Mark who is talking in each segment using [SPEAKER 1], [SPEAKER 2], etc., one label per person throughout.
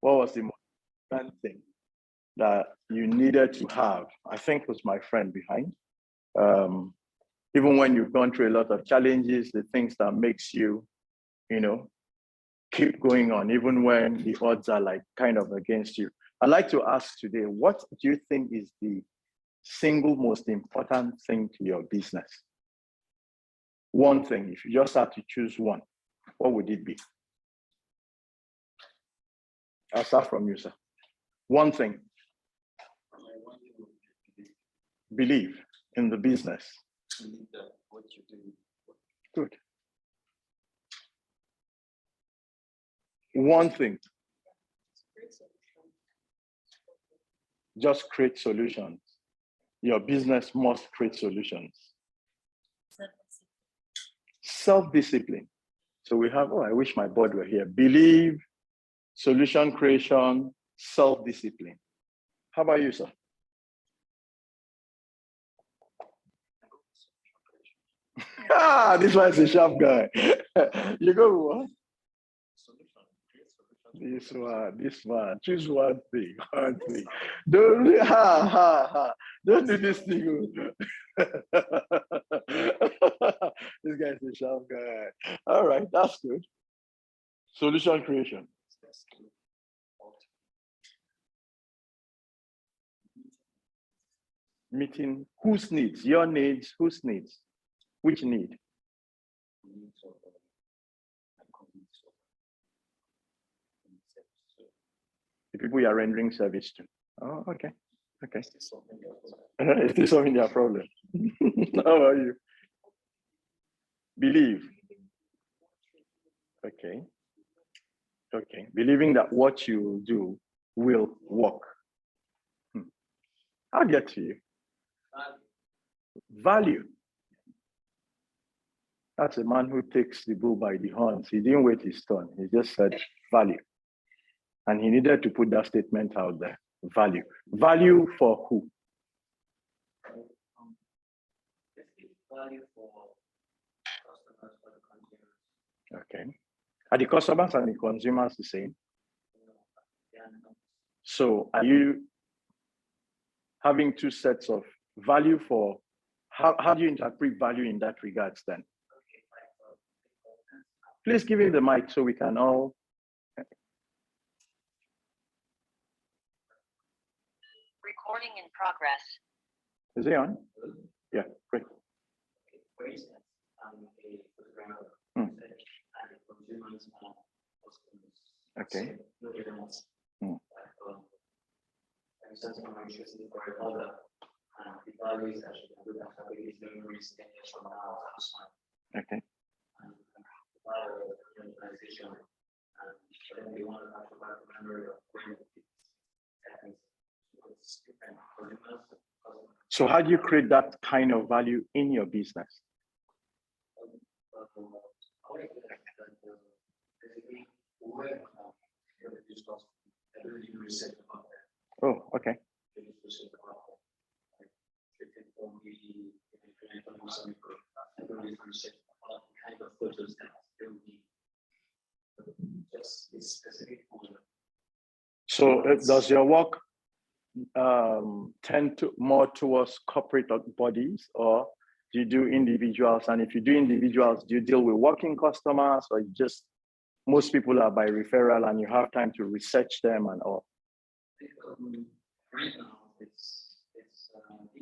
[SPEAKER 1] What was the most important thing that you needed to have? I think it was my friend behind. Even when you've gone through a lot of challenges, the things that makes you, keep going on, even when the odds are like kind of against you. I'd like to ask today, what do you think is the single most important thing to your business? One thing, if you just had to choose one, what would it be? I'll start from you, sir. One thing. Believe in the business. Good. One thing. Just create solutions. Your business must create solutions. Self-discipline. So we have, I wish my board were here. Believe, solution creation, self-discipline. How about you, sir? This one is a sharp guy. You go what? This one. Choose one thing. Don't Don't do this thing. This guy is a sharp guy. All right, that's good. Solution creation. Meeting whose needs? Your needs, whose needs? Which need? The people you are rendering service to. Oh, okay. Okay. It is solving their problem. How are you? Believe. Okay. Okay. Believing that what you do will work. I'll get to you. Value. That's a man who takes the bull by the horns. He didn't wait his turn. He just said value. And he needed to put that statement out there. Value. Value for who?
[SPEAKER 2] Value for customers, for the consumers.
[SPEAKER 1] Okay. Are the customers and the consumers the same? So are you having two sets of value for, how do you interpret value in that regards then? Please give him the mic so we can all.
[SPEAKER 3] Recording in progress.
[SPEAKER 1] Is he on? Yeah, great.
[SPEAKER 2] For instance, a programmer and consumers and customers.
[SPEAKER 1] Okay.
[SPEAKER 2] For instance, I'm interested for a order, and the value is actually good at having these memories 10 years from now.
[SPEAKER 1] Okay.
[SPEAKER 2] And the value of the organization, and then we want to have about the memory of when it's different consumers.
[SPEAKER 1] So how do you create that kind of value in your business? Oh, okay. So does your work tend to more towards corporate bodies, or do you do individuals? And if you do individuals, do you deal with working customers, or just most people are by referral and you have time to research them and all?
[SPEAKER 2] Right now, it's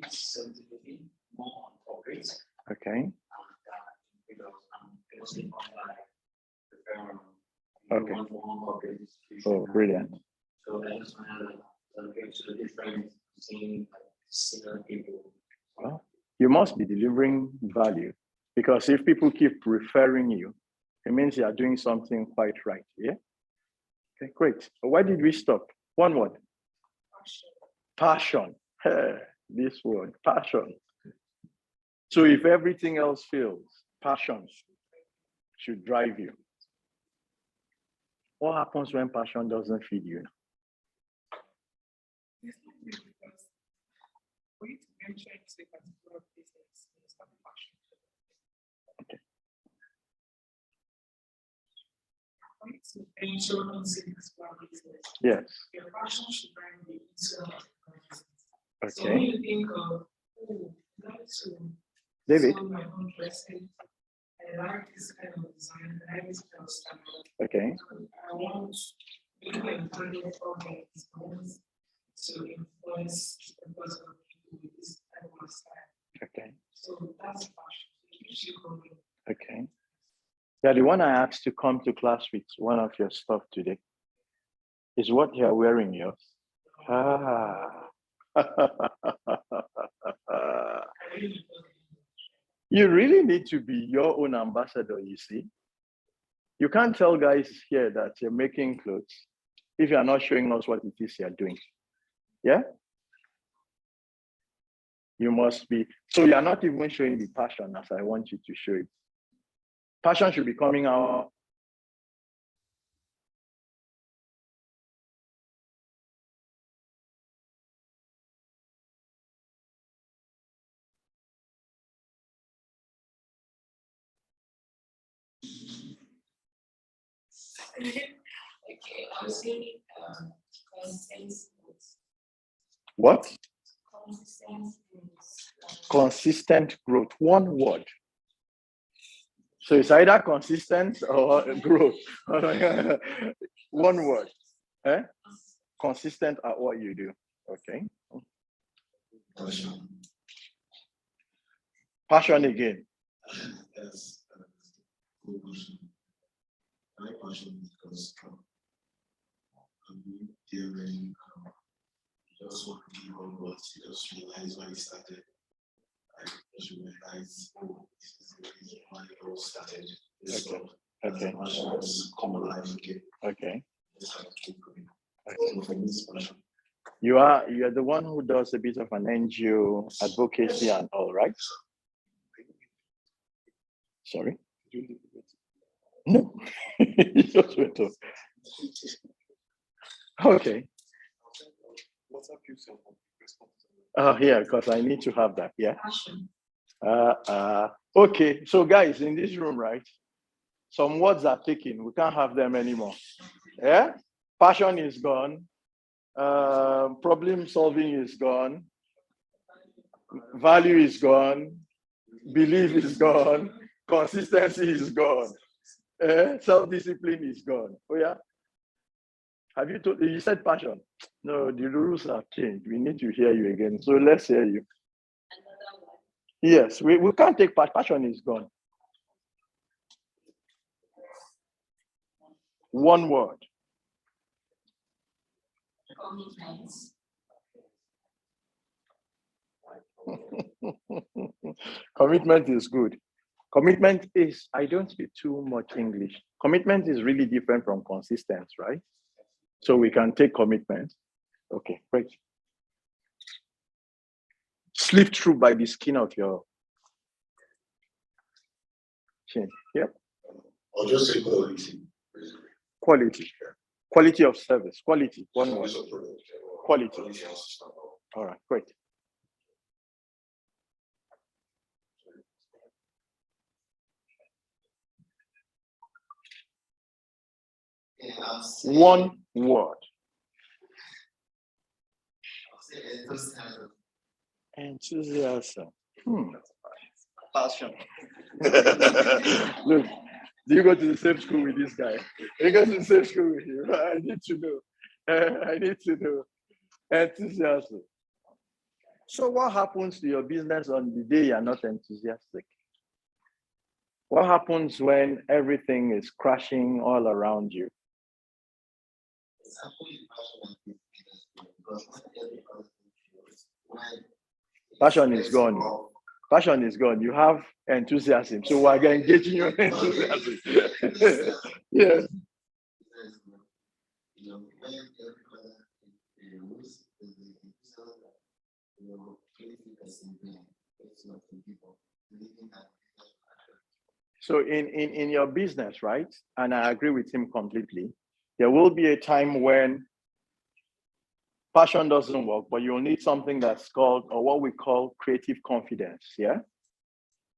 [SPEAKER 2] 70% more on corporate.
[SPEAKER 1] Okay.
[SPEAKER 2] Because I'm mostly owned by
[SPEAKER 1] Okay.
[SPEAKER 2] corporate institutions.
[SPEAKER 1] Oh, brilliant.
[SPEAKER 2] So I just want to get to the different seeing similar people.
[SPEAKER 1] Well, you must be delivering value, because if people keep referring you, it means you are doing something quite right. Yeah. Okay, great. Why did we stop? One word. Passion. This word, passion. So if everything else fails, passion should drive you. What happens when passion doesn't feed you? Okay. Yes.
[SPEAKER 4] Your passion should bring you into So
[SPEAKER 1] Okay.
[SPEAKER 4] when you think of, oh, I'd like to
[SPEAKER 1] David.
[SPEAKER 4] sew my own dressing, I like this kind of design, I like this kind of style.
[SPEAKER 1] Okay.
[SPEAKER 4] I want maybe a kind of project to influence the person with this type of style.
[SPEAKER 1] Okay.
[SPEAKER 4] So that's passion. It keeps you going.
[SPEAKER 1] Okay. Yeah, the one I asked to come to class with one of your stuff today is what you're wearing yours. Ah. You really need to be your own ambassador, you see. You can't tell guys here that you're making clothes if you're not showing us what it is you're doing. Yeah? You must be. So you're not even showing the passion as I want you to show it. Passion should be coming out.
[SPEAKER 4] Okay, I was saying consistent.
[SPEAKER 1] What?
[SPEAKER 4] Consistent.
[SPEAKER 1] Consistent growth. One word. So it's either consistent or growth. One word. Eh? Consistent at what you do. Okay.
[SPEAKER 5] Passion.
[SPEAKER 1] Passion again.
[SPEAKER 5] Yes. Good passion. My passion is because I'm during just want to give on what you just realize when it started. I just realized, oh, this is why it all started. This
[SPEAKER 1] Okay.
[SPEAKER 5] stuff.
[SPEAKER 1] Okay.
[SPEAKER 5] Passion has come alive again.
[SPEAKER 1] Okay.
[SPEAKER 5] Just have to keep going.
[SPEAKER 1] Okay.
[SPEAKER 5] So for me, it's passion.
[SPEAKER 1] You're the one who does a bit of an NGO advocacy and all, right? Sorry? No. Just wait up. Okay.
[SPEAKER 5] What's up, yourself?
[SPEAKER 1] Yeah, because I need to have that. Yeah.
[SPEAKER 4] Passion.
[SPEAKER 1] Okay. So guys in this room, right? Some words are taken. We can't have them anymore. Yeah. Passion is gone. Problem solving is gone. Value is gone. Belief is gone. Consistency is gone. Self-discipline is gone. Oh yeah. Have you told you said passion? No, the rules have changed. We need to hear you again. So let's hear you. Yes, we can't take passion is gone. One word. Commitment is good. Commitment is, I don't speak too much English. Commitment is really different from consistency, right? So we can take commitment. Okay, great. Slip through by the skin of your chin. Yep.
[SPEAKER 5] I'll just say quality.
[SPEAKER 1] Quality. Quality of service. Quality. One word. Quality. All right, great. One word. Enthusiasm. Passion. Look, do you go to the same school with this guy? You go to the same school with him. I need to know. I need to know. Enthusiasm. So what happens to your business on the day you're not enthusiastic? What happens when everything is crashing all around you? Passion is gone. Passion is gone. You have enthusiasm. So we're engaging your enthusiasm. Yes. So in your business, right? And I agree with him completely. There will be a time when passion doesn't work, but you'll need something that's called, or what we call creative confidence, yeah?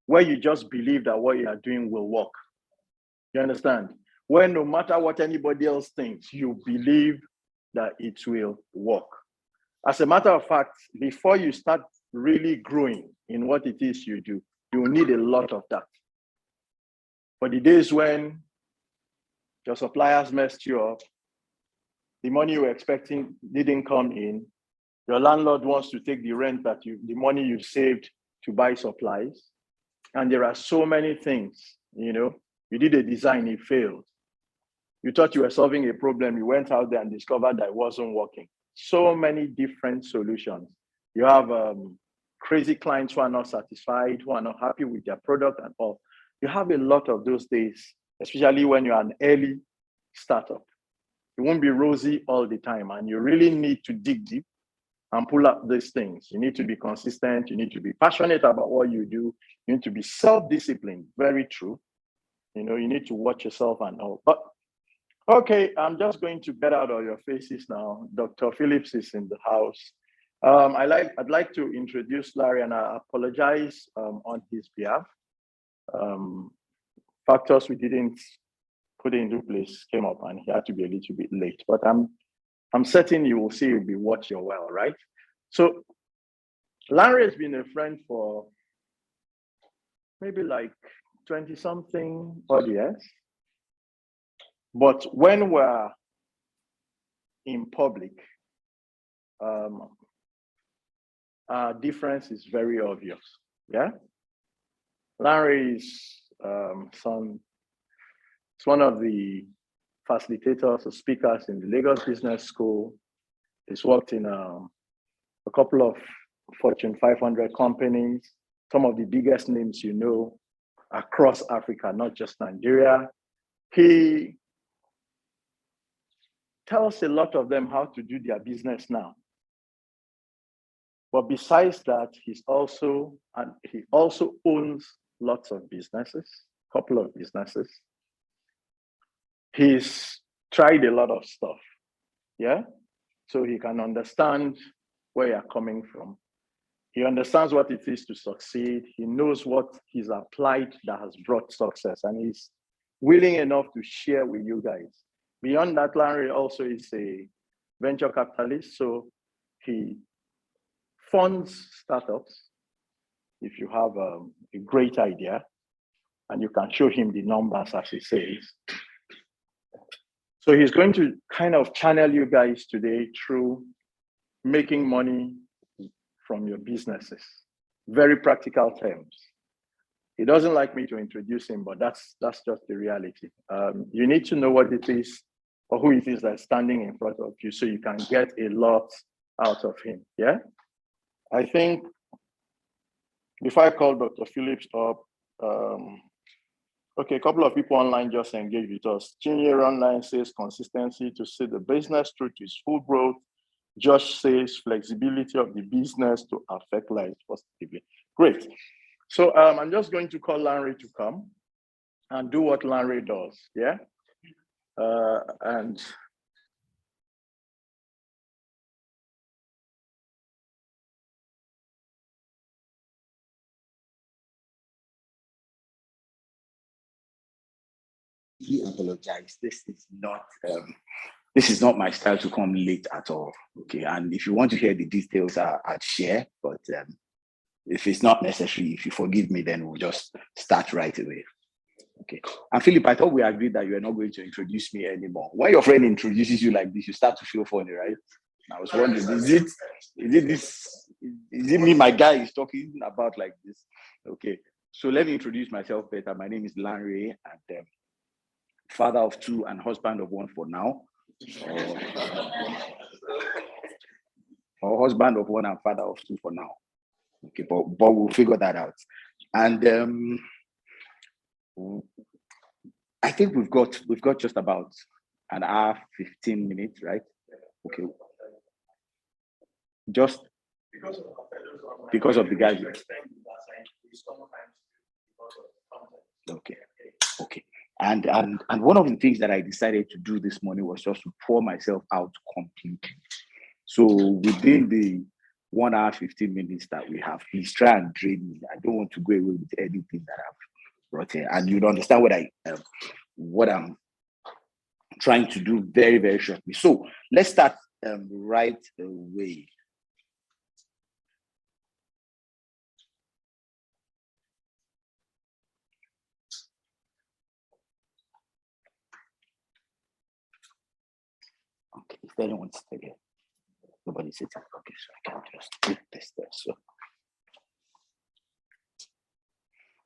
[SPEAKER 1] Where you just believe that what you are doing will work. You understand? Where no matter what anybody else thinks, you believe that it will work. As a matter of fact, before you start really growing in what it is you do, you will need a lot of that. For the days when your suppliers messed you up, the money you were expecting didn't come in, your landlord wants to take the rent the money you saved to buy supplies. And there are so many things, you did a design, it failed. You thought you were solving a problem, you went out there and discovered that it wasn't working. So many different solutions. You have crazy clients who are not satisfied, who are not happy with their product and all. You have a lot of those days, especially when you're an early startup. It won't be rosy all the time, and you really need to dig deep and pull up these things. You need to be consistent. You need to be passionate about what you do. You need to be self-disciplined. Very true. You need to watch yourself and all. But okay, I'm just going to get out of your faces now. Dr. Phillips is in the house. I'd like to introduce Larry, and I apologize on his behalf. Factors we didn't put into place came up, and he had to be a little bit late. But I'm certain you will see he'll be watch your well, right? So Larry has been a friend for maybe like 20-something odd years. But when we're in public, our difference is very obvious. Yeah, Larry is it's one of the facilitators or speakers in the Lagos Business School. He's worked in a couple of Fortune 500 companies, some of the biggest names across Africa, not just Nigeria. He tells a lot of them how to do their business now. But besides that, he also owns lots of businesses, a couple of businesses. He's tried a lot of stuff, yeah? So he can understand where you're coming from. He understands what it is to succeed. He knows what he's applied that has brought success, and he's willing enough to share with you guys. Beyond that, Larry also is a venture capitalist, so he funds startups if you have a great idea, and you can show him the numbers as he says. So he's going to kind of channel you guys today through making money from your businesses. Very practical terms. He doesn't like me to introduce him, but that's just the reality. You need to know what it is or who it is that's standing in front of you so you can get a lot out of him, yeah? I think before I call Dr. Phillips up, okay, a couple of people online just engaged with us. Chinyer online says consistency to see the business through to its full growth. Josh says flexibility of the business to affect lives positively. Great. So I'm just going to call Larry to come and do what Larry does, yeah? And
[SPEAKER 6] apologize. This is not my style to come late at all. Okay, and if you want to hear the details, I'd share. But if it's not necessary, if you forgive me, then we'll just start right away. Okay. And Philip, I thought we agreed that you are not going to introduce me anymore. When your friend introduces you like this, you start to feel funny, right? I was wondering, is it me, my guy is talking about like this? Okay. So let me introduce myself better. My name is Larry, and father of two and husband of one for now. Or husband of one and father of two for now. Okay, but we'll figure that out. And I think we've got just about an hour, 15 minutes, right? Okay. Just because of the guys. Okay. Okay. And one of the things that I decided to do this morning was just to pour myself out completely. So within the 1 hour, 15 minutes that we have, please try and drain me. I don't want to go away with anything that I've brought here. And you'd understand what I'm trying to do very, very shortly. So let's start right away. Okay, if anyone still here, nobody sitting. Okay, so I can just click this there. So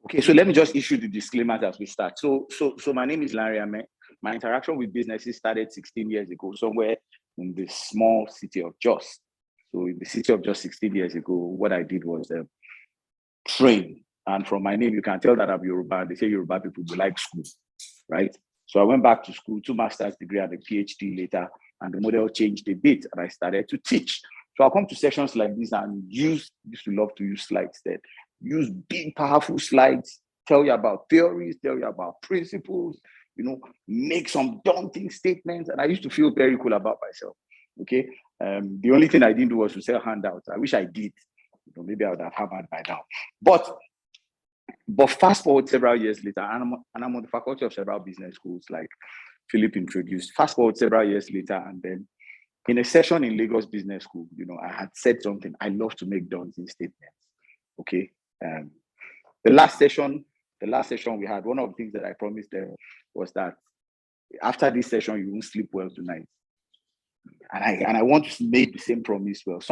[SPEAKER 6] okay, so let me just issue the disclaimers as we start. So my name is Larry Ame. My interaction with businesses started 16 years ago, somewhere in the small city of Jos. So in the city of Jos 16 years ago, what I did was train. And from my name, you can tell that I'm Yoruba. They say Yoruba people do like school, right? So I went back to school, 2 master's degree and a PhD later, and the model changed a bit, and I started to teach. So I'll come to sessions like this and used to love to use slides there. Use big, powerful slides, tell you about theories, tell you about principles, make some daunting statements. And I used to feel very cool about myself. Okay. The only thing I didn't do was to sell handouts. I wish I did. Maybe I would have hammered by now. But fast forward several years later, and I'm on the faculty of several business schools, like Philip introduced. Fast forward several years later, and then in a session in Lagos Business School, I had said something. I love to make daunting statements. Okay. The last session we had, one of the things that I promised them was that after this session, you won't sleep well tonight. And I want to make the same promise well.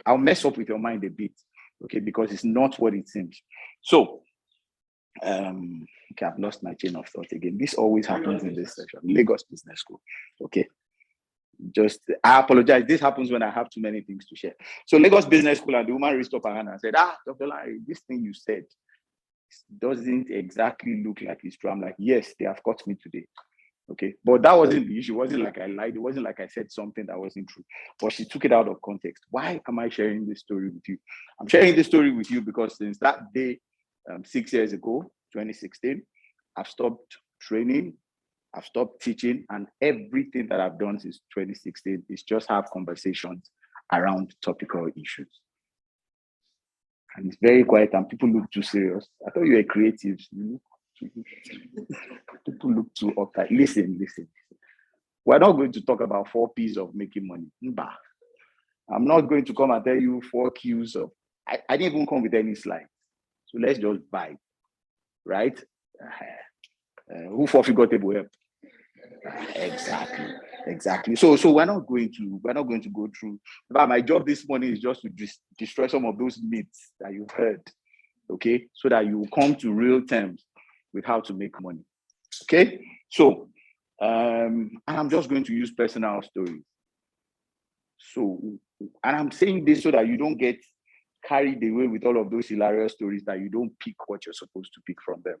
[SPEAKER 6] I'll mess up with your mind a bit, okay, because it's not what it seems. So, okay, I've lost my chain of thought again. This always happens in this session, Lagos Business School. Okay. I apologize. This happens when I have too many things to share. So Lagos Business School, and the woman raised up her hand and said, Dr. Larry, this thing you said doesn't exactly look like it's true. I'm like, yes, they have caught me today. Okay. But that wasn't the issue. It wasn't like I lied. It wasn't like I said something that wasn't true. But she took it out of context. Why am I sharing this story with you? I'm sharing this story with you because since that day, 6 years ago, 2016, I've stopped training. I've stopped teaching, and everything that I've done since 2016 is just have conversations around topical issues. And it's very quiet, and people look too serious. I thought you were creatives. People look too uptight. Listen. We're not going to talk about 4 P's of making money. I'm not going to come and tell you 4 Q's of. I didn't even come with any slides. So let's just vibe, right? Who 4-figure table help? Exactly. So we're not going to go through. But my job this morning is just to destroy some of those myths that you've heard, okay, so that you will come to real terms with how to make money. Okay, so and I'm just going to use personal stories. So, and I'm saying this so that you don't get carried away with all of those hilarious stories, that you don't pick what you're supposed to pick from them,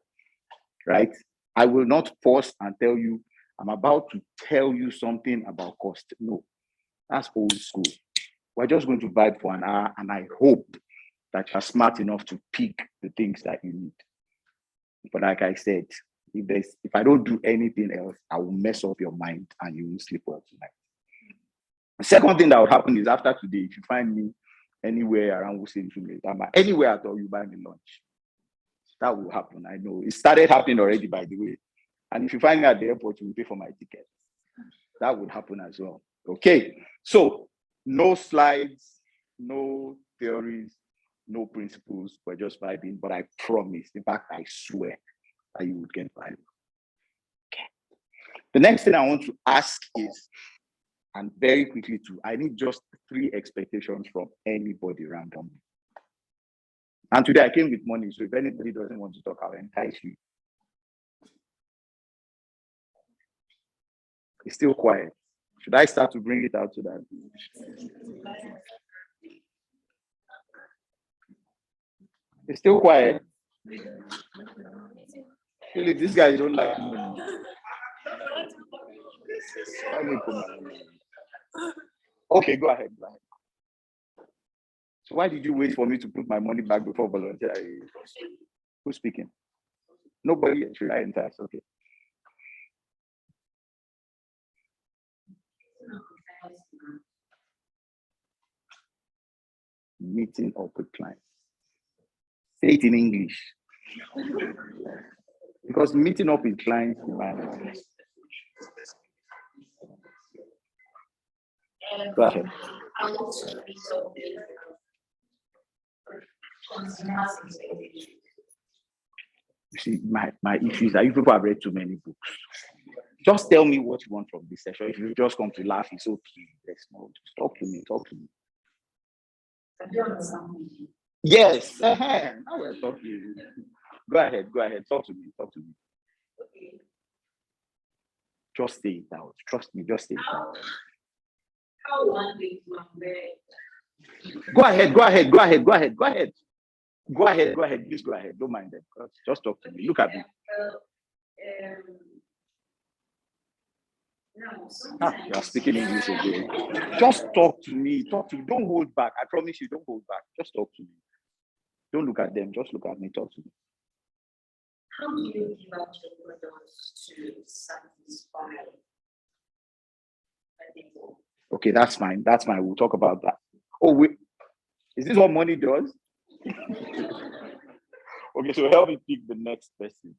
[SPEAKER 6] right? I will not pause and tell you, I'm about to tell you something about cost. No, that's old school. We're just going to vibe for an hour, and I hope that you're smart enough to pick the things that you need. But like I said, if I don't do anything else, I will mess up your mind and you won't sleep well tonight. The second thing that will happen is, after today, if you find me anywhere around Hussein, anywhere at all, you buy me lunch. That will happen. I know it started happening already, by the way. And if you find me at the airport, you will pay for my ticket. That would happen as well. Okay. So no slides, no theories, no principles. We're just vibing. But I promise, in fact, I swear that you would get value. Okay. The next thing I want to ask is, and very quickly too, I need just 3 expectations from anybody randomly. And today I came with money, so if anybody doesn't want to talk, I'll entice you. It's still quiet. Should I start to bring it out to that? It's still quiet. Really, these guys don't like money. Okay, go ahead. So why did you wait for me to put my money back before volunteering? Who's speaking? Nobody. Should I entice? Okay. Meeting up with clients. Say it in English. Because meeting up with clients, Go ahead.
[SPEAKER 4] I want to be so big.
[SPEAKER 6] You see, my issue is that you people have read too many books. Just tell me what you want from this session. If you just come to laugh, it's okay. Let's not. Just talk to me. Talk to me. Yes. Now we're talking. Go ahead. Go ahead. Talk to me. Talk to me.
[SPEAKER 4] Okay.
[SPEAKER 6] Just say it out. Trust me. Just say it out.
[SPEAKER 4] How one day one day.
[SPEAKER 6] Go ahead. Go ahead. Go ahead. Go ahead. Go ahead. Go ahead. Go ahead. Please go ahead. Don't mind them. Just talk to me. Look at me.
[SPEAKER 4] No,
[SPEAKER 6] You are speaking English again. Just talk to me. Talk to me. Don't hold back. I promise you, don't hold back. Just talk to me. Don't look at them. Just look at me. Talk to me.
[SPEAKER 4] How do you give out your products to satisfy people?
[SPEAKER 6] Okay, that's fine. That's fine. We'll talk about that. Oh, wait. Is this what money does? Okay, so help me pick the next person.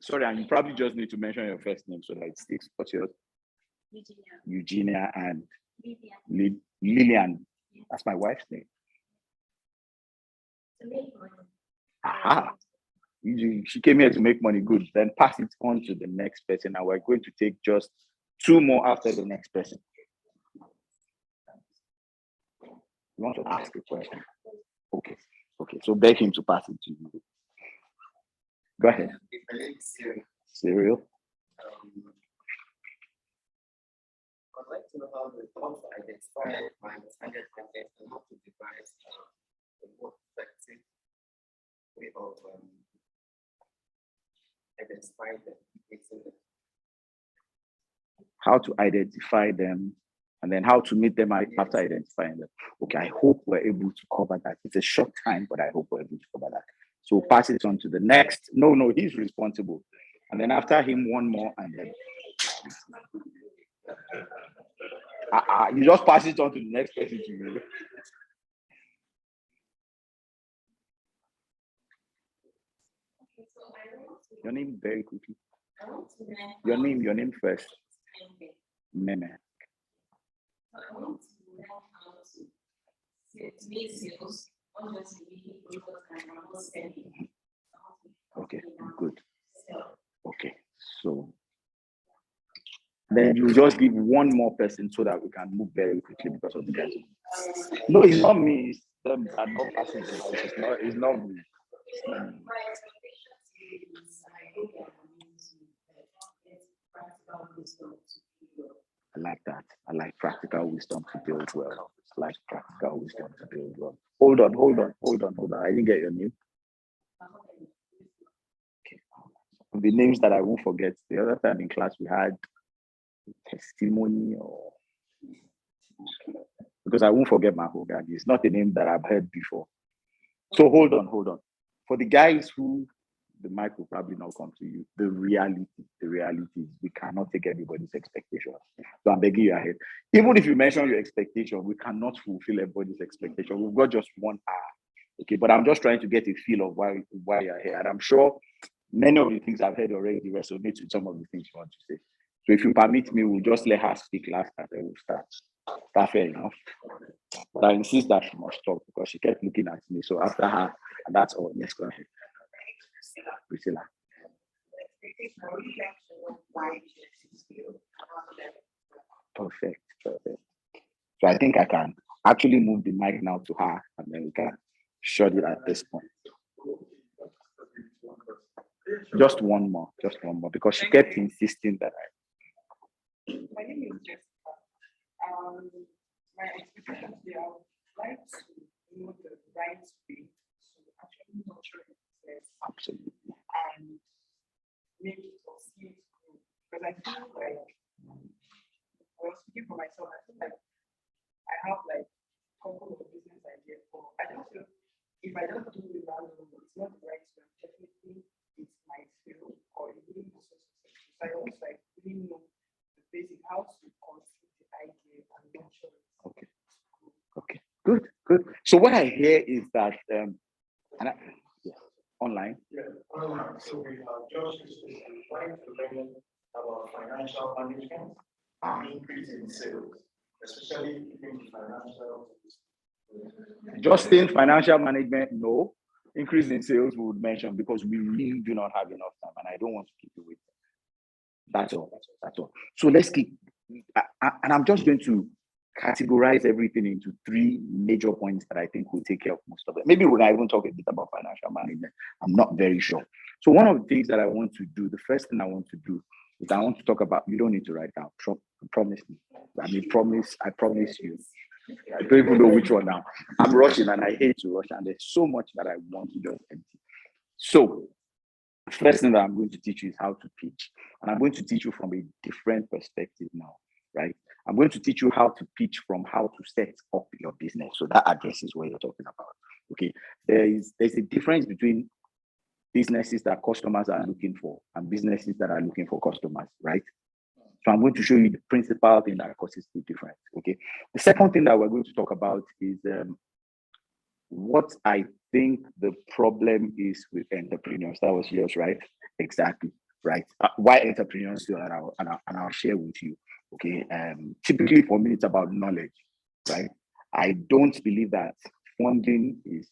[SPEAKER 6] Sorry, and you probably just need to mention your first name so that it sticks. What's yours? Eugenia and Lillian. That's my wife's name. Aha. She came here to make money. Good. Then pass it on to the next person. And we're going to take just 2 more after the next person. You want to ask a question? Okay. Okay. So beg him to pass it to you. Go ahead. Cereal.
[SPEAKER 7] I'd like to know how the thoughts identify my target content and how to devise a more effective way of identifying them.
[SPEAKER 6] How to identify them and then how to meet them after identifying them. Okay, I hope we're able to cover that. It's a short time, but I hope we're able to cover that. So pass it on to the next. No, he's responsible. And then after him, one more, and then you just pass it on to the next person to you. Your name very quickly. Your name first. Meme.
[SPEAKER 4] I want to learn how to make sales, honestly,
[SPEAKER 6] okay, good. Okay, so then you just give one more person so that we can move very quickly because of the guys. No, it's not me. It's them that not passing the house. It's not me. It's not me. I like that. I like practical wisdom to build well. I like practical wisdom to build well. Hold on. I didn't get your name. Okay. The names that I won't forget. The other time in class we had testimony or because I won't forget my whole guy. It's not a name that I've heard before. So hold on. For the guys who the mic will probably not come to you. The reality is we cannot take everybody's expectations. So I'm begging you ahead. Even if you mention your expectation, we cannot fulfill everybody's expectation. We've got just 1 hour. Okay, but I'm just trying to get a feel of why you're here. And I'm sure many of the things I've heard already resonate with some of the things you want to say. So if you permit me, we'll just let her speak last and then we'll start. That's fair enough. But I insist that she must talk because she kept looking at me. So after her, and that's all. Yes, go ahead. Priscilla. Perfect. So I think I can actually move the mic now to her and then we can shut it at this point. Just one more because she kept insisting that
[SPEAKER 4] My name is Jessica. My expectation today, I would like to know the right way to actually nurture the business.
[SPEAKER 6] Absolutely.
[SPEAKER 4] And make it succeed. Because I feel like, I was speaking for myself, I feel like I have like a couple of business ideas, but I don't feel if I don't do it around it's not the right way. Definitely it might fail or it wouldn't be so successful. So I always like really know the basic how to conceive the idea and nurture it.
[SPEAKER 6] Okay. Good. So what I hear is that online.
[SPEAKER 5] Yeah, online. So we have just trying to learn about financial management increase in sales, especially in financial.
[SPEAKER 6] Just in financial management, no. Increase in sales we would mention because we really do not have enough time, and I don't want to keep you waiting. That's all. That's all. So let's keep, and I'm just going to categorize everything into 3 major points that I think will take care of most of it. Maybe we'll even talk a bit about financial management. I'm not very sure. So one of the things that I want to do, the first thing I want to do is I want to talk about, you don't need to write down, promise me. I promise you. I don't even know which one now. I'm rushing and I hate to rush, and there's so much that I want to just empty. So first thing that I'm going to teach you is how to pitch. And I'm going to teach you from a different perspective now, right? I'm going to teach you how to pitch from how to set up your business. So that addresses what you're talking about. Okay. There's a difference between businesses that customers are looking for and businesses that are looking for customers, right? So I'm going to show you the principal thing that causes the difference. Okay. The second thing that we're going to talk about is what I think the problem is with entrepreneurs. That was yours, right? Exactly, right. Why entrepreneurs do, and I'll share with you. Okay. Typically for me, it's about knowledge, right? I don't believe that funding is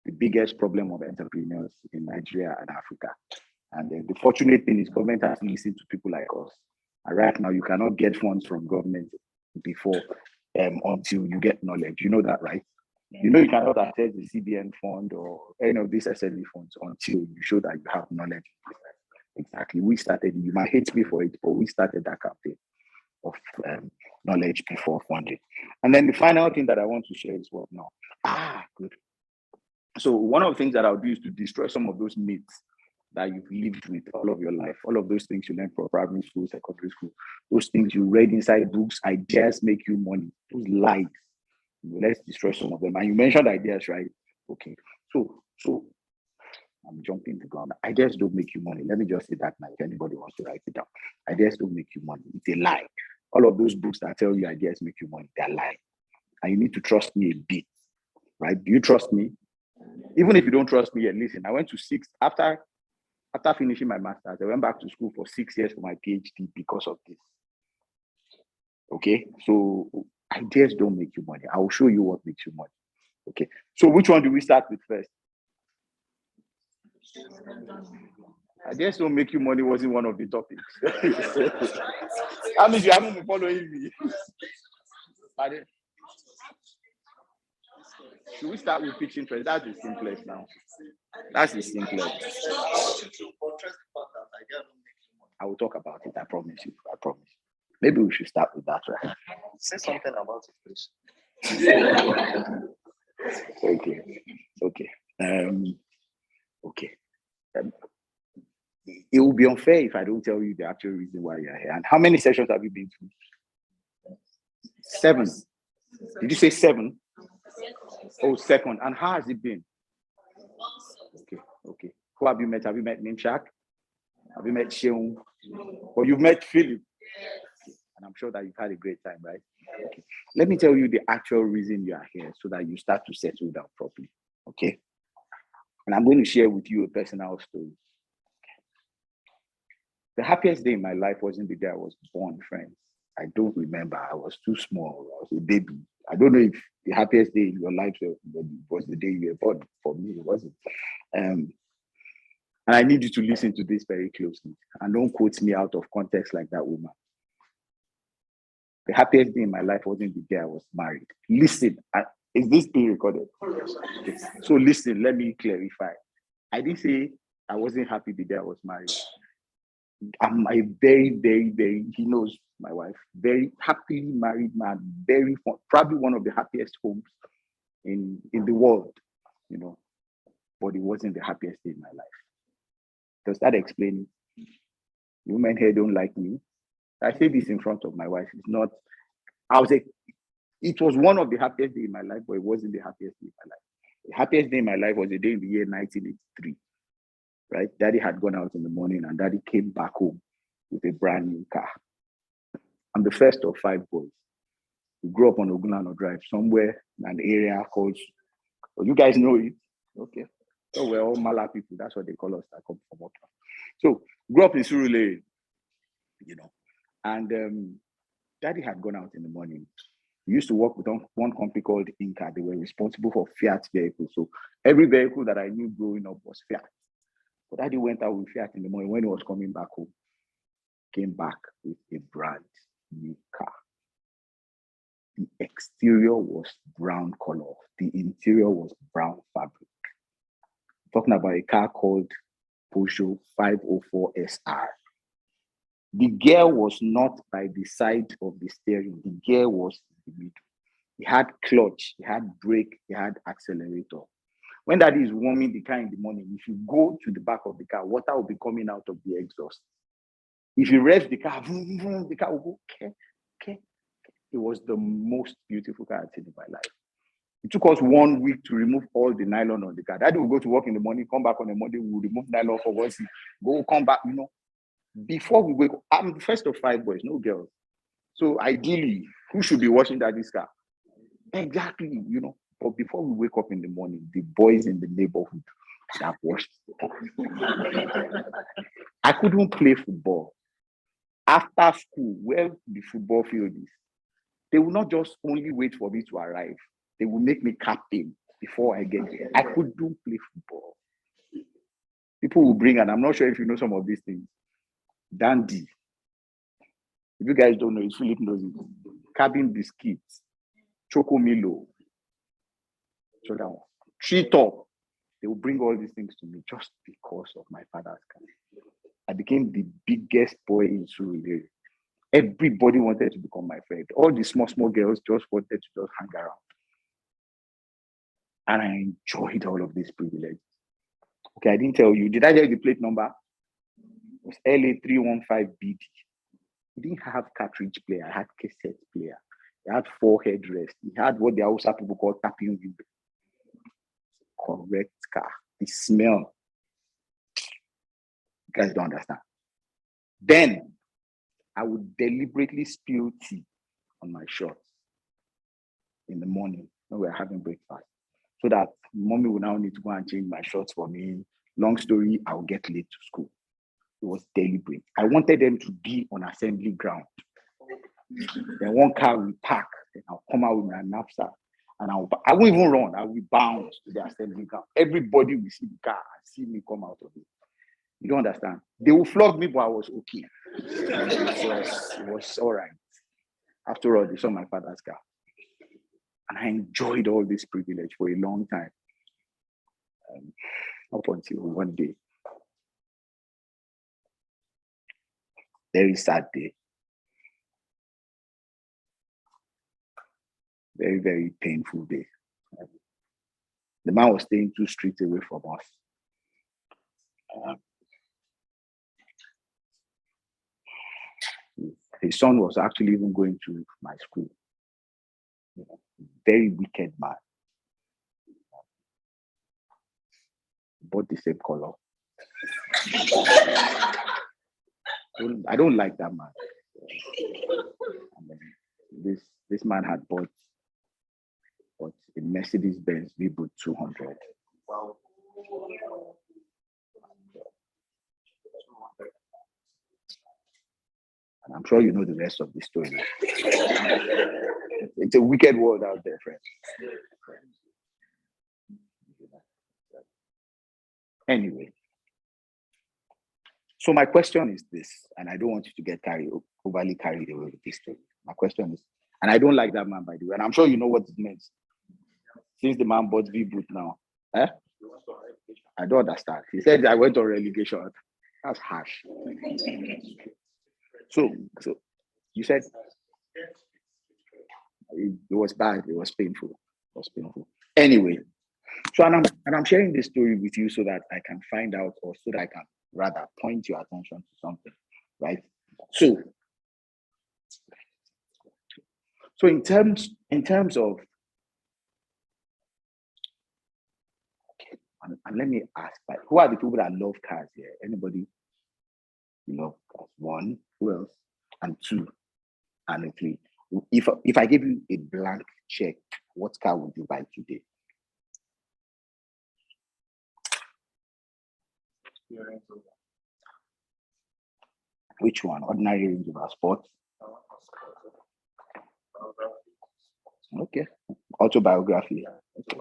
[SPEAKER 6] the biggest problem of entrepreneurs in Nigeria and Africa. And the fortunate thing is government has listened to people like us. And right now, you cannot get funds from government before until you get knowledge. You know that, right? You know you cannot access the CBN fund or any of these SME funds until you show that you have knowledge. Exactly. We started, you might hate me for it, but we started that campaign of knowledge before funding. And then the final thing that I want to share is what now? Good. So one of the things that I'll do is to destroy some of those myths that you've lived with all of your life, all of those things you learned from primary school, secondary school, those things you read inside books, ideas make you money, those lies. Let's destroy some of them. And you mentioned ideas, right? Okay. So I'm jumping the gun. Ideas don't make you money. Let me just say that now. If anybody wants to write it down, ideas don't make you money. It's a lie. All of those books that tell you ideas make you money, they're lying. And you need to trust me a bit, right? Do you trust me? Even if you don't trust me yet, listen, I went to 6 after finishing my master's. I went back to school for 6 years for my PhD because of this. Okay, so ideas don't make you money. I will show you what makes you money. Okay, so which one do we start with first? Ideas don't make you money wasn't one of the topics. That means you haven't been following me. Should we start with pitching first? That's the simplest now. That's the simplest. I will talk about it. I promise you. I promise. Maybe we should start with that, right?
[SPEAKER 7] Say something about it, please.
[SPEAKER 6] Okay. Okay. It will be unfair if I don't tell you the actual reason why you're here. And how many sessions have you been to? 7. Did you say 7? Oh, 2nd. And how has it been? Okay. Who have you met? Have you met Nimshak? Have you met Sheung? Or you've met Philip? And I'm sure that you've had a great time, right? Okay. Let me tell you the actual reason you are here so that you start to settle down properly. Okay. And I'm going to share with you a personal story. The happiest day in my life wasn't the day I was born, friends. I don't remember. I was too small. I was a baby. I don't know if the happiest day in your life was the day you were born. For me, it wasn't. And I need you to listen to this very closely and don't quote me out of context like that woman. The happiest day in my life wasn't the day I was married. Listen, is this being recorded? Okay. So listen, let me clarify. I didn't say I wasn't happy the day I was married. I'm a very, very, very, he knows my wife, very happily married man, very fun, probably one of the happiest homes in the world, you know, but it wasn't the happiest day in my life. Does that explain it? Women here don't like me. I say this in front of my wife. It's not, it was one of the happiest days in my life, but it wasn't the happiest day in my life. The happiest day in my life was the day in the year 1983. Right? Daddy had gone out in the morning and daddy came back home with a brand new car. I'm the first of 5 boys. We grew up on Ogunlano Drive, somewhere in an area called, you guys know it? Okay. So we're all Mala people. That's what they call us that come from Okra. So grew up in Surulere, you know. And Daddy had gone out in the morning. He used to work with one company called Inca. They were responsible for Fiat vehicles. So every vehicle that I knew growing up was Fiat. But Daddy went out with Fiat in the morning. When he was coming back home, came back with a brand new car. The exterior was brown color. The interior was brown fabric. Talking about a car called Peugeot 504 SR. The gear was not by the side of the steering. The gear was in the middle. It had clutch, it had brake, it had accelerator. When Daddy is warming the car in the morning, if you go to the back of the car, water will be coming out of the exhaust. If you rev the car, the car will go, okay, okay. It was the most beautiful car I've seen in my life. It took us 1 week to remove all the nylon on the car. Daddy will go to work in the morning, come back on the Monday, we'll remove nylon for 1 week, go, come back, you know. Before we wake up, I'm the first of 5 boys, no girls. So ideally, who should be washing Daddy's car? Exactly, you know. But before we wake up in the morning, the boys in the neighborhood have washed the car. I couldn't play football. After school, where the football field is, they will not just only wait for me to arrive. They will make me captain before I get there. I couldn't play football. People will bring, and I'm not sure if you know some of these things, dandy. If you guys don't know it, Philip knows it. Cabin biscuits, Choco Milo, Tree Top. They will bring all these things to me just because of my father's car. I became the biggest boy in Surulere. Everybody wanted to become my friend. All the small girls just wanted to just hang around. And I enjoyed all of this privilege. Okay, I didn't tell you. Did I tell you the plate number? It was LA315BD. He didn't have cartridge player. I had cassette player. He had 4 headrests. He had what the Hausa people call tapping window. Correct car. The smell. You guys don't understand. Then I would deliberately spill tea on my shorts in the morning when we were having breakfast, so that mommy would now need to go and change my shorts for me. Long story, I'll get late to school. It was deliberate. I wanted them to be on assembly ground. Then one car will park, then I'll come out with my knapsack, and I won't even run. I will bounce to the assembly ground. Everybody will see the car and see me come out of it. You don't understand? They will flog me, but I was okay. It was all right. After all, they saw my father's car. And I enjoyed all this privilege for a long time. Up until one day. Very sad day. Very, very painful day. The man was staying 2 streets away from us. His son was actually even going to my school. Very wicked man. Both the same color. I don't like that man. And this man had bought a Mercedes-Benz V-Boot 200.
[SPEAKER 7] Wow.
[SPEAKER 6] And I'm sure you know the rest of the story. It's a wicked world out there, friends. Anyway, so my question is this, and I don't want you to get overly carried away with this story. My question is, and I don't like that man, by the way, and I'm sure you know what it means. Since the man bought V-Boot now, I don't understand. He said I went on relegation. That's harsh. So you said it was bad. It was painful. It was painful. Anyway, so I'm sharing this story with you so that I can find out, or so that I can rather point your attention to something, right? So in terms of, okay, and let me ask, like, who are the people that love cars here? Anybody? You love cars? 1, who else? And 2, and 3. If I give you a blank check, what car would you buy today? Which one? Ordinary Range Rover Sport? Okay. Autobiography. Okay.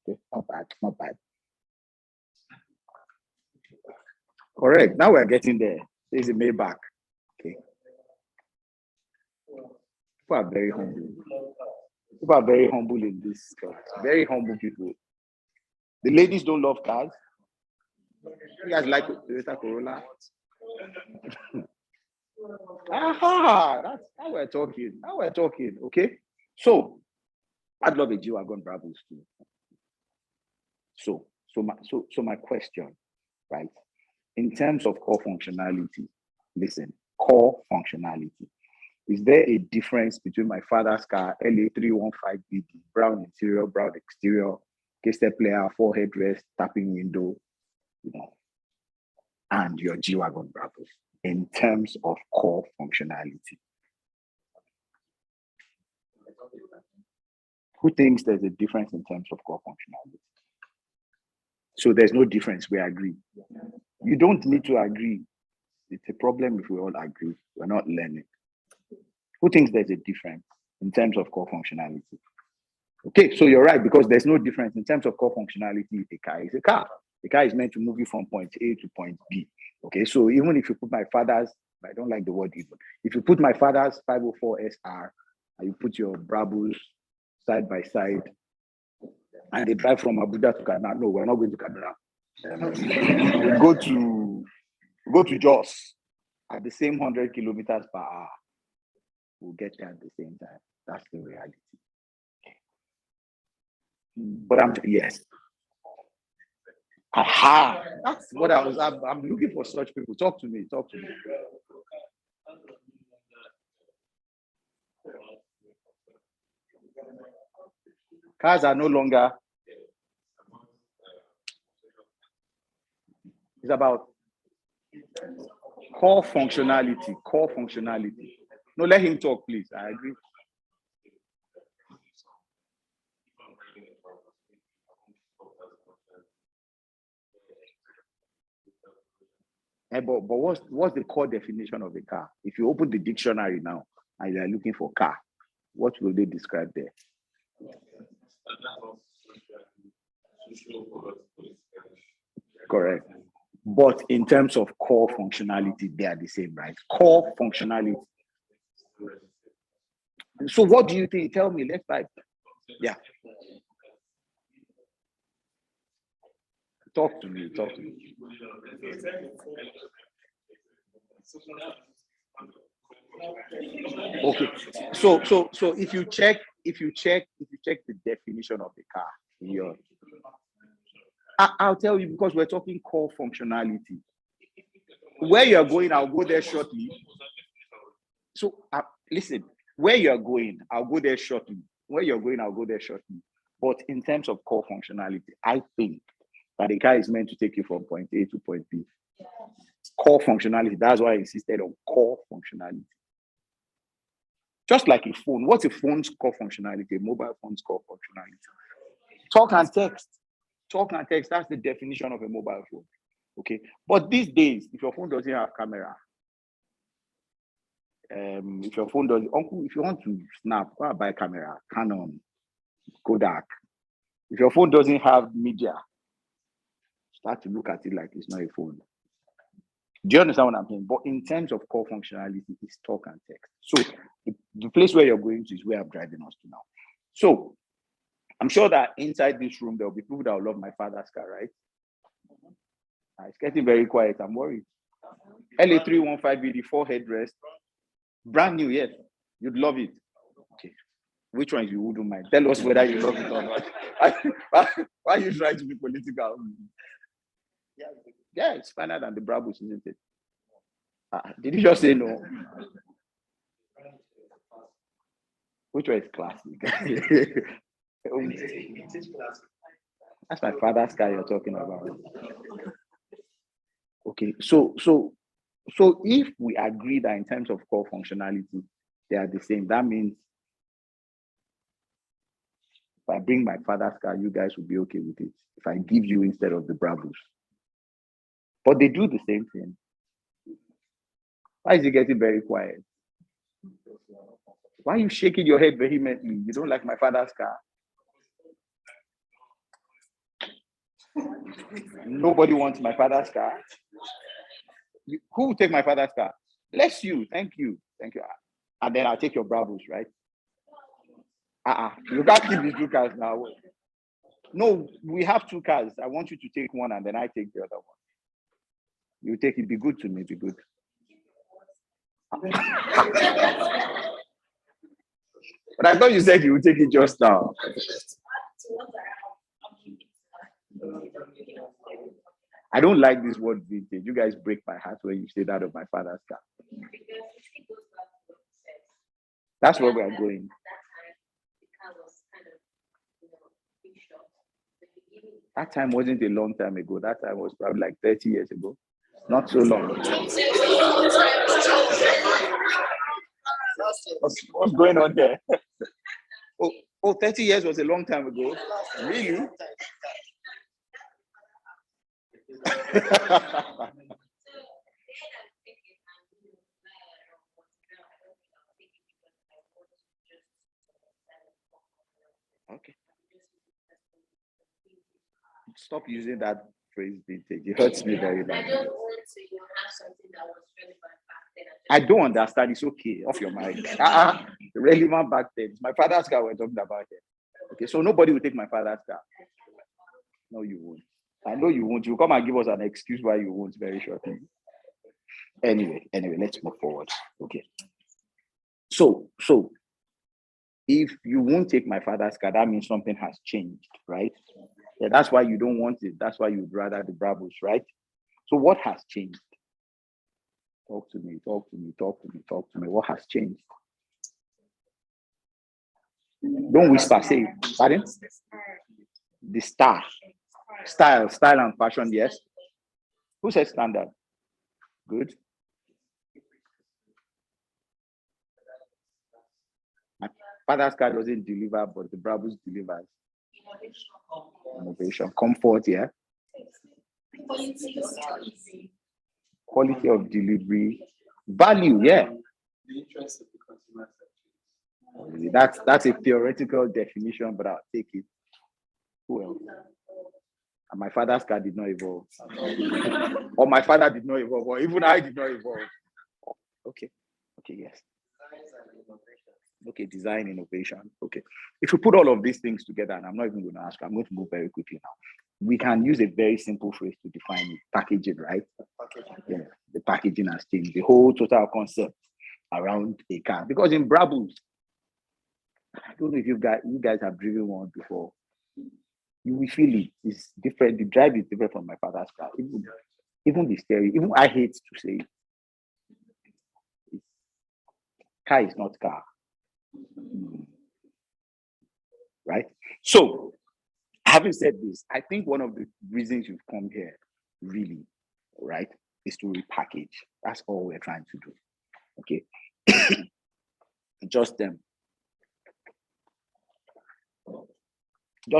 [SPEAKER 6] Okay. Not bad. Not bad. Correct. Now we're getting there. There's a Maybach. Okay. People are very humble. People are very humble in this. Very humble people. The ladies don't love cars. You guys like Toyota Corolla? Aha! That's how we're talking. Now we're talking. Okay. So I'd love a G-Wagon Brabus too. So my question, right? In terms of core functionality, listen, core functionality. Is there a difference between my father's car, LA315BD, brown interior, brown exterior, K-step player, 4 headrest, tapping window, and your G-Wagon Brabus in terms of core functionality? Who thinks there's a difference in terms of core functionality? So there's no difference, we agree. You don't need to agree. It's a problem if we all agree. We're not learning. Who thinks there's a difference in terms of core functionality? Okay, so you're right, because there's no difference in terms of core functionality. A car is a car. The car is meant to move you from point A to point B. Okay, so even if you put my father's, I don't like the word even, if you put my father's 504 SR and you put your Brabus side by side, and they drive from Abuja to Kaduna. No, we're not going to Kaduna. We go to Jos at the same 100 kilometers per hour. We'll get there at the same time. That's the reality. But yes. Aha! That's what I'm looking for such people. Talk to me. Cars are no longer. It's about core functionality. No, let him talk, please. I agree. But what's the core definition of a car? If you open the dictionary now and you're looking for car, what will they describe there? Correct. But in terms of core functionality, they are the same, right? Core functionality. So what do you think? Tell me, let's type. Yeah. Talk to me. Okay. So if you check the definition of the car, I'll tell you, because we're talking core functionality. Where you're going, I'll go there shortly. So listen, where you're going, I'll go there shortly. Where you're going, I'll go there shortly. But in terms of core functionality, I think that the car is meant to take you from point A to point B. Core functionality, that's why I insisted on core functionality. Just like a phone. What's a phone's core functionality? A mobile phone's core functionality. Talk and text, that's the definition of a mobile phone. Okay. But these days, if your phone doesn't have camera, if your phone doesn't, uncle, if you want to snap, go and buy a camera, Canon, Kodak. If your phone doesn't have media, start to look at it like it's not a phone. Do you understand what I'm saying? But in terms of core functionality, it's talk and text. So the place where you're going to is where I'm driving us to now. So I'm sure that inside this room, there will be people that will love my father's car, right? It's getting very quiet. I'm worried. LA315BD, 4 headrest, brand new, yes. You'd love it. Okay. Which ones you wouldn't mind? Tell us whether you love it or not. Why are you trying to be political? Yeah, it's finer than the Brabus, isn't it? Did you just say no? Which one is classic? That's my father's car you're talking about. Okay, so if we agree that in terms of core functionality, they are the same, that means if I bring my father's car, you guys will be okay with it. If I give you instead of the Brabus. But they do the same thing. Why is it getting very quiet? Why are you shaking your head vehemently? You don't like my father's car? Nobody wants my father's car. Who will take my father's car? Bless you. Thank you. Thank you. And then I'll take your Bravos, right? You can't keep these two cars now. No, we have two cars. I want you to take one and then I take the other one. You take it. Be good to me. Be good. But I thought you said you would take it just now. I don't like this word vintage. You guys break my heart when you say that of my father's car. That's where we are going. That time wasn't a long time ago. That time was probably like 30 years ago. Not so long. What's going on there? Oh, 30 years was a long time ago. Really? Okay. Stop using that phrase vintage. It hurts me very badly. I don't understand. It's okay. Off your mind. Relevant back then. It's my father's car we're talking about here. Okay, so nobody will take my father's car. No, you won't. I know you won't. You'll come and give us an excuse why you won't very shortly. Anyway, let's move forward. Okay. So if you won't take my father's car, that means something has changed, right? Yeah, that's why you don't want it. That's why you'd rather the Bravos, right? So what has changed? Talk to me. What has changed? Don't whisper, say, pardon? The style and fashion, yes. Who says standard? Good. My father's car doesn't deliver, but the Bravos delivers. Innovation, comfort, yeah. Quality of delivery, value, yeah.
[SPEAKER 5] The interest of the consumer.
[SPEAKER 6] That's a theoretical definition, but I'll take it. Who else? And my father's car did not evolve. Or my father did not evolve, or even I did not evolve. Okay, yes. Okay, design, innovation. Okay. If we put all of these things together, and I'm not even going to ask, I'm going to move very quickly now. We can use a very simple phrase to define it. Packaging, right? Yeah, the packaging has changed. The whole total concept around a car. Because in Bravos, I don't know if you guys have driven one before. You will feel it. It's different. The drive is different from my father's car. Even the steering. Even I hate to say it. Car is not car. Right? So, having said this, I think one of the reasons you've come here, really, right, is to repackage. That's all we're trying to do. Okay. Just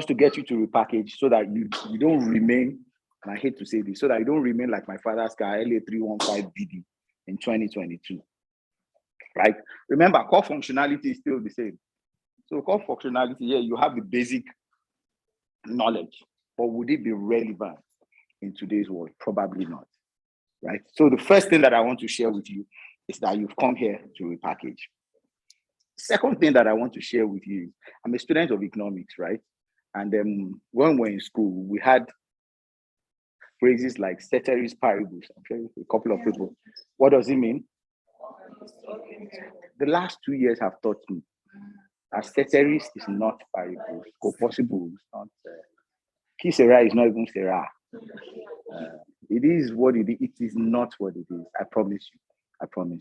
[SPEAKER 6] to get you to repackage so that you don't remain, and I hate to say this, so that you don't remain like my father's car, LA315BD in 2022. Right? Remember, core functionality is still the same. So core functionality, yeah, you have the basic knowledge, but would it be relevant in today's world? Probably not. Right? So the first thing that I want to share with you is that you've come here to repackage. Second thing that I want to share with you, I'm a student of economics, right? And then when we're in school, we had phrases like ceteris paribus. I'm sure a couple of people. What does it mean? The last 2 years have taught me that ceteris is not paribus. Co-possible is not. Qui sera is not even sera. It is what it is. It is not what it is. I promise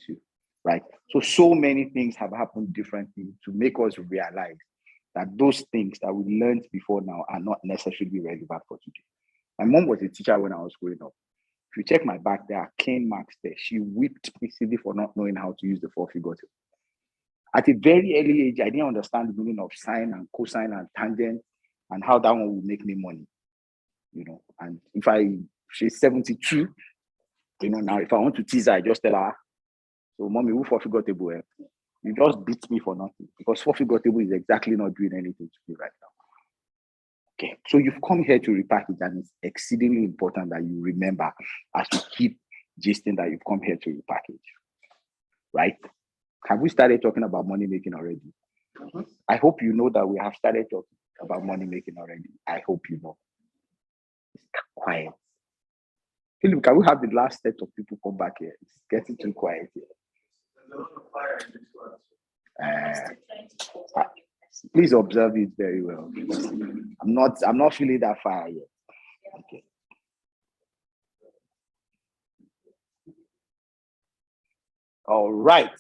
[SPEAKER 6] you. Right? So many things have happened differently to make us realize that those things that we learned before now are not necessarily relevant for today. My mom was a teacher when I was growing up. If you check my back, there are cane marks there. She whipped me simply for not knowing how to use the four-figure table. At a very early age, I didn't understand the meaning of sine and cosine and tangent and how that one would make me money. And she's 72, now if I want to tease her, I just tell her, so mommy, who four-figure table? You just beat me for nothing because 4-figure table is exactly not doing anything to me right now. Okay, so you've come here to repackage, and it's exceedingly important that you remember as you keep gisting that you've come here to repackage, right? Have we started talking about money making already? I hope you know that we have started talking about money making already. I hope you know. It's quiet. Philip, can we have the last set of people come back here? It's getting too quiet here. Please observe it very well. I'm not feeling that fire yet. Okay. All right.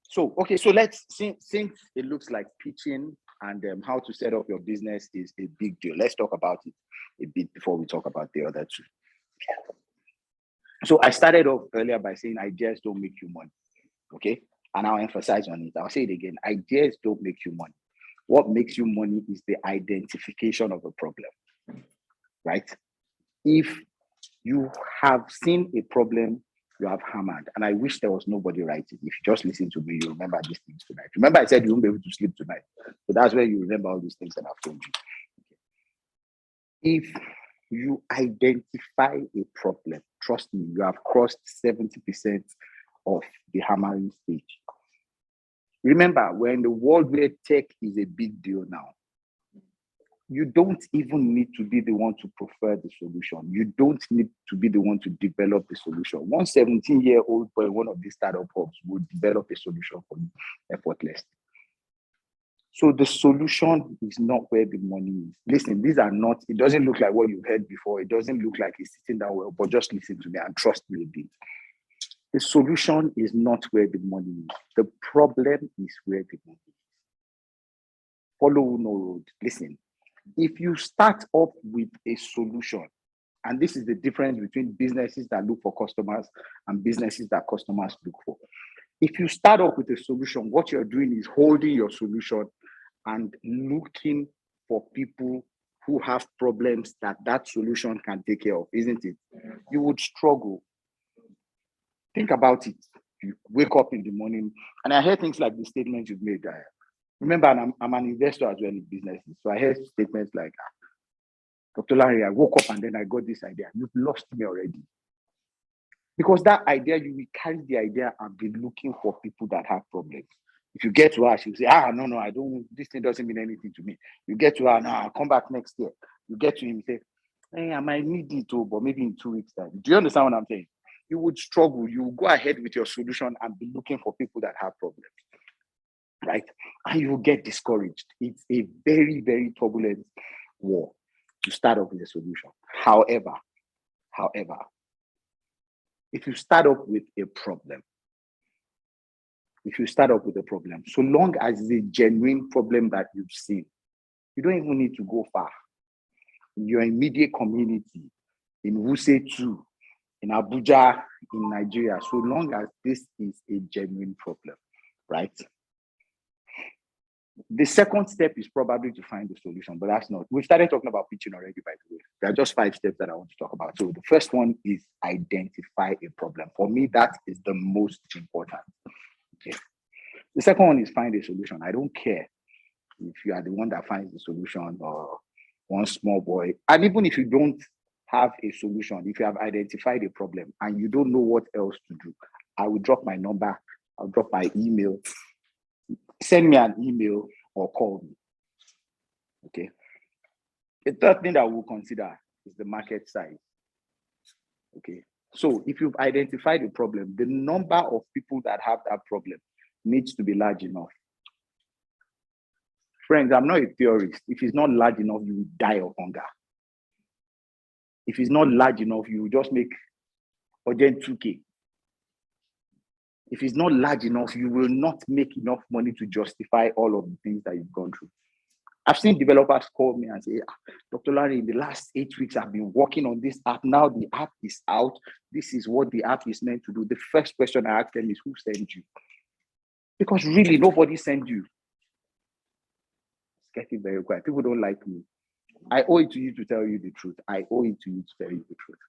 [SPEAKER 6] So let's, since it looks like pitching and how to set up your business is a big deal, let's talk about it a bit before we talk about the other two. So I started off earlier by saying ideas don't make you money. Okay. And I'll emphasize on it. I'll say it again. Ideas don't make you money. What makes you money is the identification of a problem, right? If you have seen a problem, you have hammered. And I wish there was nobody writing. If you just listen to me, you remember these things tonight. Remember I said you won't be able to sleep tonight. So that's where you remember all these things that I've told you. If you identify a problem, trust me, you have crossed 70% of the hammering stage. Remember, we're in the world where tech is a big deal now. You don't even need to be the one to prefer the solution. You don't need to be the one to develop the solution. One 17-year-old boy, one of these startup hubs will develop a solution for you effortlessly. So the solution is not where the money is. Listen, these are not, it doesn't look like what you've heard before. It doesn't look like it's sitting down well, but just listen to me and trust me a bit. The solution is not where the money is. The problem is where the money is. Follow no road. Listen, if you start off with a solution, and this is the difference between businesses that look for customers and businesses that customers look for. If you start off with a solution, what you're doing is holding your solution and looking for people who have problems that solution can take care of, isn't it? You would struggle. Think about it. You wake up in the morning, and I hear things like the statement you've made. Remember, I'm an investor as well in businesses. So I hear statements like, Dr. Larry, I woke up and then I got this idea. You've lost me already. Because that idea, you will carry the idea and be looking for people that have problems. If you get to her, she'll say, no, I don't, this thing doesn't mean anything to me. You get to her, I'll come back next year. You get to him, say, hey, I might need it too, but maybe in 2 weeks' time. Do you understand what I'm saying? You would struggle. You will go ahead with your solution and be looking for people that have problems, right? And you will get discouraged. It's a very, very turbulent war to start off with a solution. However, if you start off with a problem, so long as it's a genuine problem that you've seen, you don't even need to go far. In your immediate community, in Wuse 2, in Abuja, in Nigeria, so long as this is a genuine problem, right? The second step is probably to find the solution, but that's not. We've started talking about pitching already, by the way. There are just 5 steps that I want to talk about. So the first one is identify a problem. For me, that is the most important. Okay. The second one is find a solution. I don't care if you are the one that finds the solution or one small boy. And even if you don't have a solution, if you have identified a problem and you don't know what else to do, I will drop my number, I'll drop my email. Send me an email or call me. Okay. The third thing that we'll consider is the market size. Okay. So if you've identified a problem, the number of people that have that problem needs to be large enough. Friends, I'm not a theorist. If it's not large enough, you will die of hunger. If it's not large enough, you will just make urgent 2K. If it's not large enough, you will not make enough money to justify all of the things that you've gone through. I've seen developers call me and say, Dr. Larry, in the last 8 weeks, I've been working on this app. Now the app is out. This is what the app is meant to do. The first question I ask them is, who sent you? Because really, nobody sent you. It's getting very quiet. People don't like me. I owe it to you to tell you the truth. I owe it to you to tell you the truth.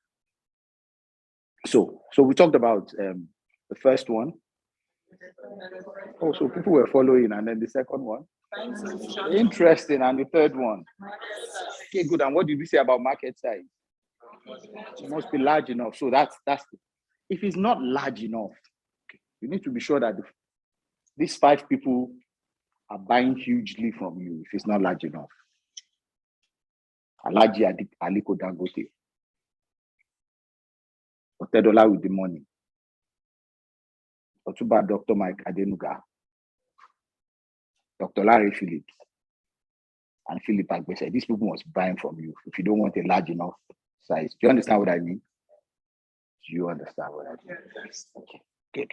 [SPEAKER 6] So we talked about the first one, Oh, so people were following, and then the second one.
[SPEAKER 4] Find solution.
[SPEAKER 6] Interesting, and the third one. Okay, good. And what did we say about market size? It must be large enough. So that's if it's not large enough, okay, you need to be sure that these 5 people are buying hugely from you. If it's not large enough, Alaji Aliko Dangote, Otedola with the money, Otuba Dr. Mike Adenuga, Dr. Larry Phillips, and Philip Agbese. These people must buy from you if you don't want a large enough size. Do you understand what I mean? Do you understand what I mean? Okay, good.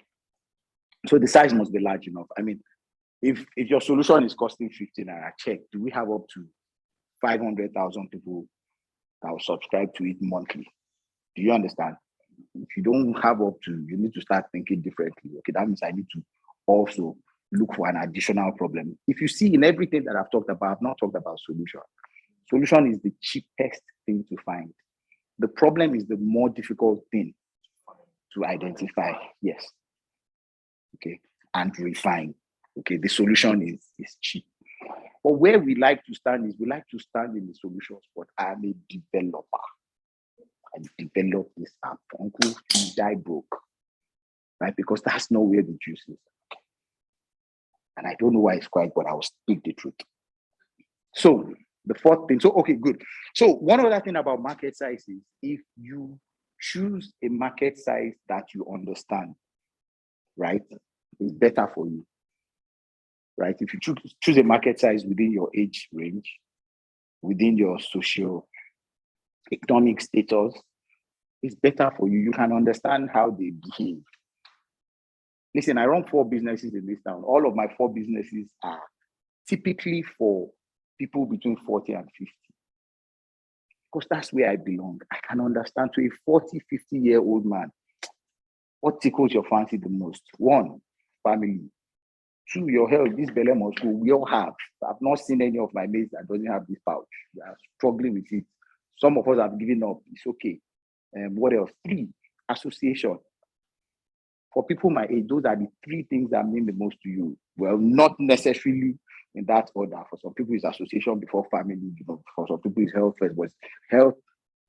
[SPEAKER 6] So the size must be large enough. I mean, if your solution is costing 15 and I check, do we have up to 500,000 people that will subscribe to it monthly? Do you understand? If you don't have up to, you need to start thinking differently. Okay, that means I need to also look for an additional problem. If you see in everything that I've talked about, I've not talked about solution. Solution is the cheapest thing to find. The problem is the more difficult thing to identify. Yes. Okay, and refine. Okay, the solution is cheap. But where we like to stand is we like to stand in the solution spot. I'm a developer. I developed this app. Uncle, you die broke. Right? Because that's not where the juice is. And I don't know why it's quiet, but I will speak the truth. So the fourth thing. So, okay, good. So one other thing about market size is if you choose a market size that you understand, right, it's better for you. Right? If you choose a market size within your age range, within your social economic status, it's better for you. You can understand how they behave. Listen, I run 4 businesses in this town. All of my 4 businesses are typically for people between 40 and 50. Because that's where I belong. I can understand to a 40, 50-year-old man, what tickles your fancy the most? 1, family. 2, your health. This belly must go. We all have. I've not seen any of my mates that doesn't have this pouch. They are struggling with it. Some of us have given up. It's okay. What else? 3, association. For people my age, those are the 3 things that mean the most to you. Well, not necessarily in that order. For some people, it's association before family. You know, for some people, it's health first. But health,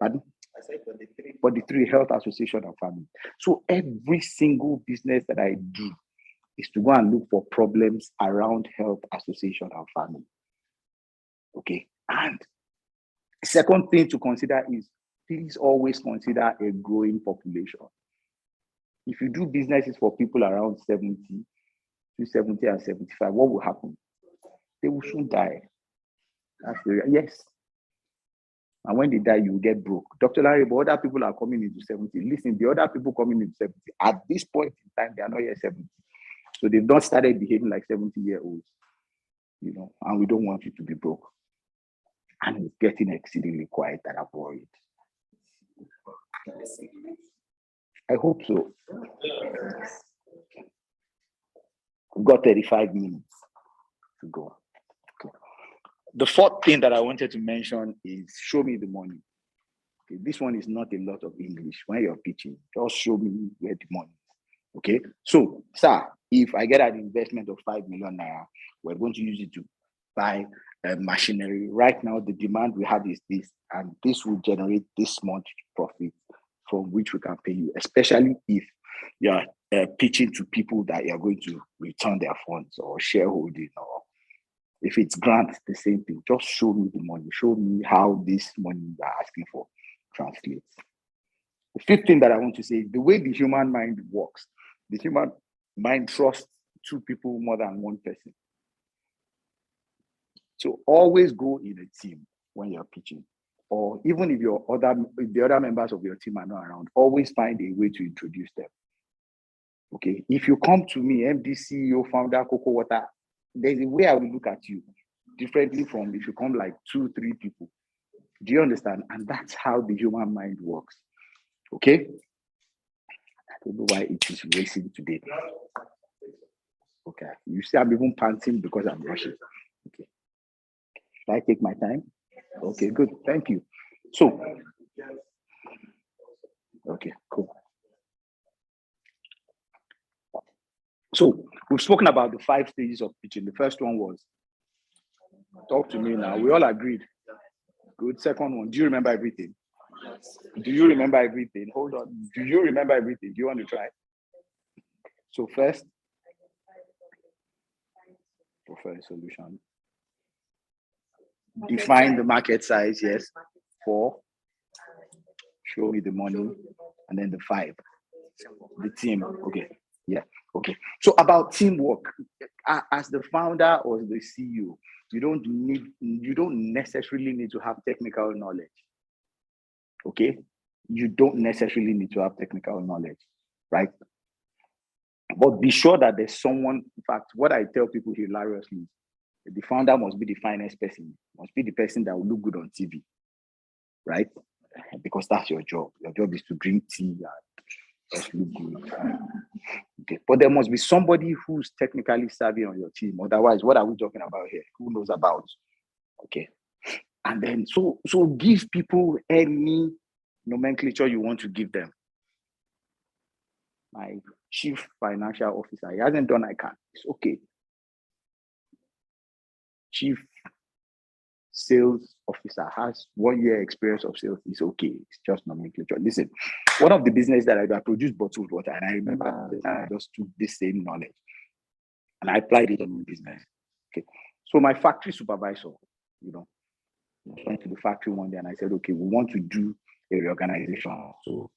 [SPEAKER 6] pardon?
[SPEAKER 7] I said for the 3.
[SPEAKER 6] For the 3, health, association, and family. So every single business that I do is to go and look for problems around health, association, and family. Okay. And the second thing to consider is please always consider a growing population. If you do businesses for people around 70, to 70 and 75, what will happen? They will soon die. Yes. And when they die, you will get broke. Dr. Larry, but other people are coming into 70. Listen, the other people coming into 70, at this point in time, they are not yet 70. So they've not started behaving like 70-year-olds, you know, and we don't want you to be broke. And it's getting exceedingly quiet and I'm worried. I hope so. We've got 35 minutes to go. Okay. The 4th thing that I wanted to mention is show me the money. Okay. This one is not a lot of English. When you're pitching, just show me where the money is. Okay. So, sir, if I get an investment of 5 million naira, we're going to use it to buy machinery. Right now, the demand we have is this, and this will generate this much profit from which we can pay you, especially if you are pitching to people that you are going to return their funds or shareholding, or if it's grants, the same thing. Just show me the money. Show me how this money you are asking for translates. The 5th thing that I want to say is the way the human mind works. The human mind trusts 2 people more than 1 person. So always go in a team when you're pitching. Or even if the other members of your team are not around, always find a way to introduce them. Okay, if you come to me, MD, CEO, founder, Cocoa Water, there's a way I will look at you differently from if you come like 2, 3 people. Do you understand? And that's how the human mind works. Okay? I don't know why it is racing today. Okay, you see, I'm even panting because I'm rushing. Okay. Should I take my time? Okay, good. Thank you. So, okay, cool. So we've spoken about the 5 stages of pitching. The first one was, talk to me now. We all agreed. Good. Second one, do you remember everything? Do you remember everything? Hold on. Do you remember everything? Do you want to try? So first, prefer a solution. Define the market size, yes. 4, show me the money. And then the 5, the team. Okay. Yeah. Okay. So about teamwork, as the founder or the CEO, you don't necessarily need to have technical knowledge. Okay. You don't necessarily need to have technical knowledge, right? But be sure that there's someone. In fact, what I tell people hilariously, the founder must be the finest person, must be the person that will look good on TV, right? Because that's your job. Your job is to drink tea and just look good. Okay. But there must be somebody who's technically savvy on your team. Otherwise, what are we talking about here? Who knows about? Okay. And then so give people any nomenclature you want to give them. My chief financial officer, he hasn't done ICANN. It's okay. Chief sales officer has 1 year experience of sales. It's okay. It's just nomenclature. Listen, one of the business that I produced bottled water, and I remember I just took this same knowledge and I applied it on my business. Okay. So my factory supervisor, went to the factory one day and I said, okay, we want to do a reorganization. So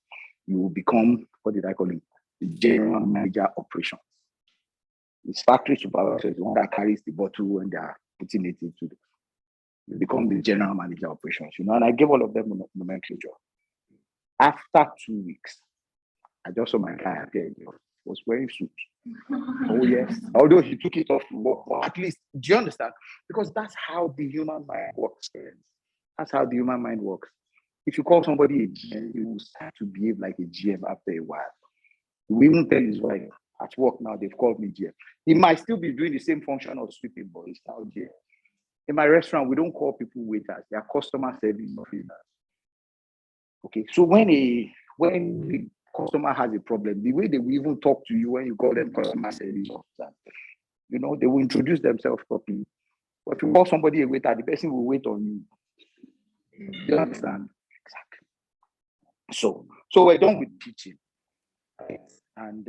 [SPEAKER 6] you will become, what did I call him? The general manager operations. His factory supervisor is the one that carries the bottle when they are putting it into the, you become the general manager operations, and I gave all of them nomenclature. After 2 weeks, I just saw my guy appear. He was wearing suit. Oh yes. Although he took it off to work, but at least, do you understand? Because that's how the human mind works. That's how the human mind works. If you call somebody a GM, he will start to behave like a GM after a while. We won't tell his wife, at work now, they've called me GM. He might still be doing the same function of sweeping, but he's now GM. In my restaurant, we don't call people waiters. They are customer service officers. Okay, so when the customer has a problem, the way they will even talk to you when you call them customer service officers, they will introduce themselves properly. But if you call somebody a waiter, the person will wait on you. You understand? Exactly. So we're done with teaching. Right? And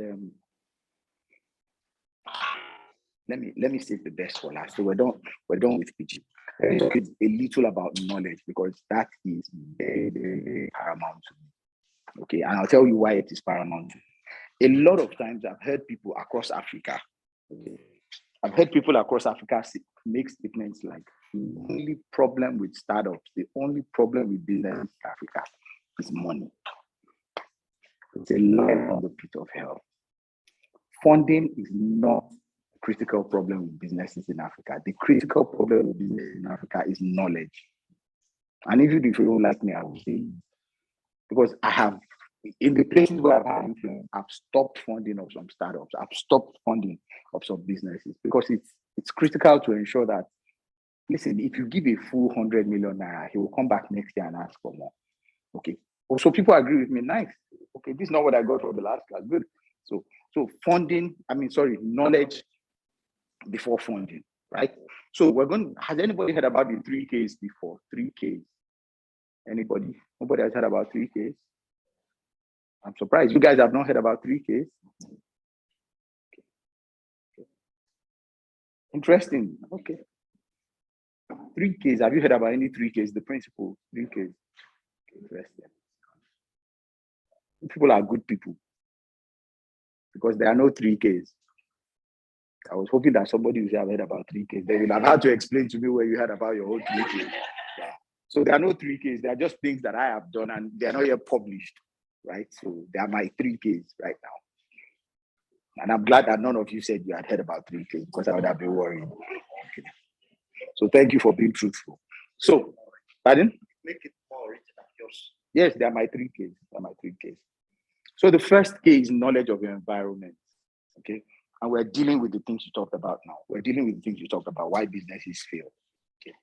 [SPEAKER 6] let me save the best for last. So we're done with teaching. It's a little about knowledge because that is very, very, very paramount to me. Okay, and I'll tell you why it is paramount. A lot of times I've heard people across Africa, make statements like the only problem with startups, the only problem with business in Africa is money. It's a line on the pit of hell. Funding is not a critical problem with businesses in Africa. The critical problem with business in Africa is knowledge. And even if you don't like me, I will say, because I have, in the places where I've had influence, I've stopped funding of some startups. I've stopped funding of some businesses because it's critical to ensure that, listen, if you give a full 100 million naira, he will come back next year and ask for more. Okay. So people agree with me. Nice. Okay, this is not what I got from the last class. Good. So knowledge before funding, right? So has anybody heard about the 3Ks before? 3Ks. Anybody? Nobody has heard about 3Ks? I'm surprised you guys have not heard about 3Ks. Okay. Interesting. Okay. 3Ks. Have you heard about any 3Ks? The principle, 3Ks. Interesting. People are good people because there are no 3Ks. I was hoping that somebody would have heard about 3Ks. They will have had to explain to me where you heard about your own 3Ks. Yeah. So there are no 3Ks. They are just things that I have done and they are not yet published, right? So they are my 3Ks right now. And I'm glad that none of you said you had heard about 3Ks because I would have been worried. Okay. So thank you for being truthful. So, pardon?
[SPEAKER 7] Make it more written than yours.
[SPEAKER 6] Yes, they are my 3Ks. They are my 3Ks. So the first K is knowledge of your environment. Okay. And we're dealing with the things you talked about now. We're dealing with the things you talked about, why businesses fail. Okay.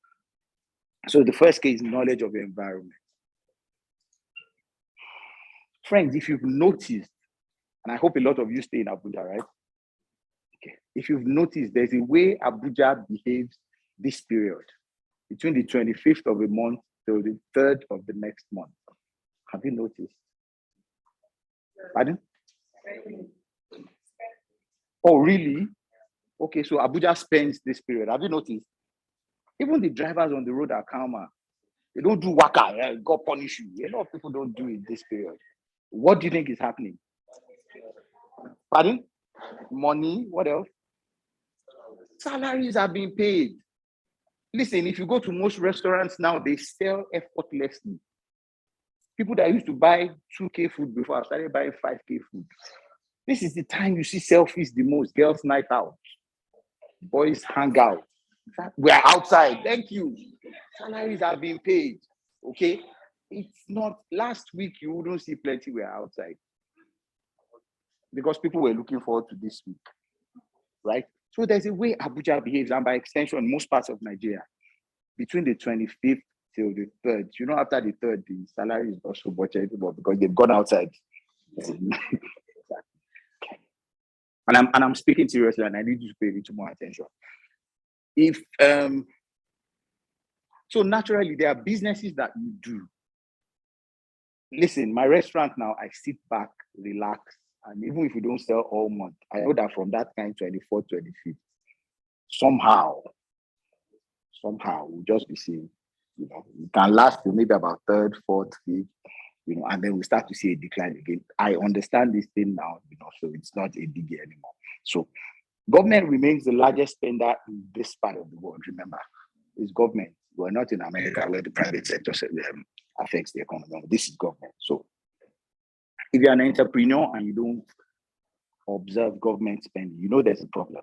[SPEAKER 6] So the first K is knowledge of your environment. Friends, if you've noticed, and I hope a lot of you stay in Abuja, right? Okay. If you've noticed, there's a way Abuja behaves this period, between the 25th of a month till the 3rd of the next month. Have you noticed? Pardon? Oh, really? Okay, so Abuja spends this period. Have you noticed? Even the drivers on the road are calmer. They don't do waka, God punish you. A lot of people don't do it this period. What do you think is happening? Pardon? Money, what else? Salaries are being paid. Listen, if you go to most restaurants now, they sell effortlessly. People that used to buy 2K food before have started buying 5K food. This is the time you see selfies the most. Girls' night out. Boys hang out. We're outside. Thank you. Salaries are being paid. Okay? It's not, last week you wouldn't see plenty were outside. Because people were looking forward to this week. Right? So there's a way Abuja behaves, and by extension, most parts of Nigeria, between the 25th till the 3rd. You know, after the 3rd, the salary is also budgeted because they've gone outside. And I'm speaking seriously, and I need you to pay a little more attention. If so naturally there are businesses that you do. Listen, my restaurant now, I sit back, relax, and even if we don't sell all month, I know that from that kind 24th, 25th, somehow we'll just be seeing, you know, it can last till maybe about 3rd, 4th, 5th, you know, and then we start to see a decline again. I understand this thing now, you know, so it's not a biggie anymore. So government remains the largest spender in this part of the world. Remember, it's government. We're not in America where the private sector affects the economy. This is government. So if you're an entrepreneur and you don't observe government spending, you know there's a problem.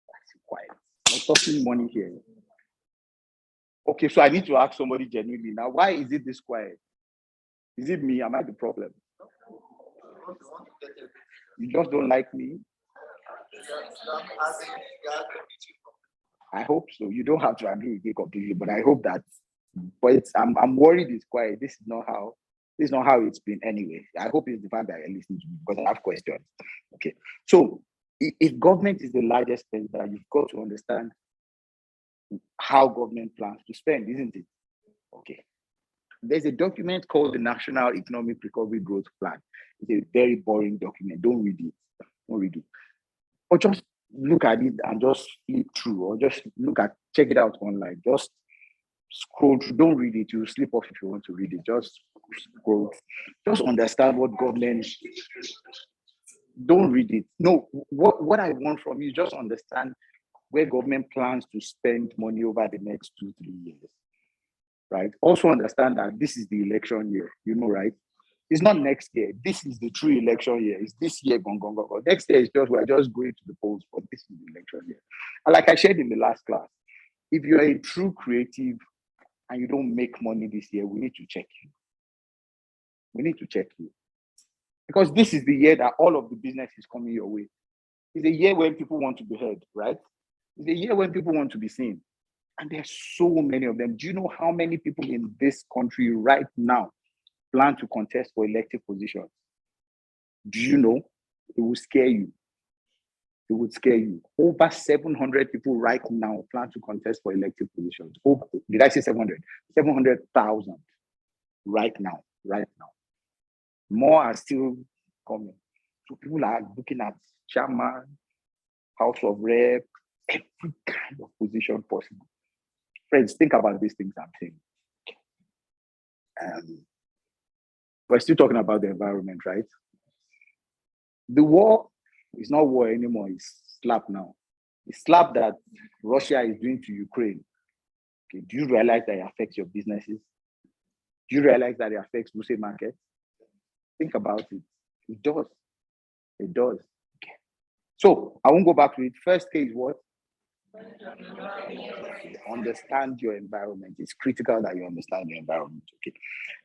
[SPEAKER 6] That's quiet. We're talking money here. Okay, so I need to ask somebody genuinely now, why is it this quiet? Is it me? Am I the problem? You just don't like me? I hope so. You don't have to agree with me completely, but I hope that. But I'm worried it's quiet. This is not how it's been anyway. I hope it's the fact that you're listening to me because I have questions. Okay. So if government is the largest spender, you've got to understand how government plans to spend, isn't it? Okay. There's a document called the National Economic Recovery Growth Plan. It's a very boring document. Don't read it. Don't read it. Or just look at it and just flip through, or just check it out online. Just scroll through. Don't read it. You'll slip off if you want to read it. Just scroll. Just understand what government. Don't read it. No, what I want from you, just understand where government plans to spend money over the next 2-3 years. Right? Also understand that this is the election year, you know, right? It's not next year. This is the true election year. It's this year, gone. Next year is we're just going to the polls, but this is the election year. And like I shared in the last class, if you're a true creative and you don't make money this year, we need to check you. We need to check you. Because this is the year that all of the business is coming your way. It's a year when people want to be heard, right? It's a year when people want to be seen. And there's so many of them. Do you know how many people in this country right now plan to contest for elective positions? Do you know? It will scare you. It would scare you. Over 700 people right now plan to contest for elective positions. Did I say 700? 700,000 right now. More are still coming. So people are looking at chairman, House of Rep, every kind of position possible. Friends, think about these things I'm saying. We're still talking about the environment, right? The war is not war anymore, it's slap now. The slap that Russia is doing to Ukraine. Okay, do you realize that it affects your businesses? Do you realize that it affects wholesale market? Think about it. It does. It does. Okay. So I won't go back to it. First case, what? Understand your environment. It's critical that you understand your environment. Okay.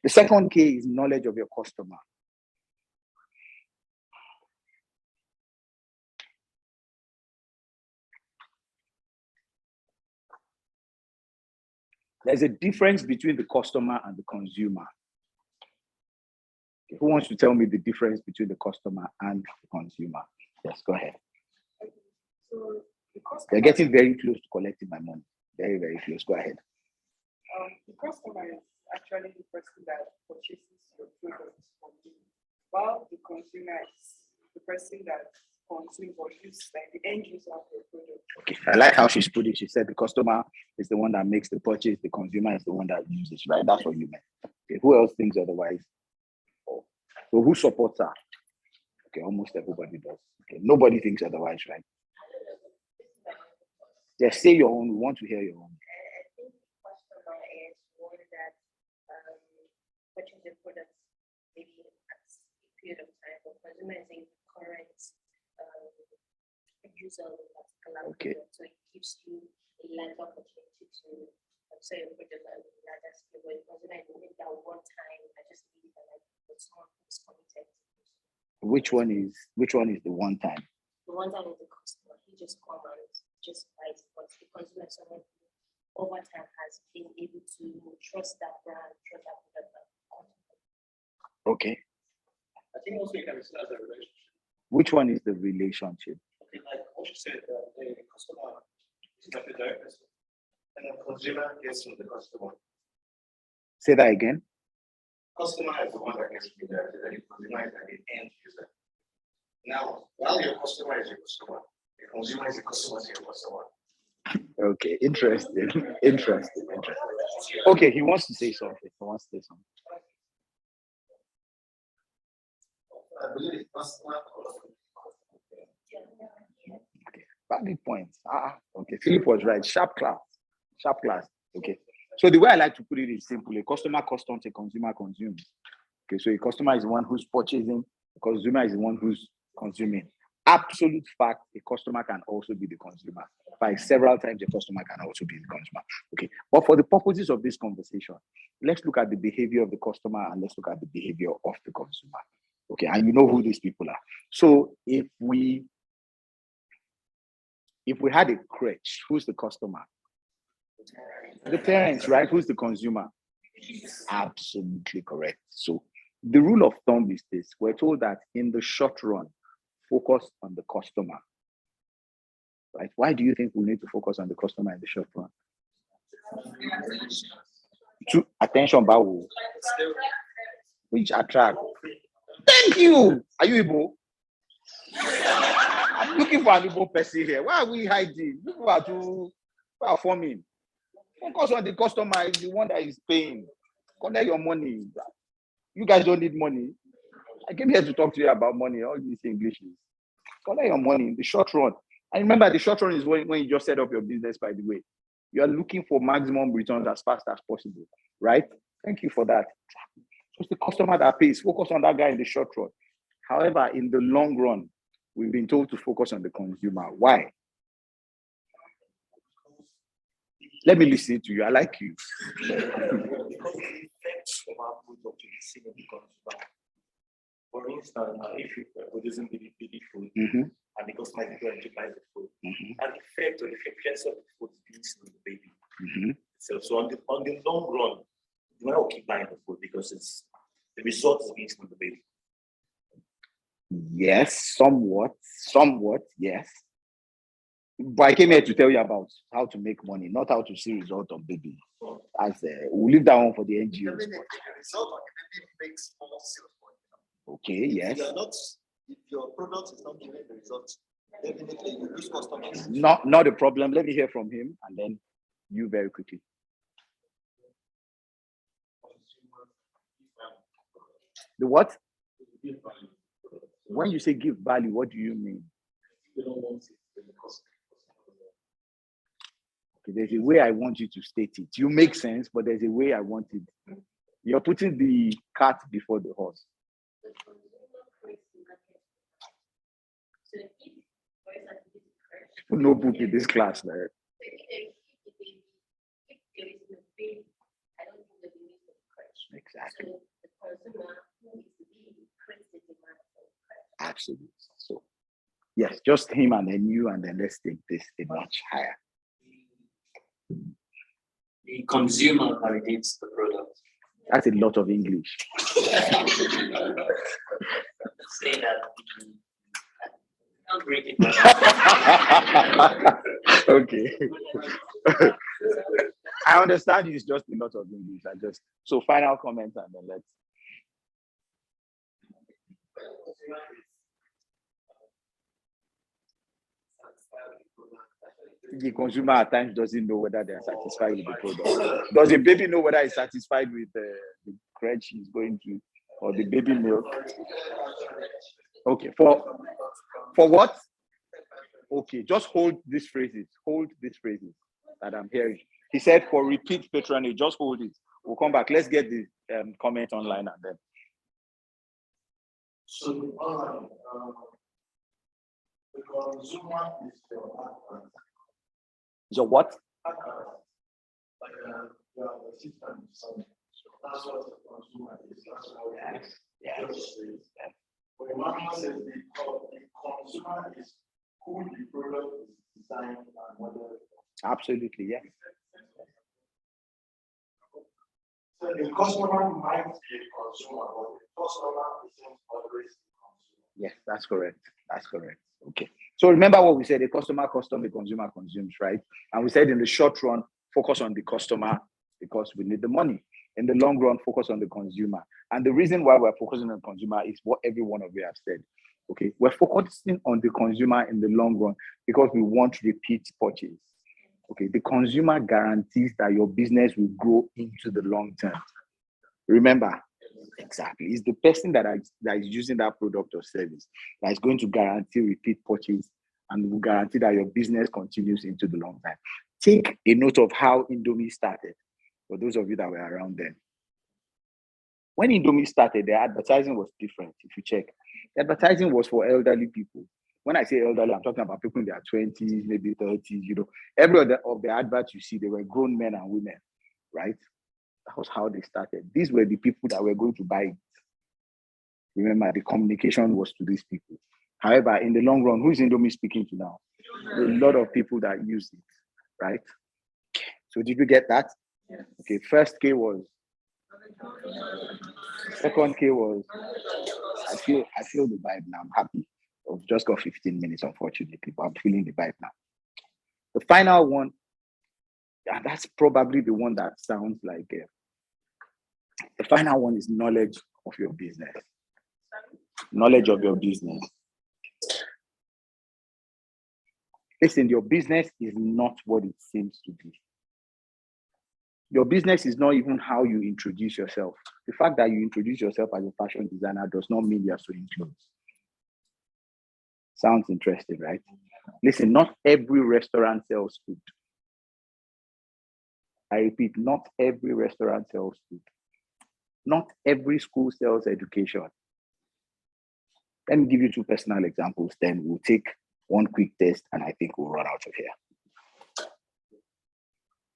[SPEAKER 6] The second key is knowledge of your customer. There's a difference between the customer and the consumer. Okay. Who wants to tell me the difference between the customer and the consumer? Yes, go ahead.
[SPEAKER 4] So the
[SPEAKER 6] They're
[SPEAKER 4] customer,
[SPEAKER 6] getting very close to collecting my money. Very, very close. Go ahead.
[SPEAKER 4] the customer is actually the person that purchases your products from you, while the consumer is the person that consumes or uses, like the end user of your product.
[SPEAKER 6] Okay. I like how she's put it. She said the customer is the one that makes the purchase, the consumer is the one that uses, right? That's what you meant. Okay. Who else thinks otherwise? Oh. So who supports her? Okay, almost everybody does. Okay, nobody thinks otherwise, right? Just say your own. We want to hear your own.
[SPEAKER 8] I think the customer is one that purchases products maybe at a period of time, but consumer is a current user of a particular product, so it gives you a larger opportunity to sell your product at a larger scale. But consumer is only that one time. I just need that like someone who's committed.
[SPEAKER 6] Which one is the one time?
[SPEAKER 8] The one time is the customer. He just comes and just buys, but the consumer is someone who over time has been able to trust that brand, trust that product.
[SPEAKER 6] Okay.
[SPEAKER 2] I think also you can see as a relationship.
[SPEAKER 6] Which one is the relationship?
[SPEAKER 2] Okay, like what you said, the customer is like the direct person, and the consumer gets from the customer.
[SPEAKER 6] Say that again.
[SPEAKER 2] Customer is the one that gets from the direct, and the consumer is like the end user. Now, while your customer is your customer, the consumer is the customer to your customer.
[SPEAKER 6] Okay, interesting. Interesting. Okay, he wants to say something.
[SPEAKER 5] I believe the customer.
[SPEAKER 6] Okay, valid points. Okay, Philip was right. Sharp class. Okay. So the way I like to put it is simple. A customer customs, a consumer consumes. Okay, so a customer is the one who's purchasing, a consumer is the one who's consuming. Absolute fact, a customer can also be the consumer. By several times, a customer can also be the consumer. Okay, but for the purposes of this conversation, let's look at the behavior of the customer and let's look at the behavior of the consumer. Okay, and you know who these people are. So if we had a crutch, who's the customer? The parents, right? Who's the consumer? Absolutely correct. So the rule of thumb is this. We're told that in the short run, focus on the customer. Right? Why do you think we need to focus on the customer in the short run? To attention, Bawu. Which attract? Thank you. Are you able? I'm looking for an Igbo person here. Why are we hiding? People are forming. Focus on the customer, is the one that is paying. Collect your money. You guys don't need money. I came here to talk to you about money, all these Englishes. Collect your money in the short run. And remember, the short run is when you just set up your business, by the way. You are looking for maximum returns as fast as possible, right? Thank you for that. It's the customer that pays. Focus on that guy in the short run. However, in the long run, we've been told to focus on the consumer. Why? Let me listen to you. I like you.
[SPEAKER 2] For instance, if you are producing the food and the customer is going to buy the food, and the effect or the frequency of the food is being the baby. So on the long run, you want to keep buying the food because the result is being the baby.
[SPEAKER 6] Yes, somewhat, yes. But I came here to tell you about how to make money, not how to see result on baby. As we'll leave that one for the NGOs.
[SPEAKER 5] The result on the baby makes more sales point.
[SPEAKER 6] Okay, yes.
[SPEAKER 5] If your product is not giving the results, definitely you lose customers.
[SPEAKER 6] Not a problem. Let me hear from him and then you very quickly. The what? When you say give value, what do you mean? Okay, there's a way I want you to state it. You make sense, but there's a way I want it. You're putting the cart before the horse. Put no book in this class, right? Exactly. Absolutely. So, yes, just him and then you, and then let's take this a notch higher.
[SPEAKER 2] The consumer validates the product.
[SPEAKER 6] That's a lot of English.
[SPEAKER 2] Say that can't break it.
[SPEAKER 6] Okay. I understand it's just a lot of English. So final comments and then let's. The consumer at times doesn't know whether they're satisfied with the product. Does the baby know whether he's satisfied with the crutch he's going to or the baby milk? Okay, for what? Okay, just hold these phrases. Hold these phrases that I'm hearing. He said for repeat patronage, just hold it. We'll come back. Let's get the comment online and then.
[SPEAKER 5] So the consumer is your advert.
[SPEAKER 6] Your what?
[SPEAKER 5] Like the system. So that's what the consumer is. That's what
[SPEAKER 6] Yes.
[SPEAKER 5] But the manual says the consumer is who the product is designed and whether.
[SPEAKER 6] Absolutely, yes.
[SPEAKER 5] So the customer might be a consumer, but the customer isn't always the consumer.
[SPEAKER 6] Yes, that's correct. That's correct. Okay. So remember what we said, the customer custom, the consumer consumes, right? And we said in the short run, focus on the customer because we need the money. In the long run, focus on the consumer. And the reason why we're focusing on the consumer is what every one of you have said. Okay. We're focusing on the consumer in the long run because we want repeat purchase. Okay. The consumer guarantees that your business will grow into the long term. Remember, exactly. It's the person that is using that product or service that is going to guarantee repeat purchase and will guarantee that your business continues into the long time. Take a note of how Indomie started, for those of you that were around then. When Indomie started, their advertising was different. If you check, the advertising was for elderly people. When I say elderly, I'm talking about people in their 20s, maybe 30s. You know, every other of the adverts you see, they were grown men and women, right? That was how they started. These were the people that were going to buy it. Remember, the communication was to these people. However, in the long run, who is Indomie speaking to now? A lot of people that use it, right? So did you get that? Yes. Okay, first K was. Second K was. I feel the vibe now. I'm happy. I've just got 15 minutes, unfortunately, but I'm feeling the vibe now. The final one, and that's probably the one that sounds like the final one is knowledge of your business. Knowledge of your business. Listen, your business is not what it seems to be. Your business is not even how you introduce yourself. The fact that you introduce yourself as a fashion designer does not mean you're sewing clothes. Sounds interesting, right? Listen, not every restaurant sells food. I repeat, not every restaurant sells food. Not every school sells education. Let me give you two personal examples, then we'll take one quick test and I think we'll run out of here.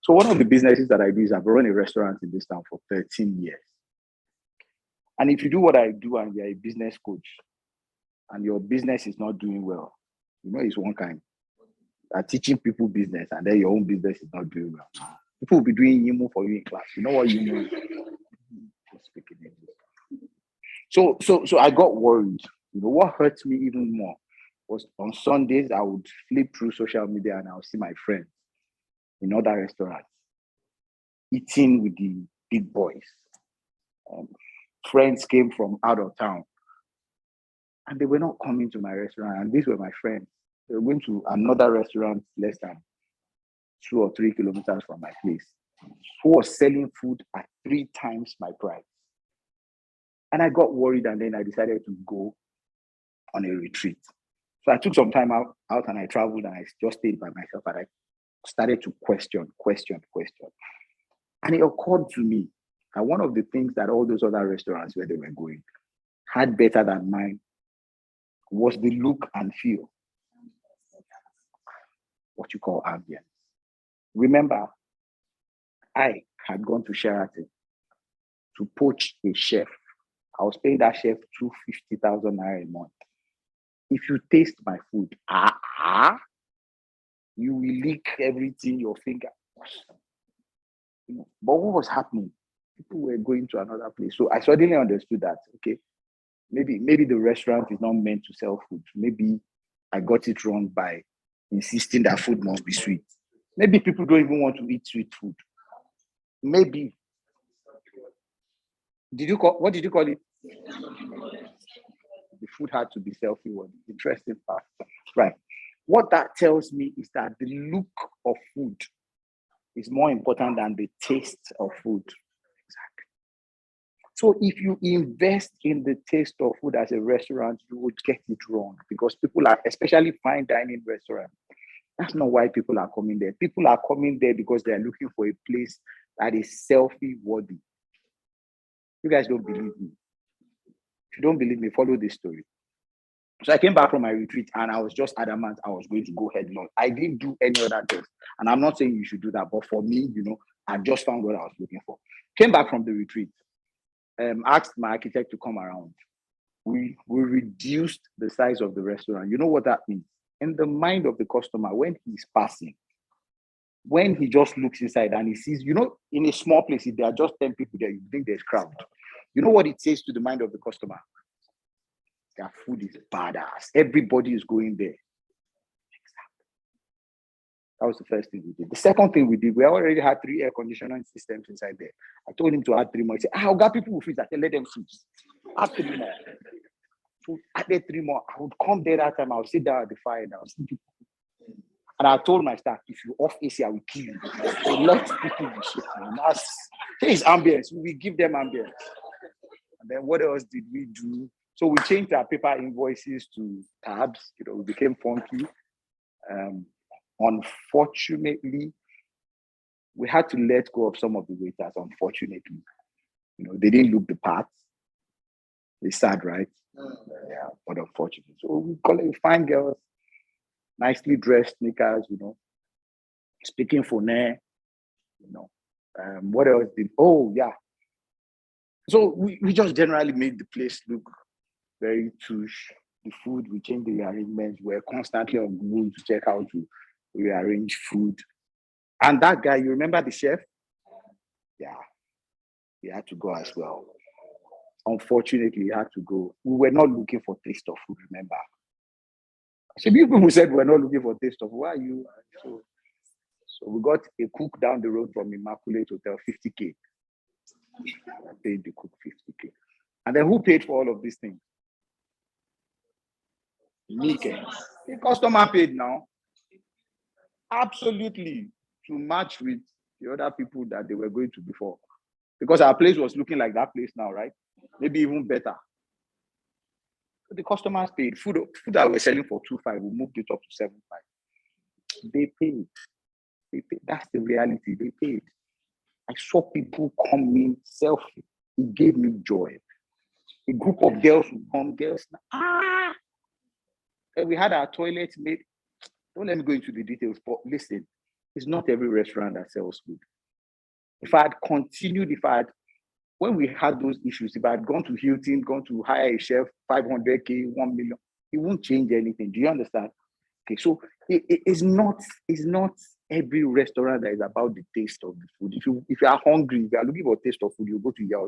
[SPEAKER 6] So one of the businesses that I do is I've run a restaurant in this town for 13 years. And if you do what I do and you're a business coach and your business is not doing well, you know, it's one kind. Teaching people business and then your own business is not doing well. People will be doing YIMO for you in class. You know what YIMO is? So I got worried. You know, what hurt me even more was on Sundays, I would flip through social media and I would see my friends in other restaurants eating with the big boys. Friends came from out of town and they were not coming to my restaurant. And these were my friends. They were going to another restaurant less than 2 or 3 kilometers from my place, who was selling food at 3 times my price. And I got worried and then I decided to go on a retreat. So I took some time out and I traveled and I just stayed by myself and I started to question. And it occurred to me that one of the things that all those other restaurants where they were going had better than mine was the look and feel. What you call ambience. Remember, I had gone to Sheraton to poach a chef. I was paying that chef 250,000 naira a month. If you taste my food, you will lick everything your finger. You know, but what was happening? People were going to another place. So I suddenly understood that, okay, maybe the restaurant is not meant to sell food. Maybe I got it wrong by insisting that food must be sweet. Maybe people don't even want to eat sweet food. Maybe. What did you call it? The food had to be selfie-worthy. Interesting fact. Right. What that tells me is that the look of food is more important than the taste of food. Exactly. So if you invest in the taste of food as a restaurant, you would get it wrong, because people are, especially fine dining restaurants, that's not why people are coming there. People are coming there because they are looking for a place that is selfie-worthy. You guys don't believe me. If you don't believe me, follow this story. So I came back from my retreat and I was just adamant I was going to go headlong. I didn't do any other test. And I'm not saying you should do that, but for me, I just found what I was looking for. Came back from the retreat, asked my architect to come around. We reduced the size of the restaurant. You know what that means? In the mind of the customer, when he's passing, when he just looks inside and he sees, in a small place, if there are just 10 people there, you think there's crowd. You know what it says to the mind of the customer? Their food is badass. Everybody is going there. That was the first thing we did. The second thing we did, we already had 3 air conditioning systems inside there. I told him to add 3 more. He said, I got people who freeze. I said, let them freeze. Add 3 more. So added 3 more. I would come there that time. I would sit down at the fire and I would see people. And I told my staff, if you off AC, I will kill you. So let people be shaking. Here's ambience. We give them ambience. And then what else did we do? So we changed our paper invoices to tabs. We became funky. Unfortunately, we had to let go of some of the waiters, unfortunately. They didn't look the parts. It's sad, right? Yeah, but unfortunately. So we call it fine girls, nicely dressed sneakers, speaking phone, what else did, yeah. So we just generally made the place look very touche. The food, we changed the arrangements. We're constantly on Google to check how to rearrange food. And that guy, you remember the chef? Yeah, he had to go as well. Unfortunately, he had to go. We were not looking for taste of food, remember? So people said we're not looking for taste of food. Why are you? So we got a cook down the road from Immaculate Hotel, 50K. I paid the cook 50K. And then who paid for all of these things? Me. The customer paid now. Absolutely. To match with the other people that they were going to before. Because our place was looking like that place now, right? Maybe even better. So the customers paid. Food that we're selling for 2.5, we moved it up to 7.5. They paid. That's the reality. They paid. I saw people come in selfie. It gave me joy. A group of girls would come, and we had our toilets made. Don't let me go into the details, but listen, it's not every restaurant that sells food. If I had continued, when we had those issues, if I had gone to Hilton, gone to hire a chef, 500K, 1 million, it won't change anything. Do you understand? Okay, so it's not every restaurant that is about the taste of the food. If you are hungry, if you are looking for taste of food, you go to Yao.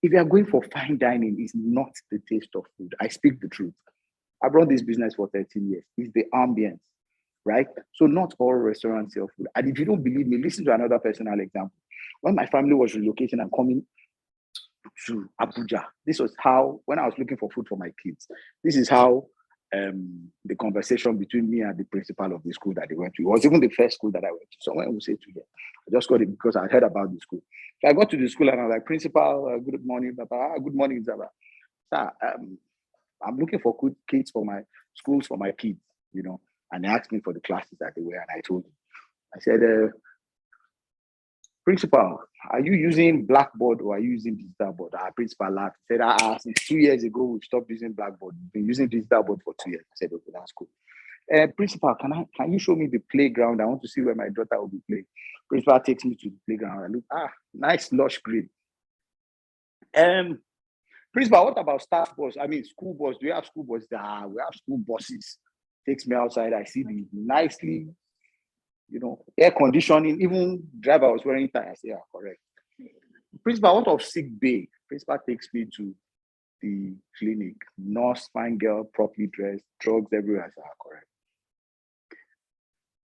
[SPEAKER 6] If you are going for fine dining, it's not the taste of food. I speak the truth. I've run this business for 13 years. It's the ambience, right? So not all restaurants sell food. And if you don't believe me, listen to another personal example. When my family was relocating and coming to Abuja, this was how, when I was looking for food for my kids, this is how the conversation between me and the principal of the school that they went to, it was even the first school that I went to. Someone would say to them, I just got it because I heard about the school. So I got to the school and I was like, Principal, good morning, Papa. Good morning, Zaba. Sir, I'm looking for good kids for my schools for my kids, and they asked me for the classes that they were, and I told them. I said, Principal, are you using Blackboard or are you using digital board? Our principal laughed. He said, since 2 years ago, we've stopped using Blackboard. We've been using digital board for 2 years. I said, okay, that's cool. Principal, can you show me the playground? I want to see where my daughter will be playing. Principal takes me to the playground. I look, nice lush green. Principal, what about staff bus? I mean, school bus. Do you have school bus? We have school buses. Takes me outside. I see the nicely, air conditioning. Even driver was wearing tie. I say, correct. Principal, what of sick bay? Principal takes me to the clinic. Nurse, fine girl, properly dressed, drugs everywhere. I said, correct.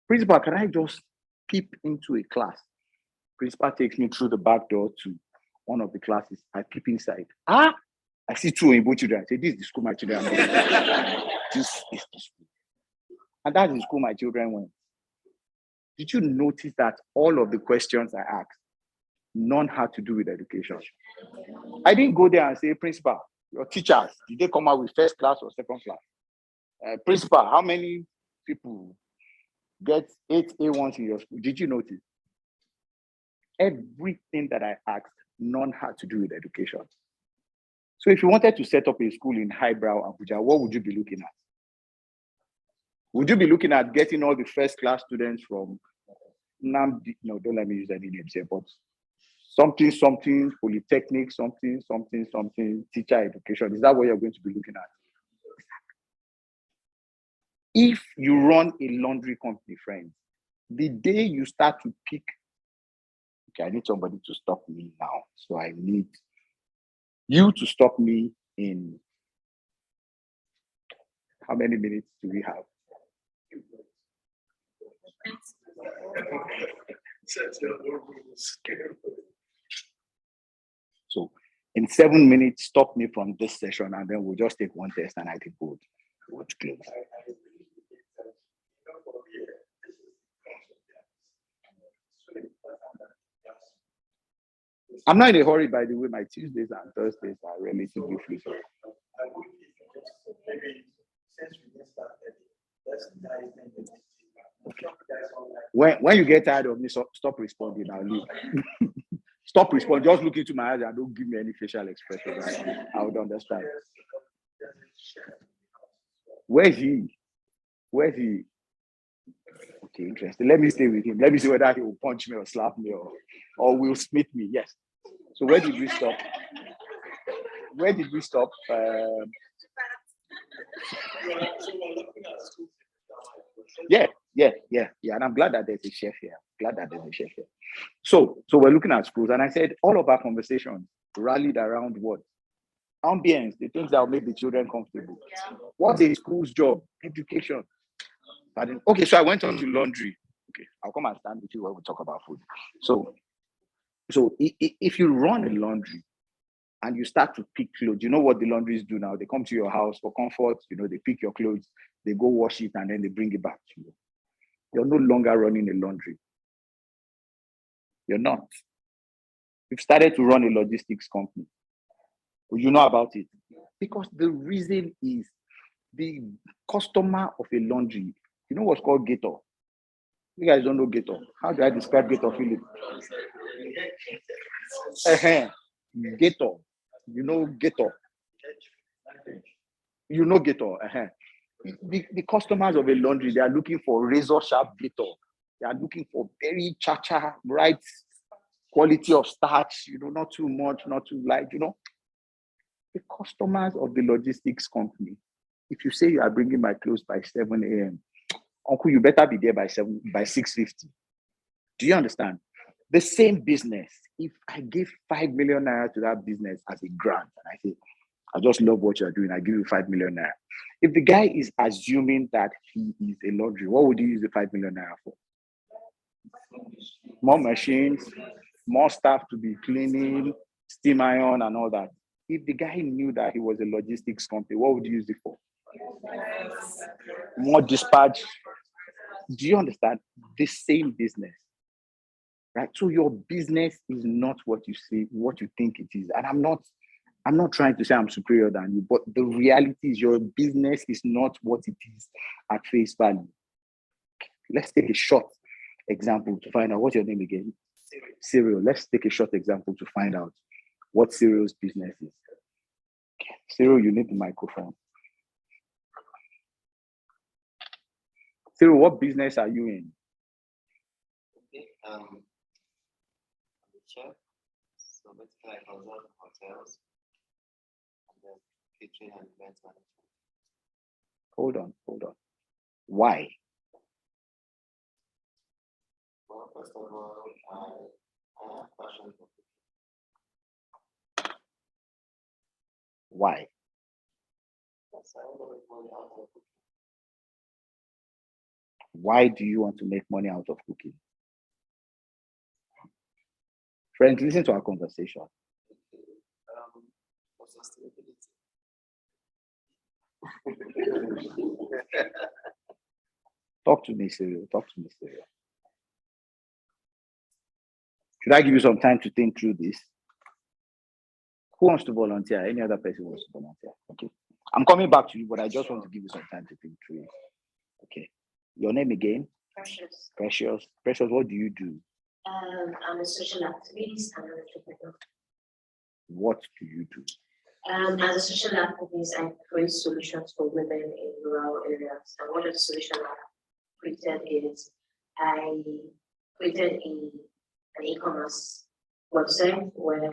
[SPEAKER 6] Principal, can I just peep into a class? Principal takes me through the back door to one of the classes. I peep inside. I see two Igbo children. I say, this is the school my children are going. This is the school. And that is the school my children went. Did you notice that all of the questions I asked, none had to do with education? I didn't go there and say, Principal, your teachers, did they come out with first class or second class? Principal, how many people get 8 A1s in your school? Did you notice? Everything that I asked, none had to do with education. So if you wanted to set up a school in highbrow Abuja, what would you be looking at? Would you be looking at getting all the first class students from Namdi? No, don't let me use any names here, but something, polytechnic, something, teacher education. Is that what you're going to be looking at? If you run a laundry company, friends, the day you start to pick, okay, I need somebody to stop me now. So I need you to stop me in, how many minutes do we have? So in 7 minutes, stop me from this session, and then we'll just take one test, and I think we'll close. I'm not in a hurry, by the way. My Tuesdays and Thursdays are relatively free. So. When you get tired of me, stop responding. I'll leave. Stop responding. Just look into my eyes and don't give me any facial expression. I would understand. Where's he? Okay, interesting. Let me stay with him. Let me see whether he will punch me or slap me or will smite me. Yes. So where did we stop? Yeah. And I'm glad that there's a chef here. So we're looking at schools, and I said all of our conversations rallied around what? Ambience, the things that will make the children comfortable. What's a school's job? Education. Okay, so I went on to laundry. Okay, I'll come and stand with you when we talk about food. So if you run a laundry and you start to pick clothes, you know what the laundries do now? They come to your house for comfort, they pick your clothes, they go wash it, and then they bring it back to you. You're no longer running a laundry. You're not. You've started to run a logistics company. You know about it. Because the reason is the customer of a laundry, you know what's called gator? You guys don't know gator. How do I describe gator, Philip? Gator. You know gator. The customers of a laundry, they are looking for razor sharp gator. They are looking for very cha-cha, right quality of starch, not too much, not too light, The customers of the logistics company, if you say you are bringing my clothes by 7 a.m., uncle, you better be there by 6:50. Do you understand? The same business, if I give 5 million naira to that business as a grant, and I say, I just love what you're doing, I give you 5 million naira. If the guy is assuming that he is a laundry, what would you use the 5 million naira for? More machines, more staff to be cleaning, steam iron and all that. If the guy knew that he was a logistics company, what would you use it for? More dispatch. Do you understand? The same business, right? So your business is not what you say, what you think it is. And I'm not trying to say I'm superior than you, but the reality is your business is not what it is at face value. Let's take a short example to find out. What's your name again? Cyril. Let's take a short example to find out what Cyril's business is. Cyril, you need the microphone. Cyril, what business are you in?
[SPEAKER 7] Okay, I'm a chef, so basically I consult hotels and then kitchen and event management.
[SPEAKER 6] Hold on. Why?
[SPEAKER 7] Well, first of all, I have passion for
[SPEAKER 6] Why?
[SPEAKER 7] Yes, I want to make money out of it.
[SPEAKER 6] Why do you want to make money out of cooking? Friends, listen to our conversation.
[SPEAKER 7] For sustainability.
[SPEAKER 6] Talk to me, Cyril. Talk to me, Cyril. Should I give you some time to think through this? Who wants to volunteer? Any other person wants to volunteer? Okay. I'm coming back to you, but I just want to give you some time to think through it. Okay. Your name again?
[SPEAKER 8] Precious.
[SPEAKER 6] Precious. Precious, what do you do?
[SPEAKER 8] I'm a social activist and an entrepreneur.
[SPEAKER 6] What do you do?
[SPEAKER 8] As a social activist, I create solutions for women in rural areas. And one of the solutions I created is I created an e-commerce website where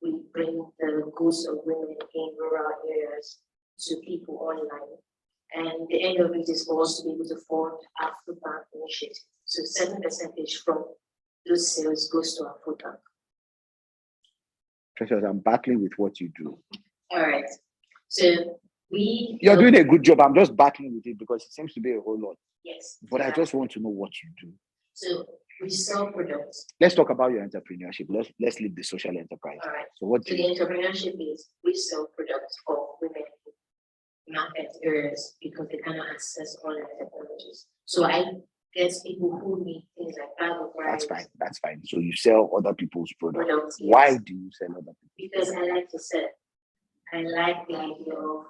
[SPEAKER 8] we bring the goods of women in rural areas to people online. And the end of it is for us to be able to fund our food bank initiative. So 7% from those sales goes to our food bank.
[SPEAKER 6] Precious, I'm battling with what you do.
[SPEAKER 8] All right. So
[SPEAKER 6] You're doing a good job. I'm just battling with it because it seems to be a whole lot.
[SPEAKER 8] Yes.
[SPEAKER 6] But I just want to know what you do.
[SPEAKER 8] So we sell products.
[SPEAKER 6] Let's talk about your entrepreneurship. Let's leave the social enterprise.
[SPEAKER 8] All right.
[SPEAKER 6] So what
[SPEAKER 8] So
[SPEAKER 6] do
[SPEAKER 8] the
[SPEAKER 6] you
[SPEAKER 8] entrepreneurship is we sell products for women in market areas because they cannot access online technologies. So I get people who need things like bag of rice.
[SPEAKER 6] That's fine. So you sell other people's products.
[SPEAKER 8] Products, yes.
[SPEAKER 6] Why do you sell other people?
[SPEAKER 8] Because I like to sell. I like the idea of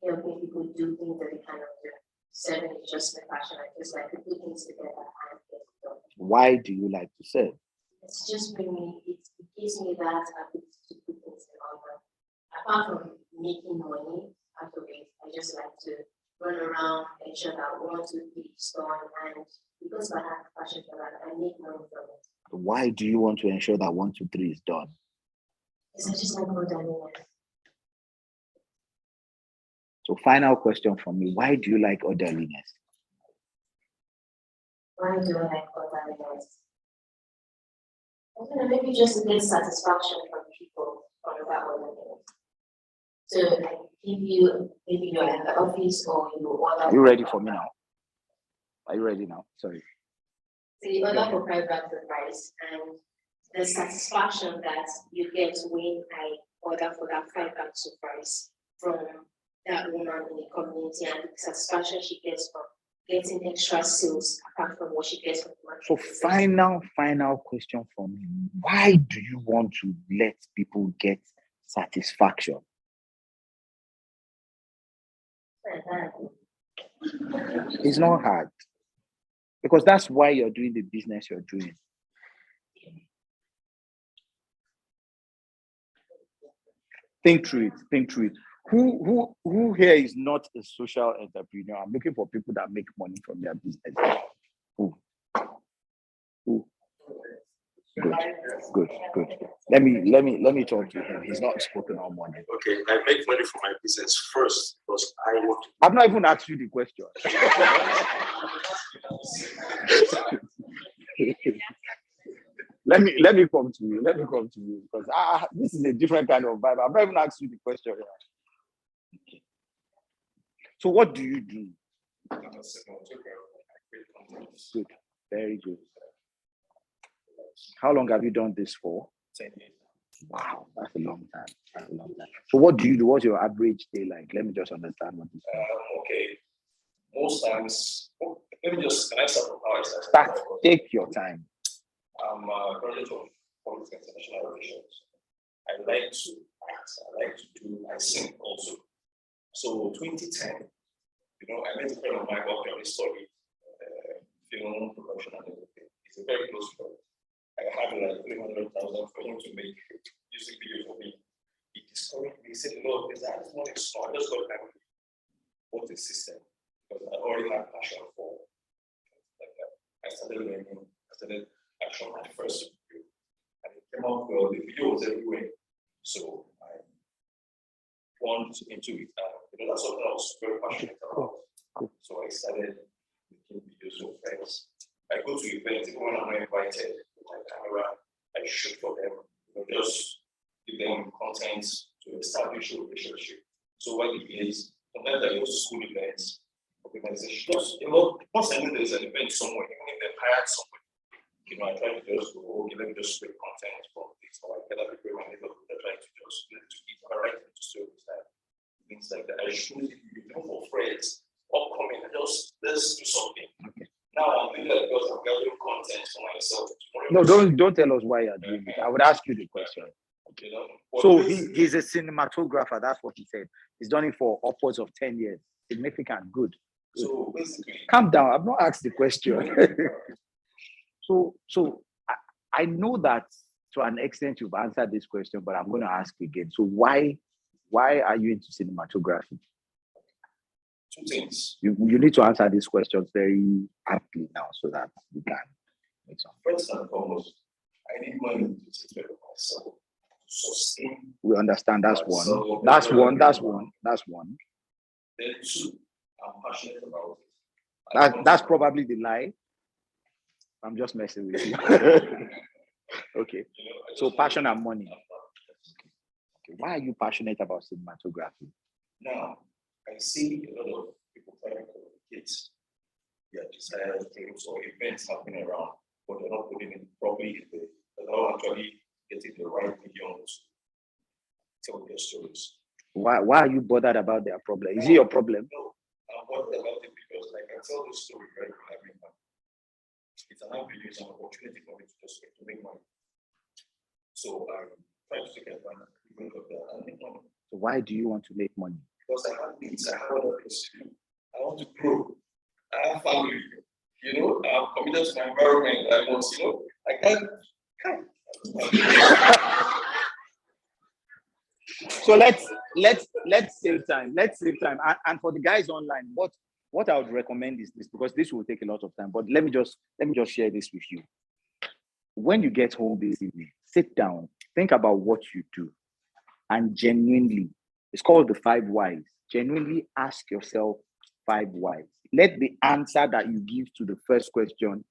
[SPEAKER 8] helping people do things that they cannot do. Selling is just my passion. I just like to put things together and get it done.
[SPEAKER 6] Why do you like to sell?
[SPEAKER 8] It's just bring me, it gives me that ability to put things in order. Apart from making money out of it, I just like to run around, ensure that 1, 2, 3 is done, and because I have passion for that, I make money from it.
[SPEAKER 6] Why do you want to ensure that 1, 2, 3 is done?
[SPEAKER 8] Because I just like orderliness.
[SPEAKER 6] So final question from me. Why do you like orderliness?
[SPEAKER 8] Why do I like orderliness? I don't know, maybe just to get satisfaction from people from that orderliness. So like if you, maybe you're in the office or you order.
[SPEAKER 6] Are you ready for me now? Are you ready now? Sorry.
[SPEAKER 8] So you order for 5 bags of rice, and the satisfaction that you get when I order for that 5 bags of rice from that woman in the community, and the satisfaction she gets from getting extra sales apart from what she gets from the market.
[SPEAKER 6] So final question for me. Why do you want to let people get satisfaction? It's not hard. Because that's why you're doing the business you're doing. Think through it. Who here is not a social entrepreneur? I'm looking for people that make money from their business. Who? Good. Let me talk to him. He's not spoken all morning.
[SPEAKER 2] Okay, I make money from my business first because I want to.
[SPEAKER 6] I've not even asked you the question. Let me come to you because this is a different kind of vibe. I've not even asked you the question. Okay. So what do you do? Good, very good. How long have you done this for?
[SPEAKER 2] 10 years.
[SPEAKER 6] Wow, that's a long time. So what do you do? What's your average day like? Let me just understand what this is.
[SPEAKER 2] Okay. Most times, can I start from how I started?
[SPEAKER 6] Start. Take your time.
[SPEAKER 2] I'm a graduate of public international relations. I like to act. I sing also. So 2010, I met a friend of mine about the story, film production and everything. It's a very close friend. I had like 300,000 for him to make a music video for me. He discouraged me. He said, "No, this is not a song. I just got time to bought a system because I already had passion for like that. I started learning. I started action my first video, and it came out well. The video was everywhere, so I went into it. That's something I was very passionate about. So I started making videos with friends. I go to events, even when I'm not invited with my camera, I shoot for them, just give them content to to establish a relationship. So what it is, sometimes I go to school events, organization, just, once I know there's an event somewhere, even if they've hired someone, I try to just go, okay, let me just create content from this, or I get up with my neighborhood, I try to just keep my right to service that. Things like that. I should be for friends, upcoming, and just let's do something. Okay. Now I'm doing that because I'm gathering content for myself.
[SPEAKER 6] No, don't tell us why you're doing it. I would ask you the question. So he's a cinematographer. That's what he said. He's done it for upwards of 10 years. Significant, good.
[SPEAKER 2] So basically,
[SPEAKER 6] calm down. I've not asked the question. so I know that to an extent you've answered this question, but I'm going to ask again. So why are you into cinematography?
[SPEAKER 2] Two things.
[SPEAKER 6] You need to answer these questions very aptly now so that we can make some.
[SPEAKER 2] First and foremost, I need money to take care of myself. Sustain.
[SPEAKER 6] We understand that's one.
[SPEAKER 2] So
[SPEAKER 6] That's one.
[SPEAKER 2] Then two, I'm passionate about it.
[SPEAKER 6] That's probably the lie. I'm just messing with you. Okay. So passion and money. Okay. Why are you passionate about cinematography?
[SPEAKER 2] Now, I see a lot of people trying to communicate their desired dreams or events happening around, but they're not putting it properly. They're not actually getting the right medium to tell their stories.
[SPEAKER 6] Why are you bothered about their problem? Is it your problem?
[SPEAKER 2] No, I'm bothered about it because I can tell the story very clearly. It's an avenue, it's an opportunity for me to make money. So I'm trying to take advantage of that and make money.
[SPEAKER 6] So why do you want to make money?
[SPEAKER 2] Because I have needs, I have other things to do. I want to grow. I have family. I'm committed to my environment. I want, I can't.
[SPEAKER 6] So let's save time. And for the guys online, what I would recommend is this, because this will take a lot of time. But let me just share this with you. When you get home this evening, sit down, think about what you do, and genuinely, it's called the 5 whys. Genuinely ask yourself 5 whys. Let the answer that you give to the first question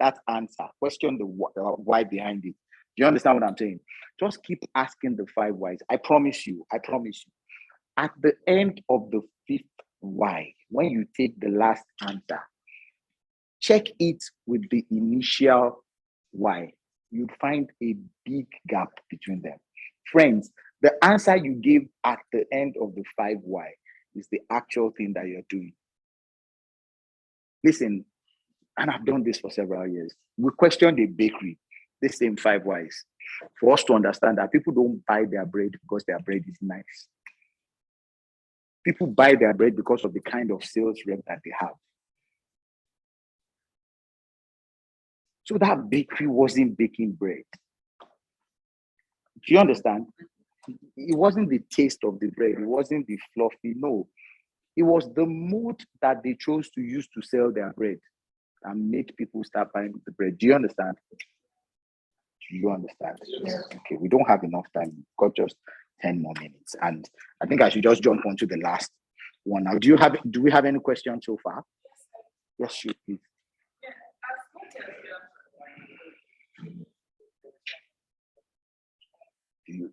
[SPEAKER 6] that answer. Question the why behind it. Do you understand what I'm saying? Just keep asking the 5 whys. I promise you. At the end of the 5th why, when you take the last answer, check it with the initial why. You'd find a big gap between them. Friends, the answer you gave at the end of the 5 why is the actual thing that you're doing. Listen, and I've done this for several years. We questioned a bakery, the same 5 whys, for us to understand that people don't buy their bread because their bread is nice. People buy their bread because of the kind of sales rep that they have. So that bakery wasn't baking bread. Do you understand? It wasn't the taste of the bread. It wasn't the fluffy. No. It was the mood that they chose to use to sell their bread and made people start buying the bread. Do you understand? Do you understand?
[SPEAKER 4] Yeah.
[SPEAKER 6] Okay, we don't have enough time. We've got just 10 more minutes. And I think I should just jump onto the last one now. Do we have any questions so far? Yes, shoot, please.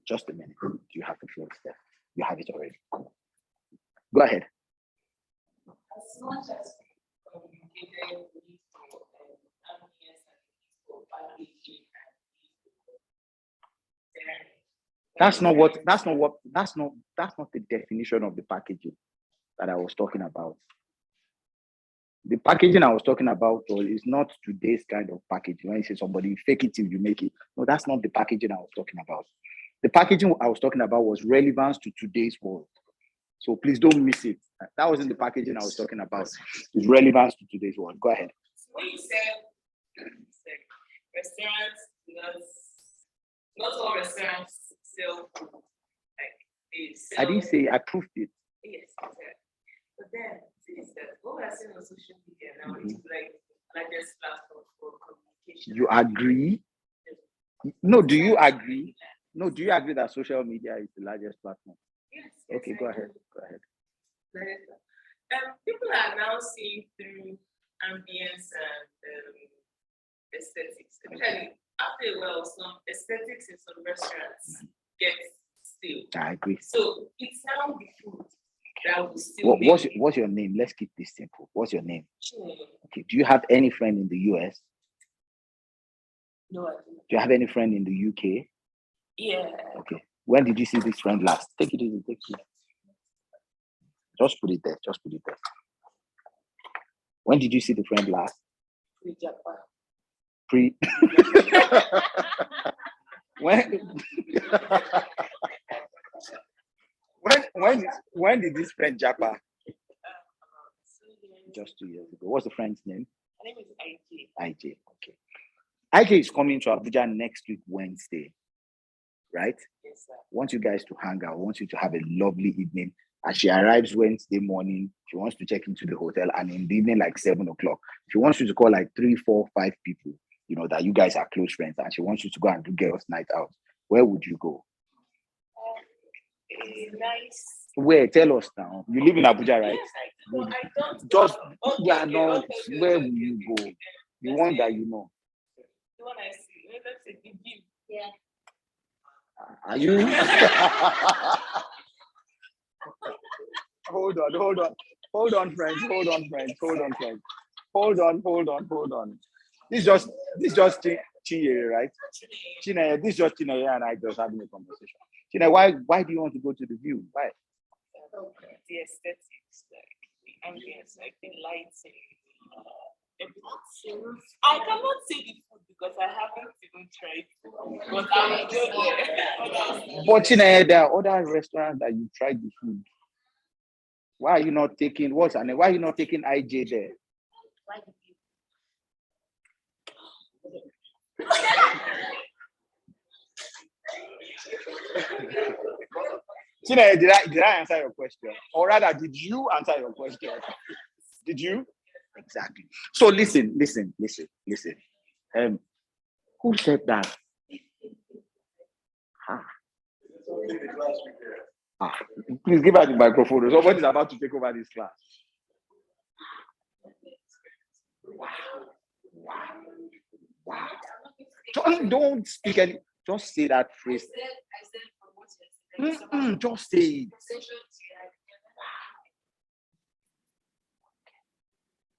[SPEAKER 6] Just a minute. Do you have the floor, Steph? You have it already. Go ahead.
[SPEAKER 4] As much as we communicated with MPS and for packaging
[SPEAKER 6] That's not the definition of the packaging that I was talking about. The packaging I was talking about is not today's kind of packaging. When you say somebody fake it till you make it. No, that's not the packaging I was talking about. The packaging I was talking about was relevance to today's world. So please don't miss it. That wasn't the packaging I was talking about. It's relevance to today's world. Go ahead.
[SPEAKER 4] So when you said restaurants, not all restaurants sell food.
[SPEAKER 6] I didn't say, I proved it.
[SPEAKER 4] Yes, exactly. But then is that what we're seeing on social media now is like largest platform for communication.
[SPEAKER 6] You agree? No, do you agree? No, do you agree that social media is the largest platform?
[SPEAKER 4] Yes.
[SPEAKER 6] Okay, go ahead. Go ahead.
[SPEAKER 4] People are now seeing through ambience and aesthetics. Especially after a while, some aesthetics in some restaurants get
[SPEAKER 7] still.
[SPEAKER 6] I agree.
[SPEAKER 7] So it's now the food that will still
[SPEAKER 6] What's your name? Let's keep this simple. What's your name?
[SPEAKER 7] Sure.
[SPEAKER 6] Okay. Do you have any friend in the US?
[SPEAKER 7] No, I don't.
[SPEAKER 6] Do you have any friend in the UK?
[SPEAKER 7] Yeah.
[SPEAKER 6] Okay. When did you see this friend last? Take it easy. Take it easy. Just put it there. Just put it there. When did you see the friend last?
[SPEAKER 7] Japan.
[SPEAKER 6] Pre. when did this friend Japa? Just 2 years ago. What's the friend's name?
[SPEAKER 7] Her name is IJ.
[SPEAKER 6] IJ. Okay. IJ is coming to Abuja next week, Wednesday. Right?
[SPEAKER 7] Yes, sir.
[SPEAKER 6] I want you guys to hang out. I want you to have a lovely evening. As she arrives Wednesday morning, she wants to check into the hotel, and in the evening, like 7 o'clock, she wants you to call like 3, 4, 5 people, you know, that you guys are close friends, and she wants you to go and do girls' night out. Where would you go?
[SPEAKER 7] Nice.
[SPEAKER 6] Where? Tell us now. You live in Abuja, right?
[SPEAKER 7] Yes, I do. I don't.
[SPEAKER 6] Just
[SPEAKER 7] Okay,
[SPEAKER 6] we are not.
[SPEAKER 7] okay.
[SPEAKER 6] Where will you go? The one that you know.
[SPEAKER 7] The one I see. Let's say the view.
[SPEAKER 8] Yeah.
[SPEAKER 6] Are you? Hold on, friends. Hold on. This just Chineye, right? Chineye, this is just Chineye and I just having a conversation. Chineye, why do you want to go to the view? Why?
[SPEAKER 7] The aesthetics, like the ambience, like the lighting, everything. I cannot say the food because I haven't even tried food, but I will go there.
[SPEAKER 6] But Chineye, there are other restaurants that you tried the food. Why are you not taking what's her name? Why are you not taking IJ there?
[SPEAKER 8] Why did you?
[SPEAKER 6] Chineye, did I answer your question? Or rather, did you answer your question? Did you? Exactly. So listen. Who said that? Please give her the microphone. Somebody's about to take over this class. Wow. Don't speak any. Just say that phrase. Just say it.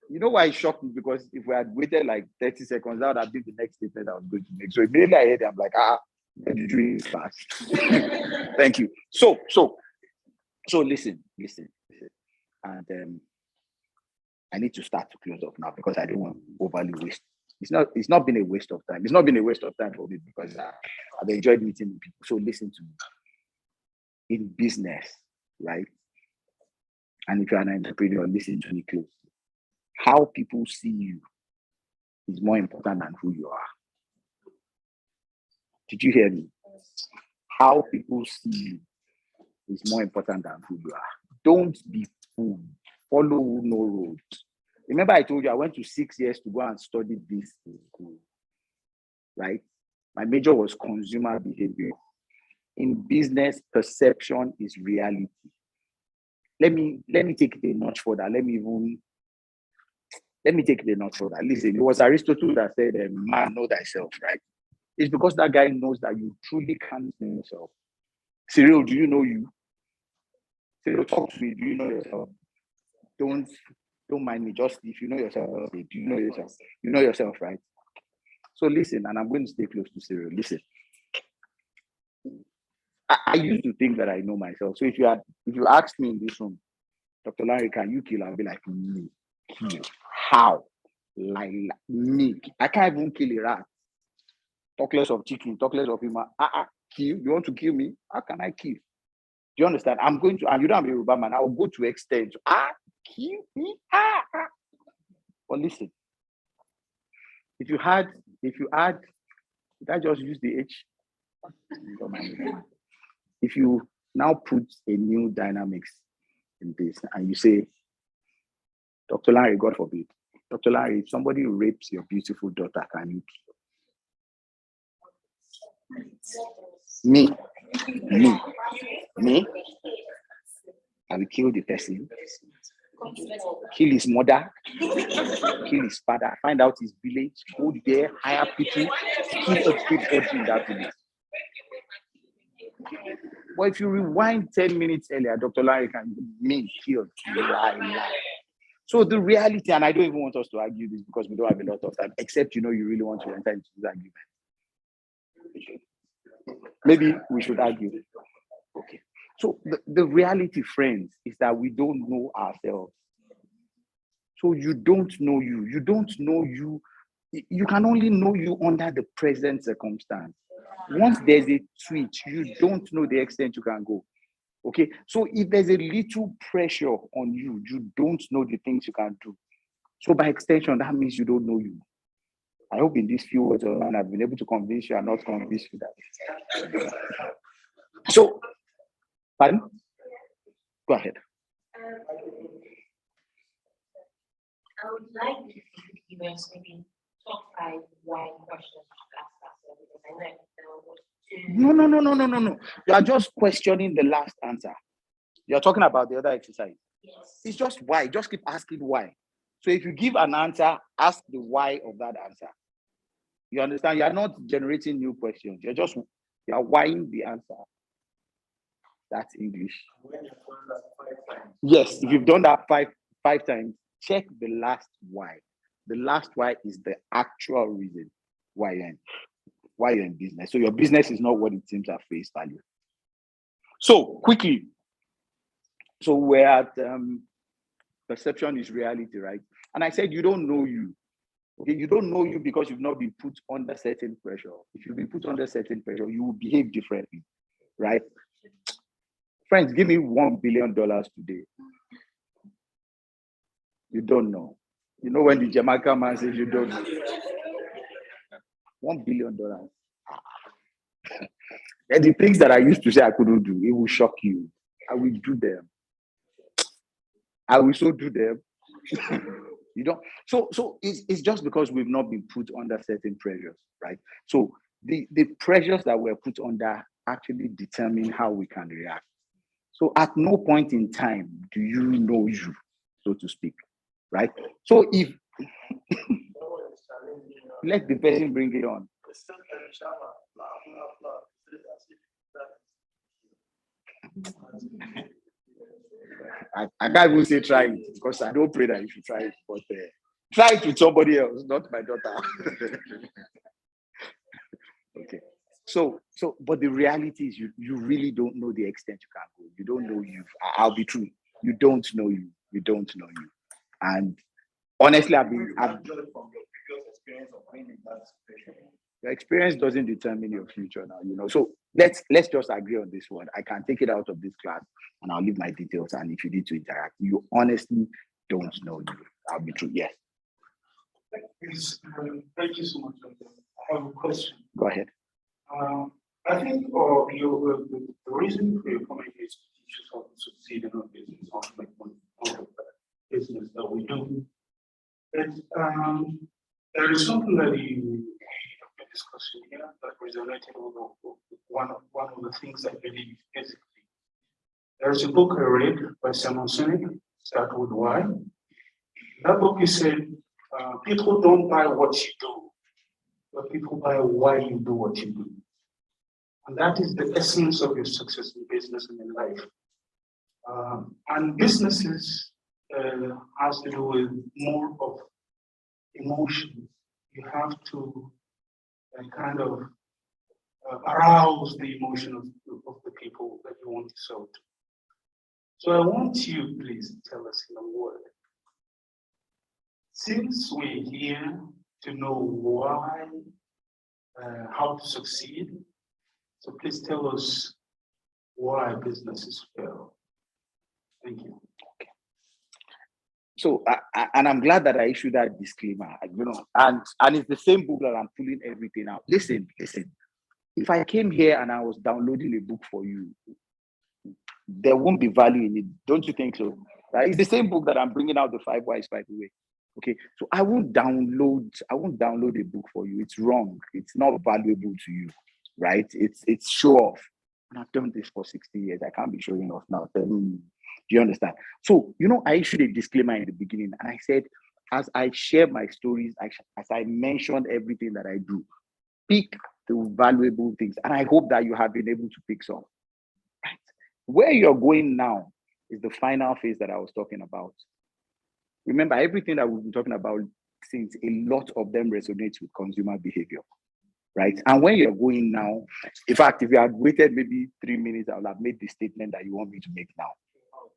[SPEAKER 6] You know why it shocked me? Because if we had waited like 30 seconds, that would have been the next statement I was going to make. So immediately I heard it, I'm like, what did you do in this class? Thank you. So listen. And I need to start to close off now because I don't want to overly waste. It's not been a waste of time. It's not been a waste of time for me because I've enjoyed meeting people. So listen to me. In business, right? And if you're an entrepreneur, listen to me closely. How people see you is more important than who you are. Did you hear me? How people see you is more important than who you are. Don't be fooled. Follow no road. Remember, I told you I went to 6 years to go and study this in school, right? My major was consumer behavior. In business, perception is reality. Let me take it a notch further. Let me take it a notch further. Listen, it was Aristotle that said, man, know thyself, right? It's because that guy knows that you truly can't know yourself. Cyril, do you know you? Cyril, talk to me. Do you know yourself? Don't mind me. Just if you know yourself, do you know yourself? You know yourself, right? So listen, and I'm going to stay close to Cyril. Listen. I used to think that I know myself. So if you ask me in this room, Dr. Larry, can you kill? I'll be like, me. Kill. How? Like me. I can't even kill a rat. Talk less of chicken, talk less of him. Kill. You want to kill me? How can I kill? Do you understand? I'm going to, and you don't have a Yoruba man, I will go to extent. Kill me. But listen, if you add, did I just use the H? If you now put a new dynamics in this and you say, Dr. Larry, God forbid, Dr. Larry, if somebody rapes your beautiful daughter, can you kill? Me? I will kill the person, kill his mother, kill his father, find out his village, go there, hire people, kill everybody in that village. But if you rewind 10 minutes earlier, Dr. Larry can mean killed. Lie. So the reality, and I don't even want us to argue this because we don't have a lot of time, except you really want to enter into this argument. Maybe we should argue. Okay. So the reality, friends, is that we don't know ourselves. So you don't know you. You don't know you. You can only know you under the present circumstance. Once there's a switch, you don't know the extent you can go. Okay. So if there's a little pressure on you, you don't know the things you can do. So by extension, that means you don't know you. I hope in these few words, and I've been able to convince you and not convince you that. So, pardon? Go ahead.
[SPEAKER 8] I would like if you could give us maybe top 5 why questions to ask ourselves, because I know
[SPEAKER 6] No. You are just questioning the last answer. You're talking about the other exercise.
[SPEAKER 8] yes.
[SPEAKER 6] It's just why. Just keep asking why. So if you give an answer, ask the why of that answer. You understand? You are not generating new questions. You are whying the answer. That's English. Yes, if you've done that five times, check the last why. The last why is the actual reason why you're in business. So your business is not what it seems at face value. So quickly, so we're at perception is reality, right? And I said you don't know you. Okay, you don't know you because you've not been put under certain pressure. If you've been put under certain pressure, you will behave differently, right? Friends, give me $1 billion today. You don't know. You know when the Jamaican man says you don't know. $1 billion. And the things that I used to say I couldn't do, it will shock you. I will do them. I will so do them. You don't. So it's just because we've not been put under certain pressures, right? So the pressures that we're put under actually determine how we can react. So at no point in time do you know you, so to speak, right? So if let the person bring it on. I can't even say try it because I don't pray that you should try it, but try it with somebody else, not my daughter. Okay. So, but the reality is you really don't know the extent you can go. You don't know you. I'll be true. You don't know you. You don't know you. And honestly, your experience doesn't determine your future now, So let's just agree on this one. I can take it out of this class and I'll leave my details. And if you need to interact, you honestly don't know you. I'll be true. Yes.
[SPEAKER 9] Thank you so much. I have a question.
[SPEAKER 6] Go ahead.
[SPEAKER 9] I think the reason for your comment is to teach us how to succeed in our business, how to make money out of that business that we do. And there is something that you discussing here that resonated with one of the things that I believe physically. There's a book I read by Simon Sinek, Start With Why. That book is said, people don't buy what you do, but people buy why you do what you do. And that is the essence of your success in business and in life. And businesses has to do with more of emotion. You have to kind of arouse the emotion of the people that you want to sell to. So I want you, please tell us in a word. Since we're here to know why, how to succeed, so please tell us why businesses fail. Thank you.
[SPEAKER 6] Okay. So, and I'm glad that I issued that disclaimer, and it's the same book that I'm pulling everything out. Listen. If I came here and I was downloading a book for you, there won't be value in it. Don't you think so? Right? It's the same book that I'm bringing out, the 5 Whys, by the way. Okay, so I won't download a book for you. It's wrong. It's not valuable to you, right? It's show off. And I've done this for 60 years. I can't be showing off now. Do you understand? So, I issued a disclaimer in the beginning, and I said, as I share my stories, as I mentioned everything that I do, pick the valuable things. And I hope that you have been able to pick some. Where you're going now is the final phase that I was talking about. Remember, everything that we've been talking about since, a lot of them resonates with consumer behavior, right? And when you're going now, in fact, if you had waited maybe 3 minutes, I would have made the statement that you want me to make now.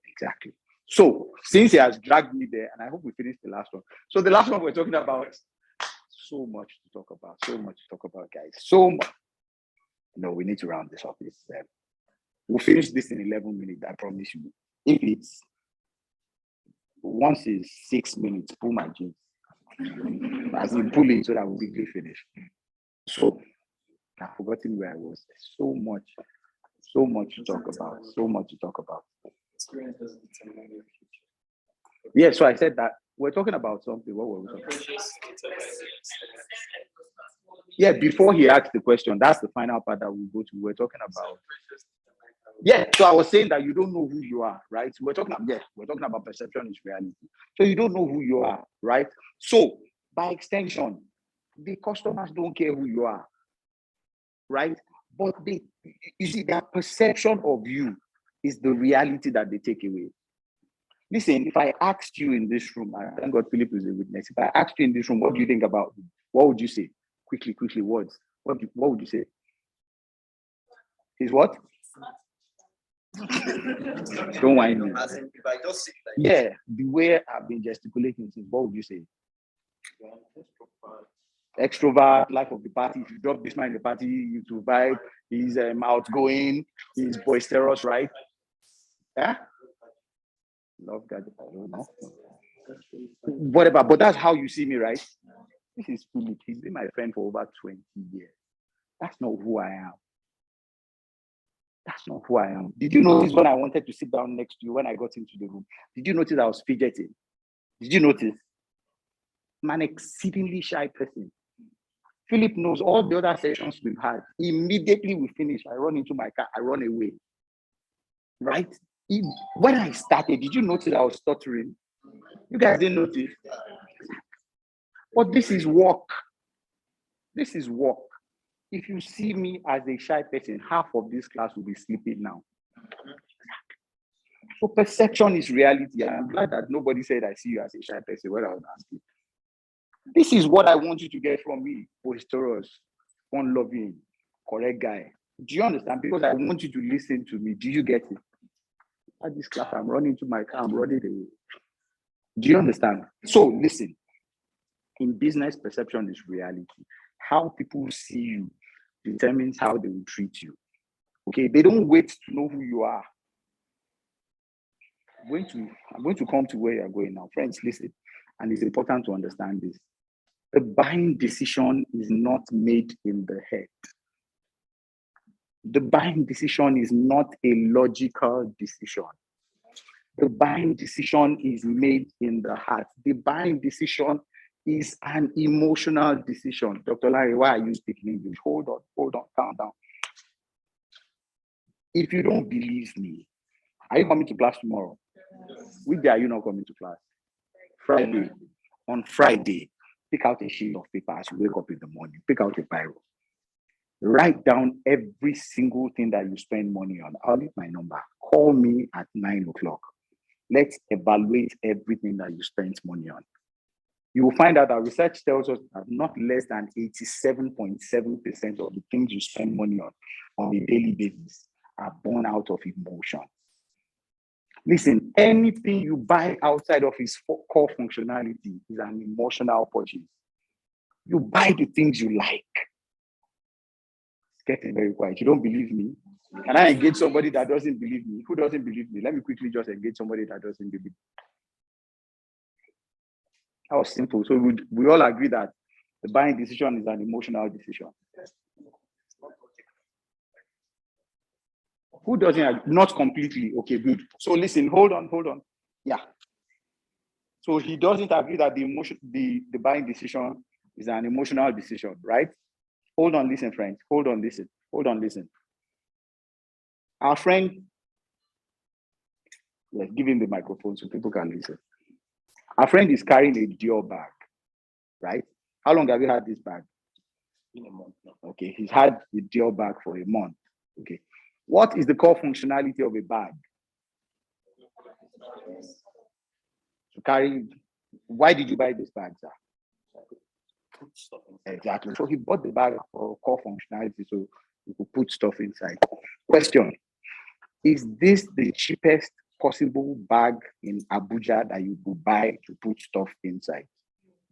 [SPEAKER 6] Exactly. So since he has dragged me there, and I hope we finish the last one. So the last one we're talking about, so much to talk about, guys. So much. No, we need to round this up. We'll finish this in 11 minutes, I promise you. If it's once it's 6 minutes, pull my jeans. As in pull it so that we'll quickly finish. So I've forgotten where I was. So much to talk about.
[SPEAKER 7] Experience doesn't determine your future.
[SPEAKER 6] Yeah, so I said that we're talking about something. What were we talking about? Yeah, before he asked the question, that's the final part that we'll go to. We're talking about. Yeah, so I was saying that you don't know who you are, right? We're talking about perception is reality. So you don't know who you are, right? So by extension, the customers don't care who you are, right? But you see, their perception of you is the reality that they take away. Listen, if I asked you in this room, I thank God Philip is a witness. If I asked you in this room, what do you think about me? What would you say? Quickly, words. What would you say? He's what? Don't whine me.
[SPEAKER 7] As in, if I just sit like
[SPEAKER 6] Yeah, the way I've been gesticulating since, what would you say? Extrovert, life of the party. If you drop this man in the party, you to vibe. He's outgoing, he's boisterous, right? Yeah? Love God, I don't know. Whatever, but that's how you see me, right? This is Philip. He's been my friend for over 20 years. That's not who I am. That's not who I am. Did you notice when I wanted to sit down next to you when I got into the room? Did you notice I was fidgeting? Did you notice? I'm an exceedingly shy person. Philip knows all the other sessions we've had. Immediately we finish, I run into my car, I run away. Right? When I started, did you notice I was stuttering? You guys didn't notice. But this is work. This is work. If you see me as a shy person, half of this class will be sleeping now. So perception is reality. I'm glad that nobody said I see you as a shy person when I was asking. This is what I want you to get from me. Boisterous, fun-loving, correct guy. Do you understand? Because I want you to listen to me. Do you get it? At this class, I'm running to my car, I'm running away. Do you understand? So listen, in business, perception is reality. How people see you determines how they will treat you. Okay, they don't wait to know who you are. I'm going to come to where you're going now. Friends, listen, and it's important to understand this. The buying decision is not made in the head. The buying decision is not a logical decision. The buying decision is made in the heart. The buying decision is an emotional decision. Dr. Larry, why are you speaking English? Hold on, calm down. If you don't believe me, are you coming to class tomorrow? Which day are you not coming to class? Friday. On Friday, pick out a sheet of paper as you wake up in the morning. Pick out a biro. Write down every single thing that you spend money on. I'll leave my number. Call me at 9 o'clock. Let's evaluate everything that you spent money on. You will find out that research tells us that not less than 87.7% of the things you spend money on a daily basis are born out of emotion. Listen, anything you buy outside of its core functionality is an emotional purchase. You buy the things you like. It's getting very quiet. You don't believe me? Can I engage somebody that doesn't believe me? Who doesn't believe me? Let me quickly just engage somebody that doesn't believe me. That was simple. So we all agree that the buying decision is an emotional decision. Who doesn't agree? Not completely. Okay, good. So listen, hold on. Yeah. So he doesn't agree that the buying decision is an emotional decision, right? Hold on, listen, friends. Hold on, listen. Our friend, let's give him the microphone so people can listen. Our friend is carrying a Dior bag, right? How long have you had this bag? In a month now. Okay, he's had the Dior bag for a month. Okay. What is the core functionality of a bag? To carry. Why did you buy this bag, sir? Exactly. So he bought the bag for core functionality, so you could put stuff inside. Question: is this the cheapest possible bag in Abuja that you could buy to put stuff inside?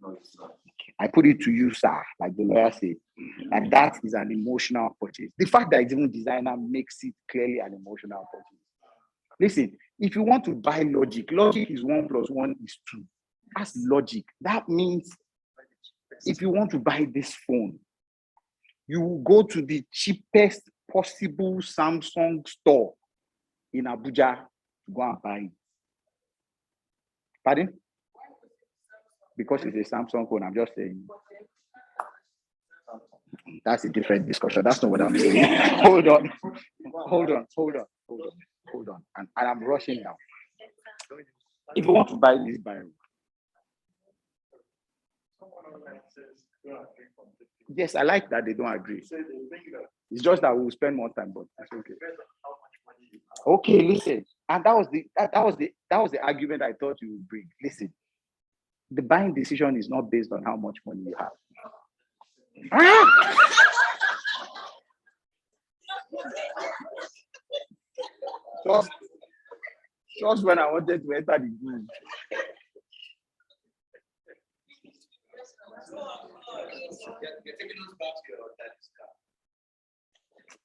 [SPEAKER 5] No, it's not.
[SPEAKER 6] I put it to you, sir, like the lawyer said, and that is an emotional purchase. The fact that it's even designer makes it clearly an emotional purchase. Listen, if you want to buy logic, logic is 1 + 1 is 2. That's logic. That means if you want to buy this phone, you will go to the cheapest possible Samsung store in Abuja to go and buy it. Pardon? Because it's a Samsung phone, I'm just saying. That's a different discussion. That's not what I'm saying. Hold on. And I'm rushing now. If you want to buy this Bible, yes, I like that they don't agree. It's just that we'll spend more time, but it's okay. Okay, listen. And that was the argument I thought you would bring. Listen, the buying decision is not based on how much money you have. Just when I wanted to enter the room.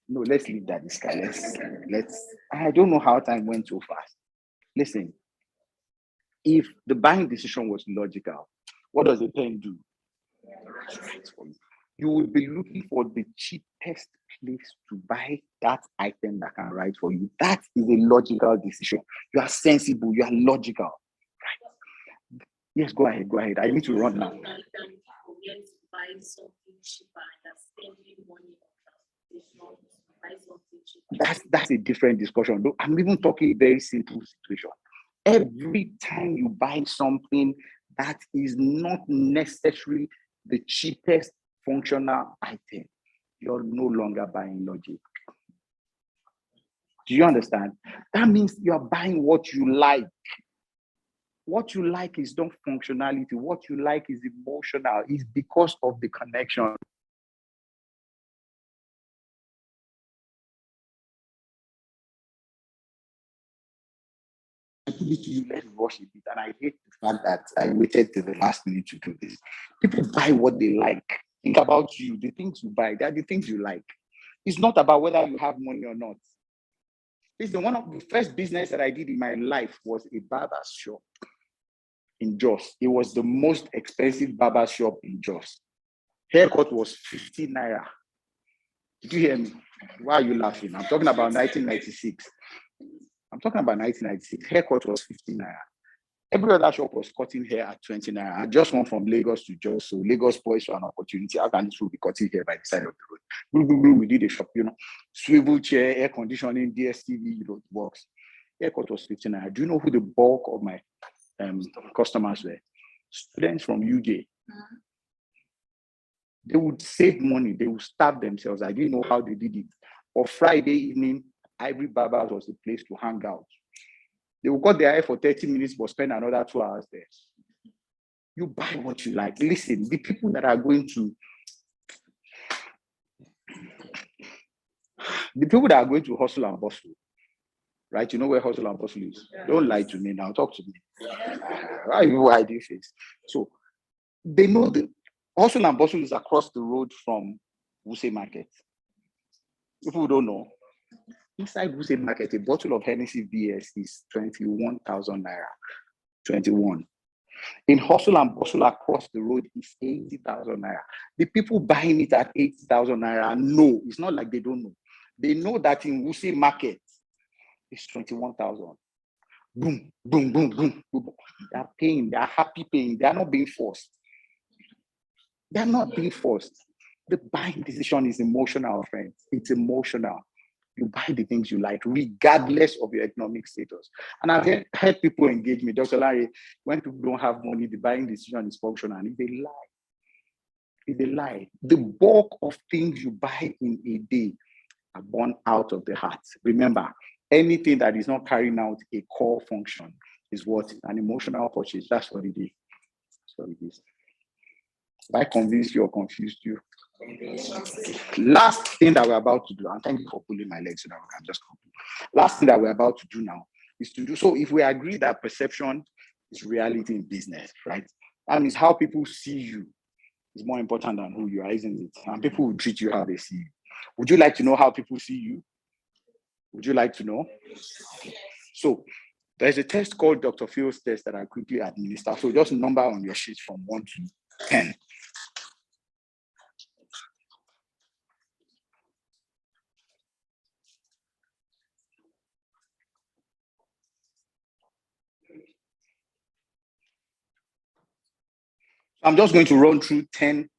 [SPEAKER 6] No, let's leave that discussion. Let's. I don't know how time went so fast. Listen, if the buying decision was logical, what does the pen do? You will be looking for the cheapest place to buy that item that can write for you. That is a logical decision. You are sensible, you are logical. Right. Yes, go ahead. I need to run now. That's a different discussion. I'm even talking a very simple situation. Every time you buy something that is not necessarily the cheapest functional item, you're no longer buying logic. Do you understand? That means you're buying what you like. What you like is not functionality. What you like is emotional. It's because of the connection. I put it to you, let's rush it. And I hate the fact that I waited till the last minute to do this. People buy what they like. Think about you. The things you buy, they're the things you like. It's not about whether you have money or not. Listen, one of the first business that I did in my life was a barber shop in Jos. It was the most expensive barber shop in Jos. Haircut was 50 naira. Did you hear me? Why are you laughing? I'm talking about 1996. Haircut was 50 naira. Every other shop was cutting hair at 20 naira. I just went from Lagos to Jos. So Lagos boys saw an opportunity. How can this will be cutting hair by the side of the road? We did a shop, swivel chair, air conditioning, DSTV, it works. Haircut was 50 naira. Do you know who the bulk of my customers were? Students from UJ. They would save money. They would starve themselves. I didn't know how they did it. Or Friday evening, Ivory Barbers was the place to hang out. They will cut their hair for 30 minutes, but spend another 2 hours there. You buy what you like. Listen, the people that are going to hustle and bustle, right? You know where hustle and bustle is? Yes. Don't lie to me now. Talk to me. Why you hide your face? So they know the hustle and bustle is across the road from Wuse Market. People don't know. Inside Wuse Market, a bottle of Hennessy BS is 21,000 naira. 21. In hustle and bustle across the road is 80,000 naira. The people buying it at 80,000 naira know. It's not like they don't know. They know that in Wuse Market, it's 21,000. Boom, boom, boom, boom, boom. They are paying. They are happy paying. They are not being forced. They are not being forced. The buying decision is emotional, friends. It's emotional. You buy the things you like, regardless of your economic status. And I've heard people engage me, Dr. Larry, when people don't have money, the buying decision is functional. It's a lie. It's a lie. The bulk of things you buy in a day are born out of the heart. Remember, anything that is not carrying out a core function is what? An emotional purchase. That's what it is. That's what it is. Have I convinced you or confused you? Last thing that we're about to do, and thank you for pulling my legs so that we can just complete. Last thing that we're about to do now is to do, so if we agree that perception is reality in business, right? That means how people see you is more important than who you are, isn't it? And people will treat you how they see you. Would you like to know how people see you? Would you like to know? So there's a test called Dr. Phil's test that I quickly administer. So just number on your sheet from 1 to 10. I'm just going to run through 10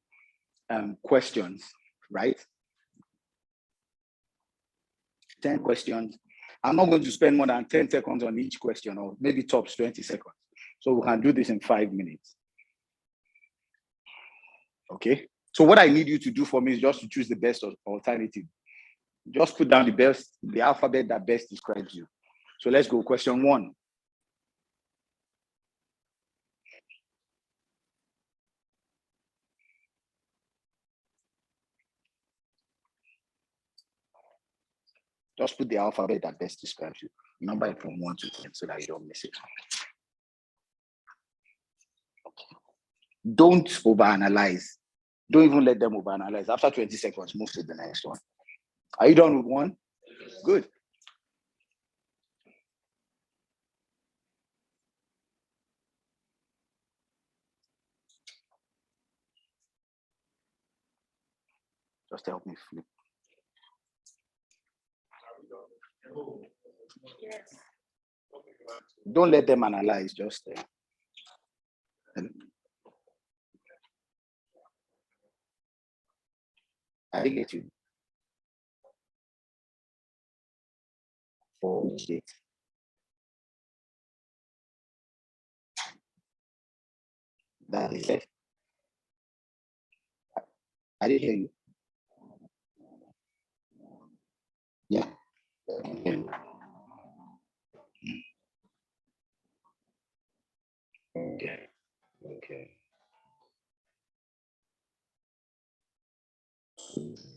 [SPEAKER 6] questions, right? 10 questions. I'm not going to spend more than 10 seconds on each question, or maybe tops 20 seconds. So we can do this in 5 minutes. Okay. So what I need you to do for me is just to choose the best alternative. Just put down the alphabet that best describes you. So let's go. Question 1. Just put the alphabet that best describes you. Number it from 1 to 10 so that you don't miss it. Okay. Don't overanalyze. Don't even let them overanalyze. After 20 seconds, move to the next one. Are you done with 1? Good. Just help me flip.
[SPEAKER 4] Yes.
[SPEAKER 6] Don't let them analyze, just I get you. 4, 6. That is it. I didn't hear you. Yeah. Okay. Okay.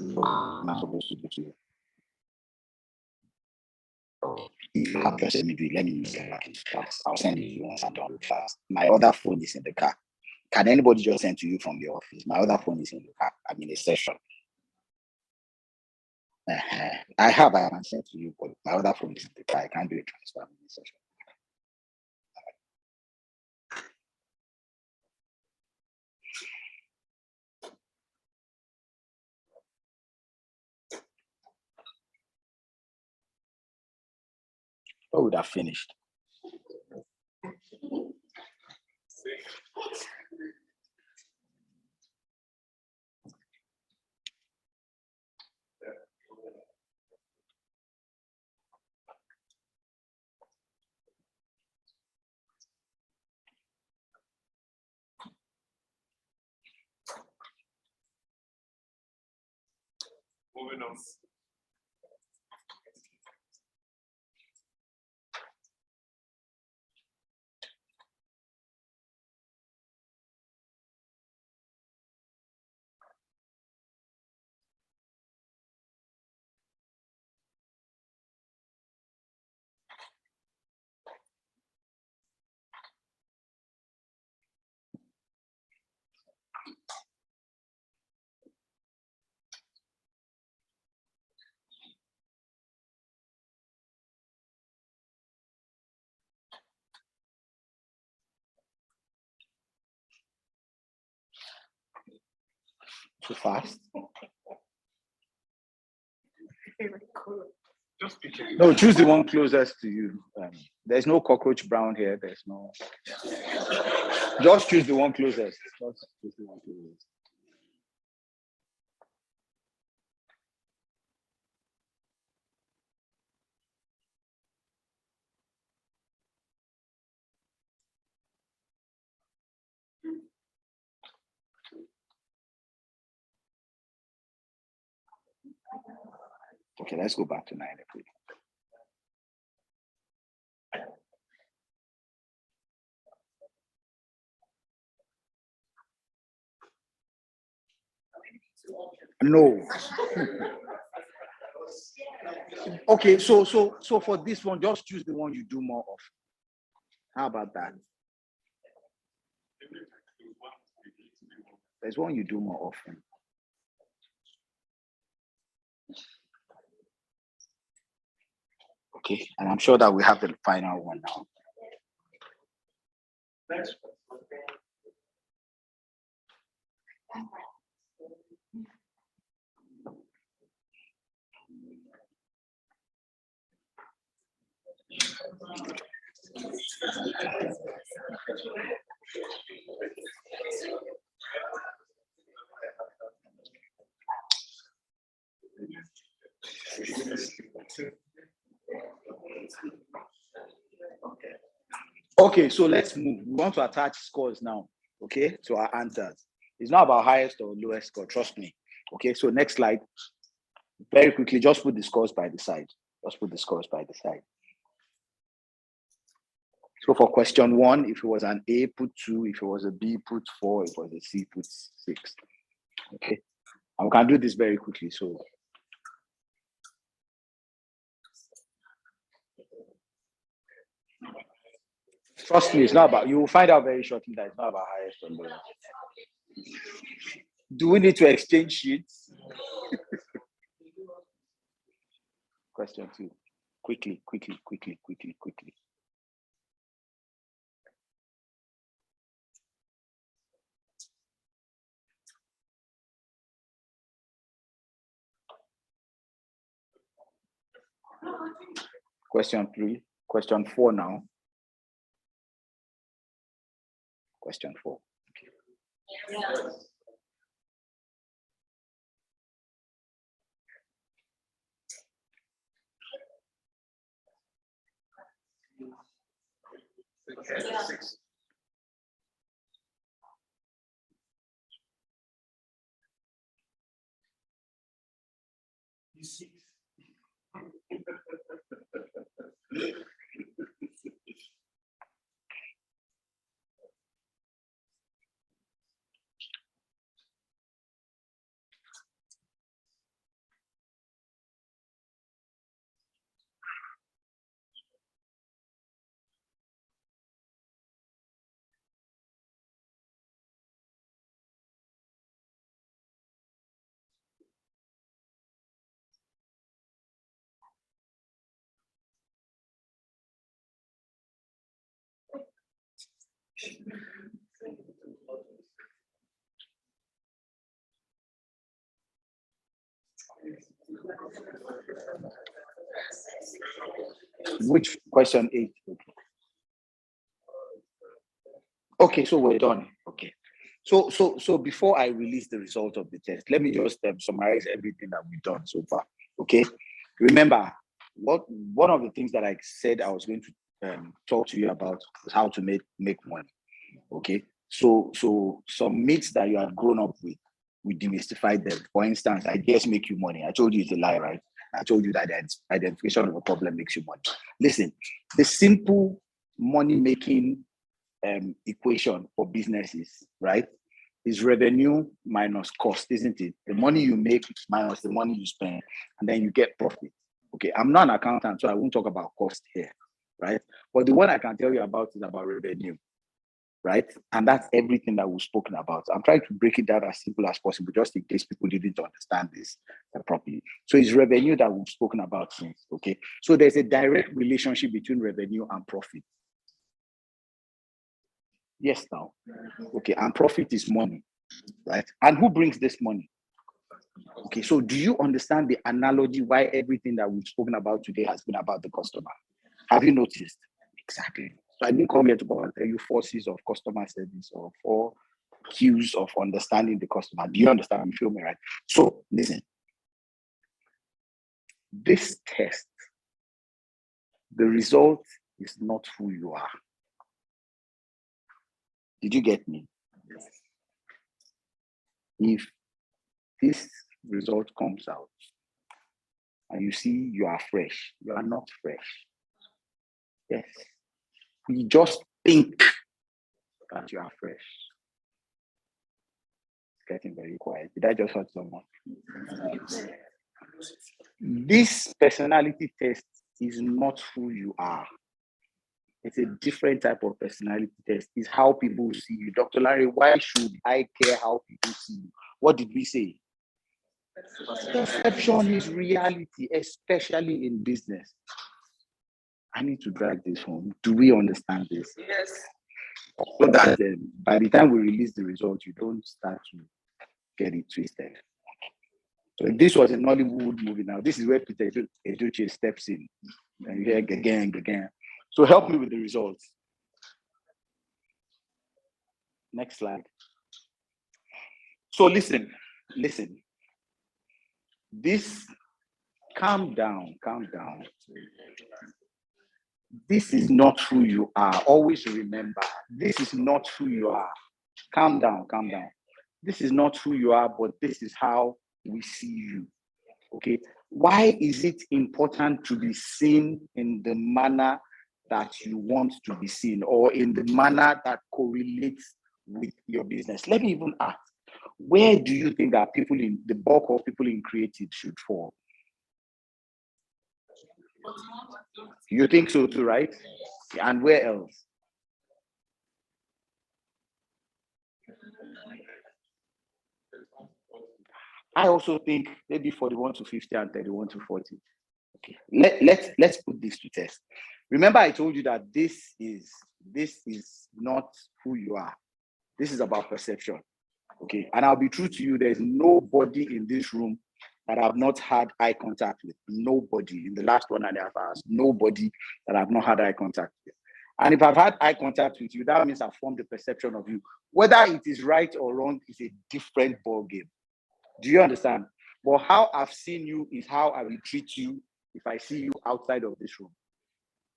[SPEAKER 6] I'm not supposed to do to you. Have to send me do it. Let me get back into class. I'll send it to you once I'm done with class. My other phone is in the car. Can anybody just send to you from the office? My other phone is in the car. I'm in a session. I haven't sent to you, but my other phone is in the car. I can't do a transfer. I'm in a session. I would have finished.
[SPEAKER 2] Moving on.
[SPEAKER 6] Too fast.
[SPEAKER 2] Just pick it.
[SPEAKER 6] No, choose the one closest to you. There's no cockroach brown here. There's no. Just choose the one closest. Just choose the one closest. Okay, let's go back to 9 April. No. Okay, so for this one, just choose the one you do more of. How about that? There's one you do more often. Okay, and I'm sure that we have the final one now. Okay, so let's move. We want to attach scores now, okay, to our answers. It's not about highest or lowest score, trust me. Okay, so next slide. Very quickly, just put the scores by the side. Just put the scores by the side. So for question 1, if it was an A, put 2. If it was a B, put 4. If it was a C, put 6. Okay, and we can do this very quickly. So trust me, it's not about, you will find out very shortly that it's not about highest or lowest. Do we need to exchange sheets? Question 2. Quickly. Question 3. Question 4 now. Question 4.
[SPEAKER 9] Six.
[SPEAKER 6] Which question 8? Okay, so we're done. Okay. So before I release the result of the test, let me just summarize everything that we've done so far. Okay. Remember, one of the things that I said I was going to talk to you about was how to make money. Okay. So some myths that you have grown up with, we demystified them. For instance, ideas make you money. I told you it's a lie, right? I told you that identification of a problem makes you money. Listen, the simple money making equation for businesses, right, is revenue minus cost, isn't it? The money you make minus the money you spend, and then you get profit. Okay, I'm not an accountant, so I won't talk about cost here, right? But the one I can tell you about is about revenue, right? And that's everything that we've spoken about. I'm trying to break it down as simple as possible, just in case people didn't understand this properly. So it's revenue that we've spoken about since, okay? So there's a direct relationship between revenue and profit. Yes, now. Okay, and profit is money, right? And who brings this money? Okay, so do you understand the analogy why everything that we've spoken about today has been about the customer? Have you noticed? Exactly. So I didn't come here to go and tell you 4 C's of customer service or 4 Q's of understanding the customer. Do you understand? You feel me, right? So listen, this test, the result is not who you are. Did you get me? Yes. If this result comes out and you see you are fresh. You are not fresh. Yes. We just think that you are fresh. It's getting very quiet. Did I just hurt someone? This personality test is not who you are. It's a different type of personality test. It's how people see you. Dr. Larry, why should I care how people see you? What did we say? Perception is reality, especially in business. I need to drag this home. Do we understand this?
[SPEAKER 7] Yes.
[SPEAKER 6] So that by the time we release the results, you don't start to get it twisted. So if this was a Nollywood movie now, this is where Peter Edochie steps in. And you hear again. So help me with the results. Next slide. So listen. This, calm down. This is not who you are. Always remember, this is not who you are. Calm down. This is not who you are, but this is how we see you. Okay. Why is it important to be seen in the manner that you want to be seen, or in the manner that correlates with your business? Let me even ask, where do you think that the bulk of people in creative should fall? You think so too, right? And where else? I also think maybe 41 to 50 and 31 to 40. Okay. Let's put this to test. Remember, I told you that this is not who you are. This is about perception. Okay. And I'll be true to you, there's nobody in this room that I've not had eye contact with. Nobody in the last 1.5 hours. Nobody that I've not had eye contact with. And if I've had eye contact with you, that means I've formed a perception of you. Whether it is right or wrong is a different ballgame. Do you understand? But how I've seen you is how I will treat you if I see you outside of this room.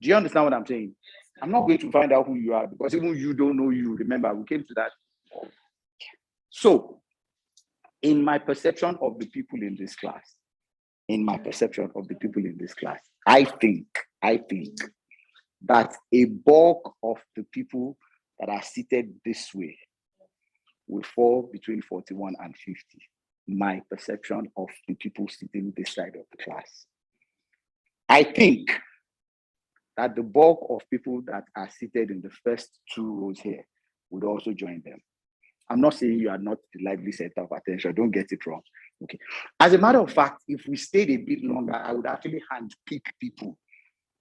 [SPEAKER 6] Do you understand what I'm saying? I'm not going to find out who you are, because even you don't know you. Remember, we came to that. So, in my perception of the people in this class, I think that a bulk of the people that are seated this way will fall between 41 and 50. My perception of the people sitting this side of the class. I think that the bulk of people that are seated in the first 2 rows here would also join them. I'm not saying you are not the lively center of attention. Don't get it wrong. Okay. As a matter of fact, if we stayed a bit longer, I would actually handpick people,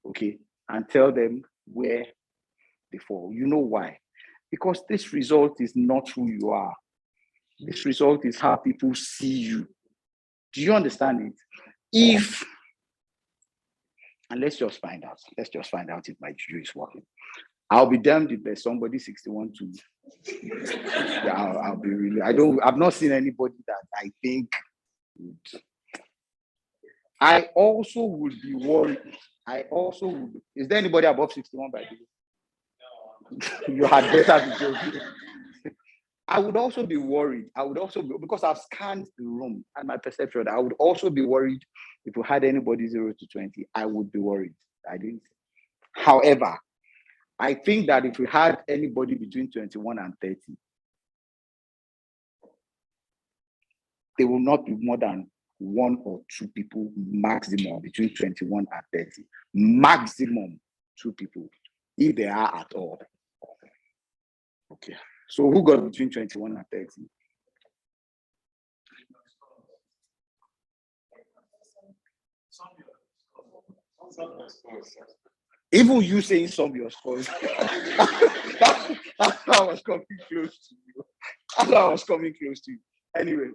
[SPEAKER 6] okay, and tell them where they fall. You know why? Because this result is not who you are. This result is how people see you. Do you understand it? And let's just find out if my juju is working. I'll be damned if there's somebody 61 to. Yeah, I'll be really. I've not seen anybody that I think would. I also would be worried. Is there anybody above 61 by the way? You had better be joking. I would also be worried. Because I've scanned the room and my perception, I would also be worried if we had anybody 0 to 20. I would be worried. I didn't. However, I think that if we had anybody between 21 and 30, there will not be more than 1 or 2 people maximum between 21 and 30. Maximum 2 people, if there are at all. Okay. So who got between 21 and 30? Even you saying some of your scores. That's how I was coming close to you. Anyway,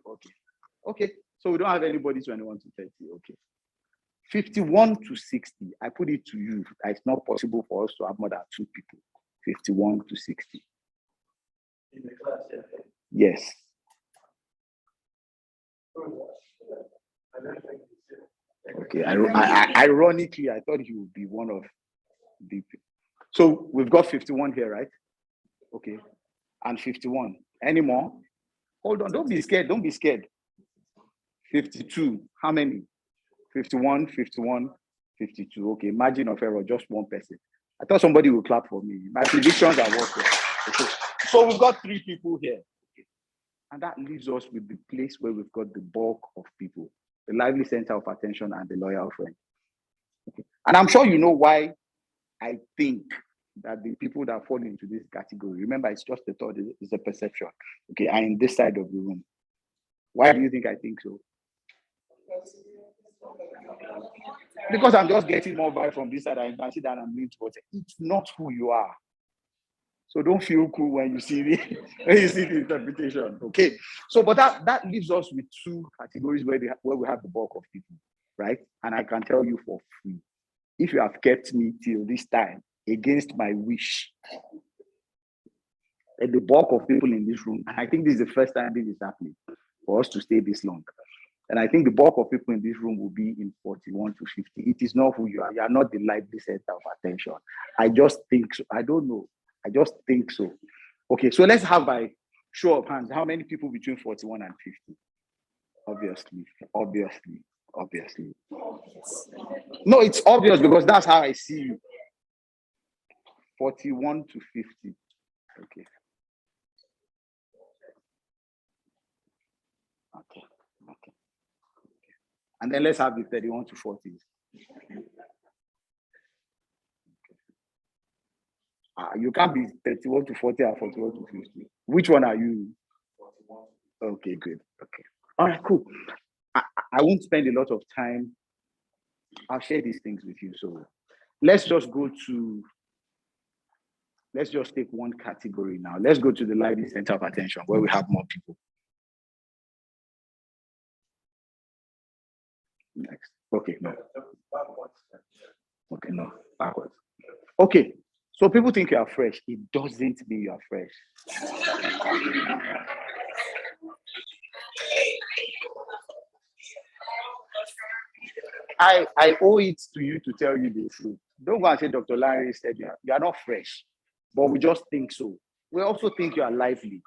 [SPEAKER 6] okay. So we don't have anybody 21 to 30. Okay. 51 to 60. I put it to you. It's not possible for us to have more than 2 people. 51 to 60.
[SPEAKER 2] In the class, yeah.
[SPEAKER 6] Yes. Okay. Ironically, I thought he would be one of the. So we've got 51 here, right? Okay. And 51. Any more? Hold on. Don't be scared. 52. How many? 51, 51, 52. Okay, margin of error, just one person. I thought somebody would clap for me. My predictions are working. Okay. So we've got 3 people here. Okay. And that leaves us with the place where we've got the bulk of people, the lively center of attention and the loyal friend. Okay. And I'm sure you know why I think that the people that fall into this category, remember, it's just a thought, it's a perception. Okay, and in this side of the room. Why do you think I think so? Because I'm just getting more vibe from this side. I can see that I'm leaning towards it. It's not who you are. So don't feel cool when you see the interpretation. Okay. So, but that leaves us with 2 categories where we have the bulk of people, right? And I can tell you for free, if you have kept me till this time against my wish, and the bulk of people in this room, and I think this is the first time this is happening for us to stay this long. And I think the bulk of people in this room will be in 41 to 50. It is not who you are. You are not the lively center of attention. I just think so. I don't know. I just think so. Okay, so let's have by show of hands, how many people between 41 and 50? Obviously. No, it's obvious because that's how I see you. 41 to 50. Okay. And then let's have the 31 to 40. You can't be 31 to 40 or 41 to 50. Which one are you? 41. Okay, good. Okay. All right, cool. I won't spend a lot of time. I'll share these things with you. So let's just take one category now. Let's go to the lively center of attention where we have more people. Next. Okay, no. Okay, no. Backwards. Okay. So people think you are fresh. It doesn't mean you are fresh. I owe it to you to tell you the truth. Don't go and say Dr. Larry said you are not fresh, but we just think so. We also think you are lively.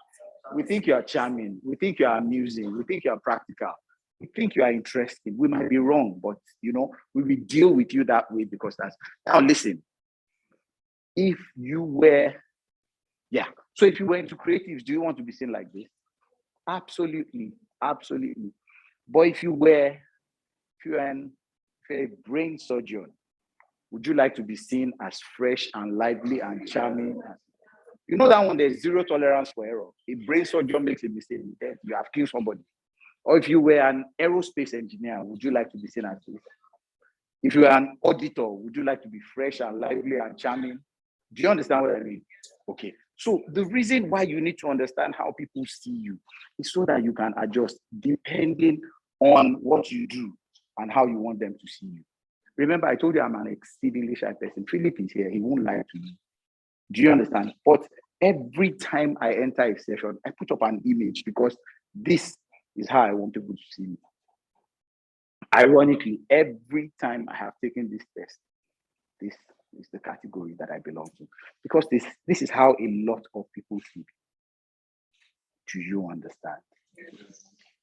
[SPEAKER 6] We think you are charming. We think you are amusing. We think you are practical. We think you are interesting. We might be wrong, but we will deal with you that way because that's now listen. If you were into creatives, do you want to be seen like this? Absolutely. But if you're a brain surgeon, would you like to be seen as fresh and lively and charming? You know that one, there's 0 tolerance for error. A brain surgeon makes a mistake, you have killed somebody. Or if you were an aerospace engineer, would you like to be seen as this? If you were an auditor, would you like to be fresh and lively and charming? Do you understand what I mean? Okay. So the reason why you need to understand how people see you is so that you can adjust depending on what you do and how you want them to see you. Remember, I told you I'm an exceedingly shy person. Philip is here. He won't lie to me. Do you understand? But every time I enter a session, I put up an image because this is how I want people to see me. Ironically, every time I have taken this test, this is the category that I belong to. Because this is how a lot of people see me. Do you understand?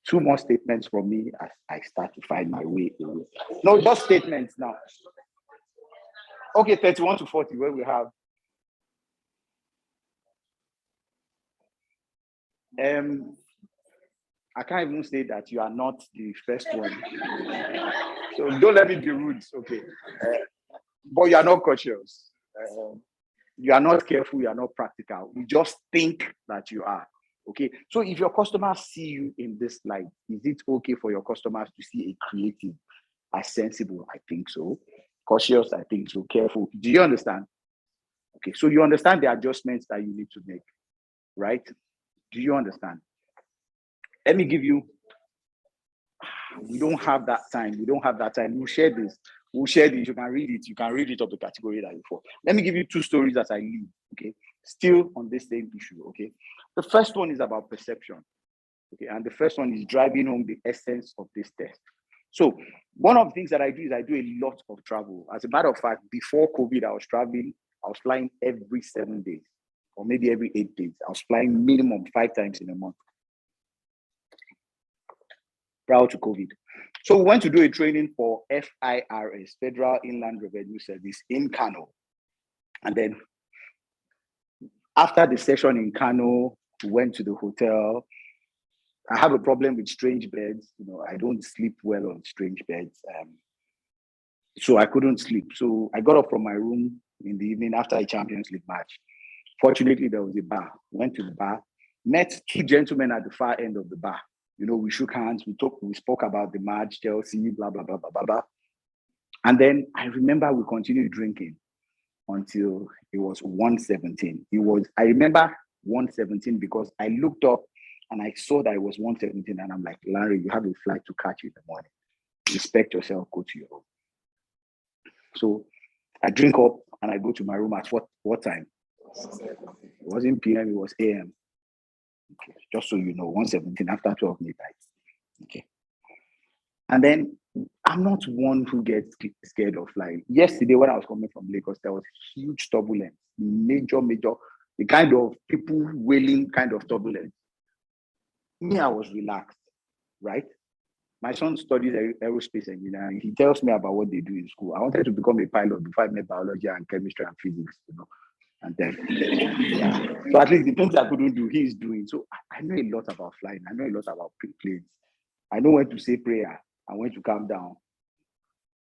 [SPEAKER 6] 2 more statements from me as I start to find my way away. No, just statements now. Okay, 31 to 40, where we have. I can't even say that you are not the first one. So don't let me be rude, okay? But you are not cautious. You are not careful, you are not practical. You just think that you are. Okay, so if your customers see you in this light, is it okay for your customers to see a creative as sensible? I think so. Cautious, I think so. Careful. Do you understand? Okay, so you understand the adjustments that you need to make, right? Do you understand? Let me give you. We don't have that time. We'll share this. You can read it. You can read it of the category that you fall. Let me give you 2 stories as I leave. Okay, still on this same issue. Okay, the first one is about perception. Okay, and the first one is driving home the essence of this test. So one of the things that I do is I do a lot of travel. As a matter of fact, before COVID, I was traveling. I was flying every 7 days, or maybe every 8 days. I was flying minimum 5 times in a month. Prior to COVID. So we went to do a training for FIRS, Federal Inland Revenue Service, in Kano. And then after the session in Kano, we went to the hotel. I have a problem with strange beds. I don't sleep well on strange beds. So I couldn't sleep. So I got up from my room in the evening after a Champions League match. Fortunately, there was a bar. Went to the bar, met two gentlemen at the far end of the bar. We shook hands, we spoke about the match, Chelsea, blah, blah, blah, blah, blah, blah. And then I remember we continued drinking until it was 1:17. I remember 1:17 because I looked up and I saw that it was 1:17, and I'm like, Larry, you have a flight to catch in the morning. Respect yourself, go to your room. So I drink up and I go to my room at what time? It wasn't PM, it was AM. Okay. Just so you know, 1:17 after 12 midnight. Okay. And then I'm not one who gets scared of flying. Yesterday, when I was coming from Lagos, there was huge turbulence, major, the kind of people wailing kind of turbulence. Me, I was relaxed, right? My son studies aerospace engineering. He tells me about what they do in school. I wanted to become a pilot before I met biology and chemistry and physics, And then, yeah. So at least the things I couldn't do, he's doing. So I know a lot about flying. I know a lot about planes. I know when to say prayer and when to calm down.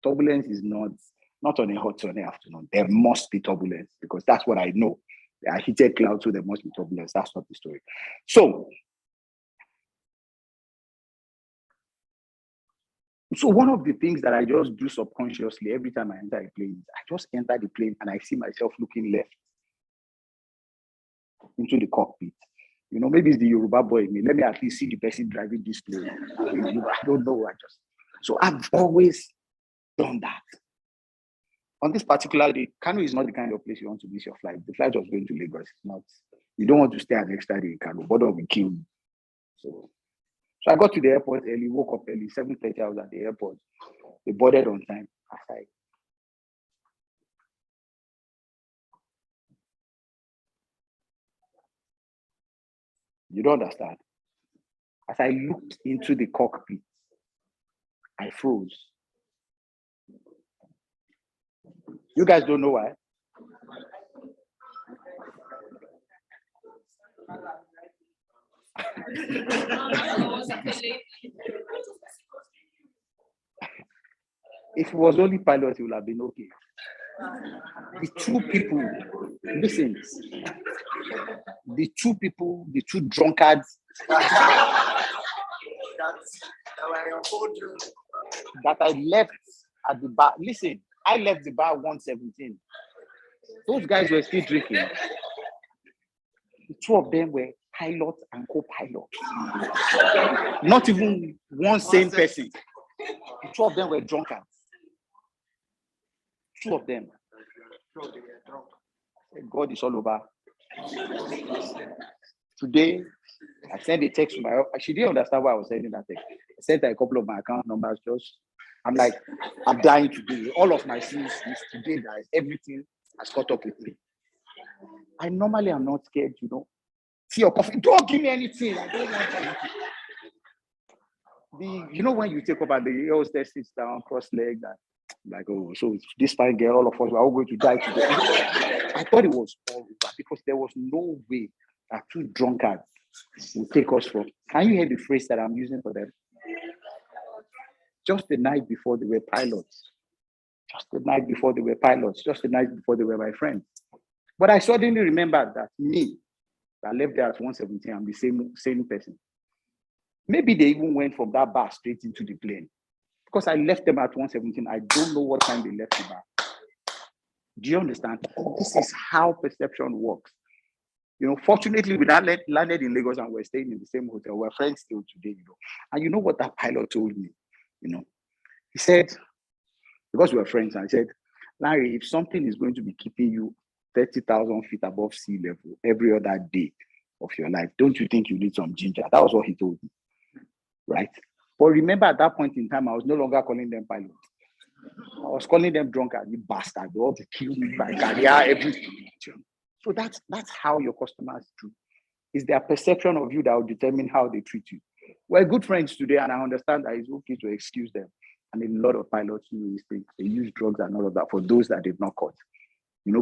[SPEAKER 6] Turbulence is not on a hot sunny afternoon. There must be turbulence because that's what I know. I heated clouds, so there must be turbulence. That's not the story. So one of the things that I just do subconsciously every time I enter a plane, I just enter the plane and I see myself looking left into the cockpit. Maybe it's the Yoruba boy in me. Let me at least see the person driving this plane. I don't know. So I've always done that. On this particular day, Kano is not the kind of place you want to miss your flight. The flight was going to Lagos. It's not. You don't want to stay an extra day in Kano. Border will kill you. So I got to the airport early, woke up early, 7:30, I was at the airport. They boarded on time. You don't understand. As I looked into the cockpit, I froze. You guys don't know why? If it was only pilot, it would have been okay. The two people, listen, the two drunkards that I left at the bar. Listen, I left the bar 1:17. Those guys were still drinking. The two of them were pilot and co-pilot. Not even one same person. The two of them were drunkards. Two of them. God is all over. Today, I sent a text to my wife. She didn't understand why I was sending that text. I sent her a couple of my account numbers. I'm like, I'm dying today. All of my sins is today, guys. Everything has caught up with me. I normally am not scared, Tea or coffee. Don't give me anything. I don't want anything. When you take up and the hostess sits down, cross-legged, and like, oh, so this fine girl, all of us, we're all going to die today. I thought it was all over because there was no way that two drunkards would take us from. Can you hear the phrase that I'm using for them? Just the night before they were pilots. Just the night before they were pilots. Just the night before they were my friends. But I suddenly remembered that me, that left there at 1:17, I'm the same person. Maybe they even went from that bar straight into the plane. Because I left them at 1:17. I don't know what time they left the bar. Do you understand? This is how perception works. Fortunately, we landed in Lagos and we're staying in the same hotel. We're friends still today, And you know what that pilot told me? He said, because we were friends, and he said, Larry, if something is going to be keeping you 30,000 feet above sea level every other day of your life, don't you think you need some ginger? That was what he told me, right? But remember, at that point in time, I was no longer calling them pilots. I was calling them drunkards, you bastard. They want to kill me, my career, everything. So that's how your customers do. It's their perception of you that will determine how they treat you. We're good friends today, and I understand that it's okay to excuse them. And a lot of pilots do these things. They use drugs and all of that for those that they've not caught.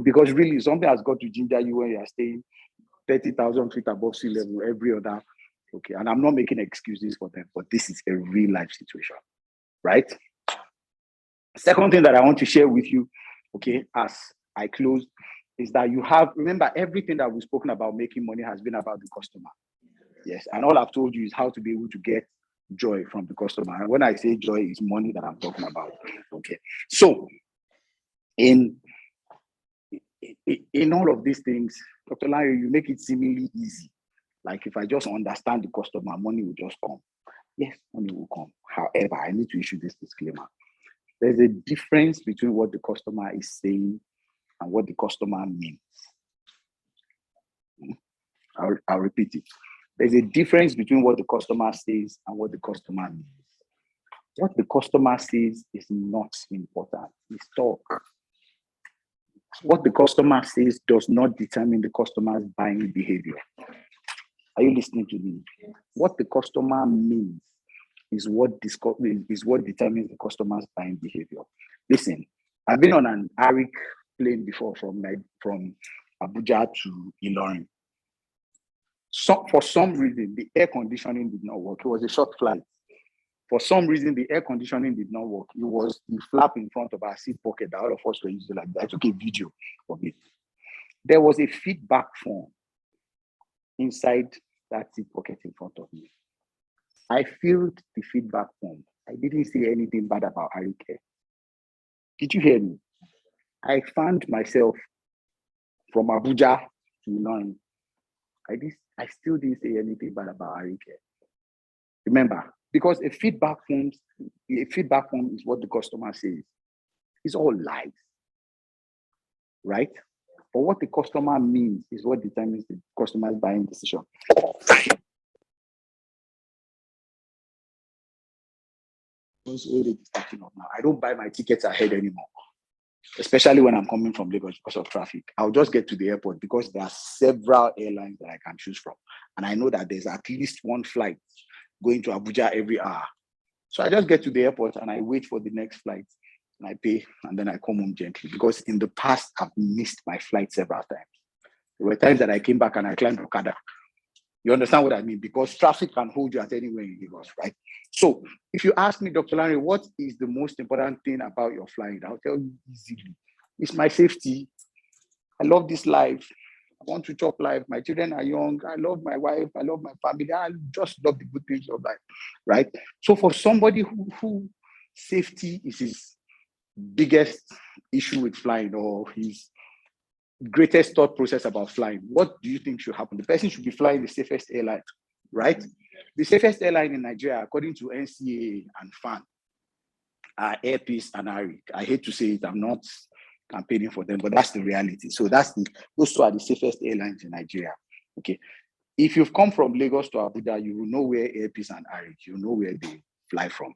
[SPEAKER 6] Because really something has got to ginger you when you are staying 30,000 feet above sea level every other. Okay, and I'm not making excuses for them, but this is a real life situation, right? Second thing that I want to share with you, okay, as I close, is that remember, everything that we've spoken about making money has been about the customer. Yes, and all I've told you is how to be able to get joy from the customer. And when I say joy, it's money that I'm talking about. Okay, so in all of these things, Dr. Larry, you make it seemingly easy. Like if I just understand the customer, money will just come. Yes, money will come. However, I need to issue this disclaimer. There's a difference between what the customer is saying and what the customer means. I'll repeat it. There's a difference between what the customer says and what the customer means. What the customer says is not important. It's talk. What the customer says does not determine the customer's buying behavior. Are you listening to me? What the customer means is what determines the customer's buying behavior. Listen, I've been on an Arik plane before from Abuja to Ilorin. So for some reason, the air conditioning did not work. It was a short flight. For some reason, the air conditioning did not work. It was the flap in front of our seat pocket that all of us were using like that. I took a video of it. There was a feedback form inside that seat pocket in front of me. I filled the feedback form. I didn't say anything bad about Arik Air. Did you hear me? I found myself from Abuja to Ilorin. I still didn't say anything bad about Arik Air. Remember, because a feedback form is what the customer says. It's all lies, right? But what the customer means is what determines the customer's buying decision. I don't buy my tickets ahead anymore, especially when I'm coming from Lagos because of traffic. I'll just get to the airport because there are several airlines that I can choose from. And I know that there's at least one flight going to Abuja every hour. So I just get to the airport and I wait for the next flight and I pay and then I come home gently, because in the past I've missed my flight several times. There were times that I came back and I climbed Okada. You understand what I mean? Because traffic can hold you at anywhere in Lagos, right? So if you ask me, Dr. Larry, what is the most important thing about your flying? I'll tell you easily. It's my safety. I love this life. I want to chop life. My children are young. I love my wife. I love my family. I just love the good things of life, right? So for somebody who safety is his biggest issue with flying, or his greatest thought process about flying, what do you think should happen? The person should be flying the safest airline, right? The safest airline in Nigeria, according to NCAA and FAN, are Air Peace and Arik. I hate to say it, I'm not campaigning for them, but that's the reality. So those two are the safest airlines in Nigeria. Okay. If you've come from Lagos to Abuja, you will know where Air Peace and Arik, you know where they fly from.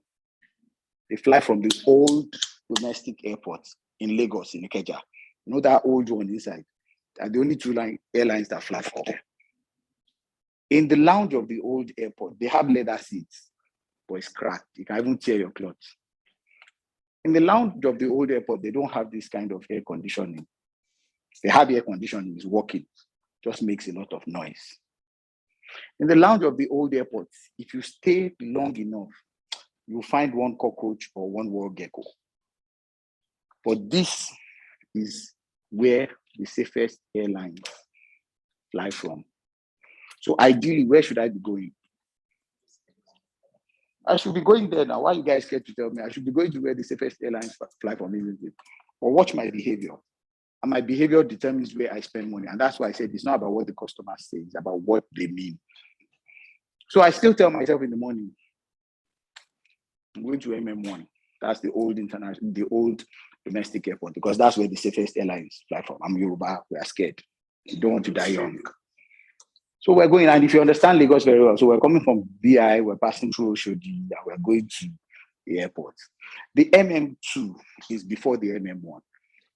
[SPEAKER 6] They fly from the old domestic airport in Lagos, in Ikeja. You know that old one inside? Are the only two airlines that fly from there. In the lounge of the old airport, they have leather seats, but it's cracked. You can even tear your clothes. In the lounge of the old airport, they don't have this kind of air conditioning. They have air conditioning, it's working, just makes a lot of noise. In the lounge of the old airport, if you stay long enough, you'll find one cockroach or one wall gecko. But this is where the safest airlines fly from. So ideally, where should I be going? I should be going there now. Why you guys scared to tell me? I should be going to where the safest airlines fly from, isn't it? Or watch my behavior. And my behavior determines where I spend money. And that's why I said it's not about what the customer says, it's about what they mean. So I still tell myself in the morning, I'm going to MM1. That's the old domestic airport, because that's where the safest airlines fly from. I'm Yoruba, we are scared. We don't want to die young. So we're going, and if you understand Lagos very well, so we're coming from BI, we're passing through Oshodi, and we're going to the airport. The MM2 is before the MM1.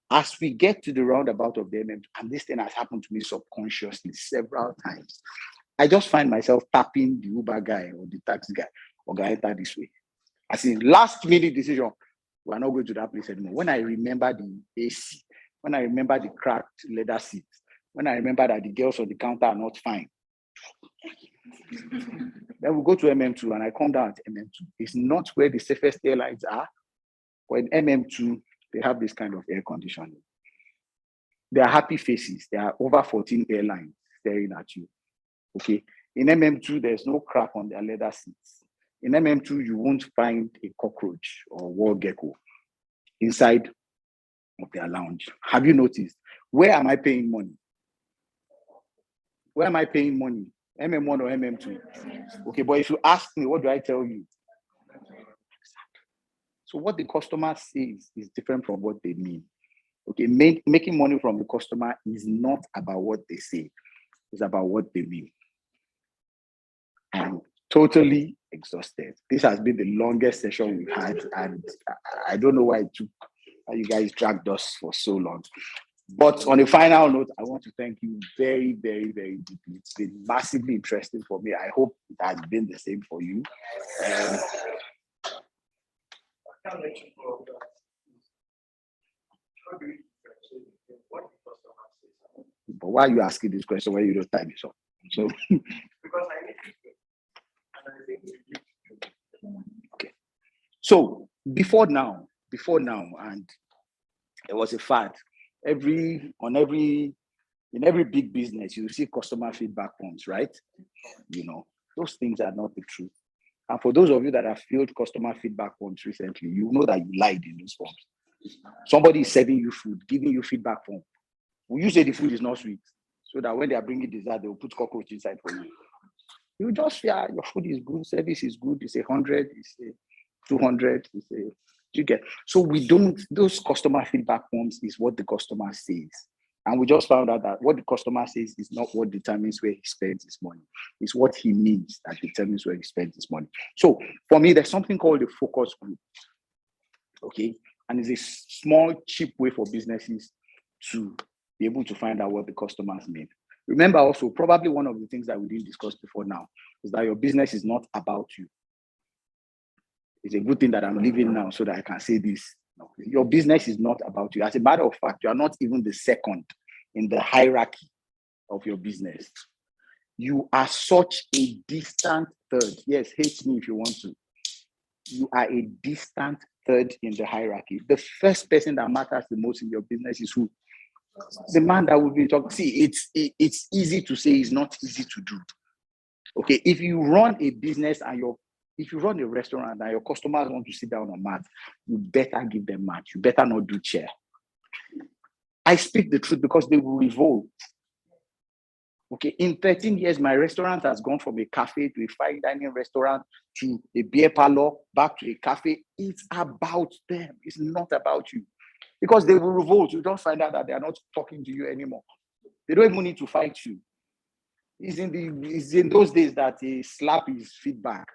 [SPEAKER 6] As we get to the roundabout of the MM2, and this thing has happened to me subconsciously several times, I just find myself tapping the Uber guy or the taxi guy, or guy enter this way. I see last minute decision. We're not going to that place anymore. When I remember the AC, when I remember the cracked leather seats, when I remember that the girls on the counter are not fine. Then we go to MM2 and I come down at MM2. It's not where the safest airlines are, but in MM2, they have this kind of air conditioning. There are happy faces. There are over 14 airlines staring at you. Okay. In MM2, there's no crack on their leather seats. In MM2, you won't find a cockroach or wall gecko inside of their lounge. Have you noticed? Where am I paying money? Where am I paying money? MM1 or MM2? Okay, but if you ask me, what do I tell you? So what the customer says is different from what they mean. Okay, making money from the customer is not about what they say. It's about what they mean. I'm totally exhausted. This has been the longest session we've had, and I don't know why you guys dragged us for so long. But on a final note, I want to thank you very, very, very deeply. It's been massively interesting for me. I hope it has been the same for you. But why are you asking this question when you don't time yourself? So
[SPEAKER 2] Because I need to. And I think
[SPEAKER 6] okay. So before now, and it was a fact. In every big business, you see customer feedback forms, right? You know, those things are not the truth. And for those of you that have filled customer feedback forms recently, you know that you lied in those forms. Somebody is serving you food, giving you feedback form. Will you say the food is not sweet? So that when they are bringing dessert, they will put cockroach inside for you. You just, yeah, your food is good, service is good, it's 100, it's 200, you get. So we don't, those customer feedback forms is what the customer says. And we just found out that what the customer says is not what determines where he spends his money. It's what he means that determines where he spends his money. So for me, there's something called a focus group. Okay. And it's a small, cheap way for businesses to be able to find out what the customers mean. Remember also, probably one of the things that we didn't discuss before now is that your business is not about you. It's a good thing that I'm leaving now so that I can say this. No, your business is not about you. As a matter of fact, you are not even the second in the hierarchy of your business. You are such a distant third. Yes, hate me if you want to. You are a distant third in the hierarchy. The first person that matters the most in your business is who? The man that will be talking. See, it's easy to say, it's not easy to do. Okay, if you run a business and if you run a restaurant and your customers want to sit down on mat, you better give them mat. You better not do chair. I speak the truth because they will revolt. Okay, in 13 years, my restaurant has gone from a cafe to a fine dining restaurant to a beer parlor, back to a cafe. It's about them. It's not about you. Because they will revolt. You don't find out that they are not talking to you anymore. They don't even need to fight you. It's in those days that a slap is feedback.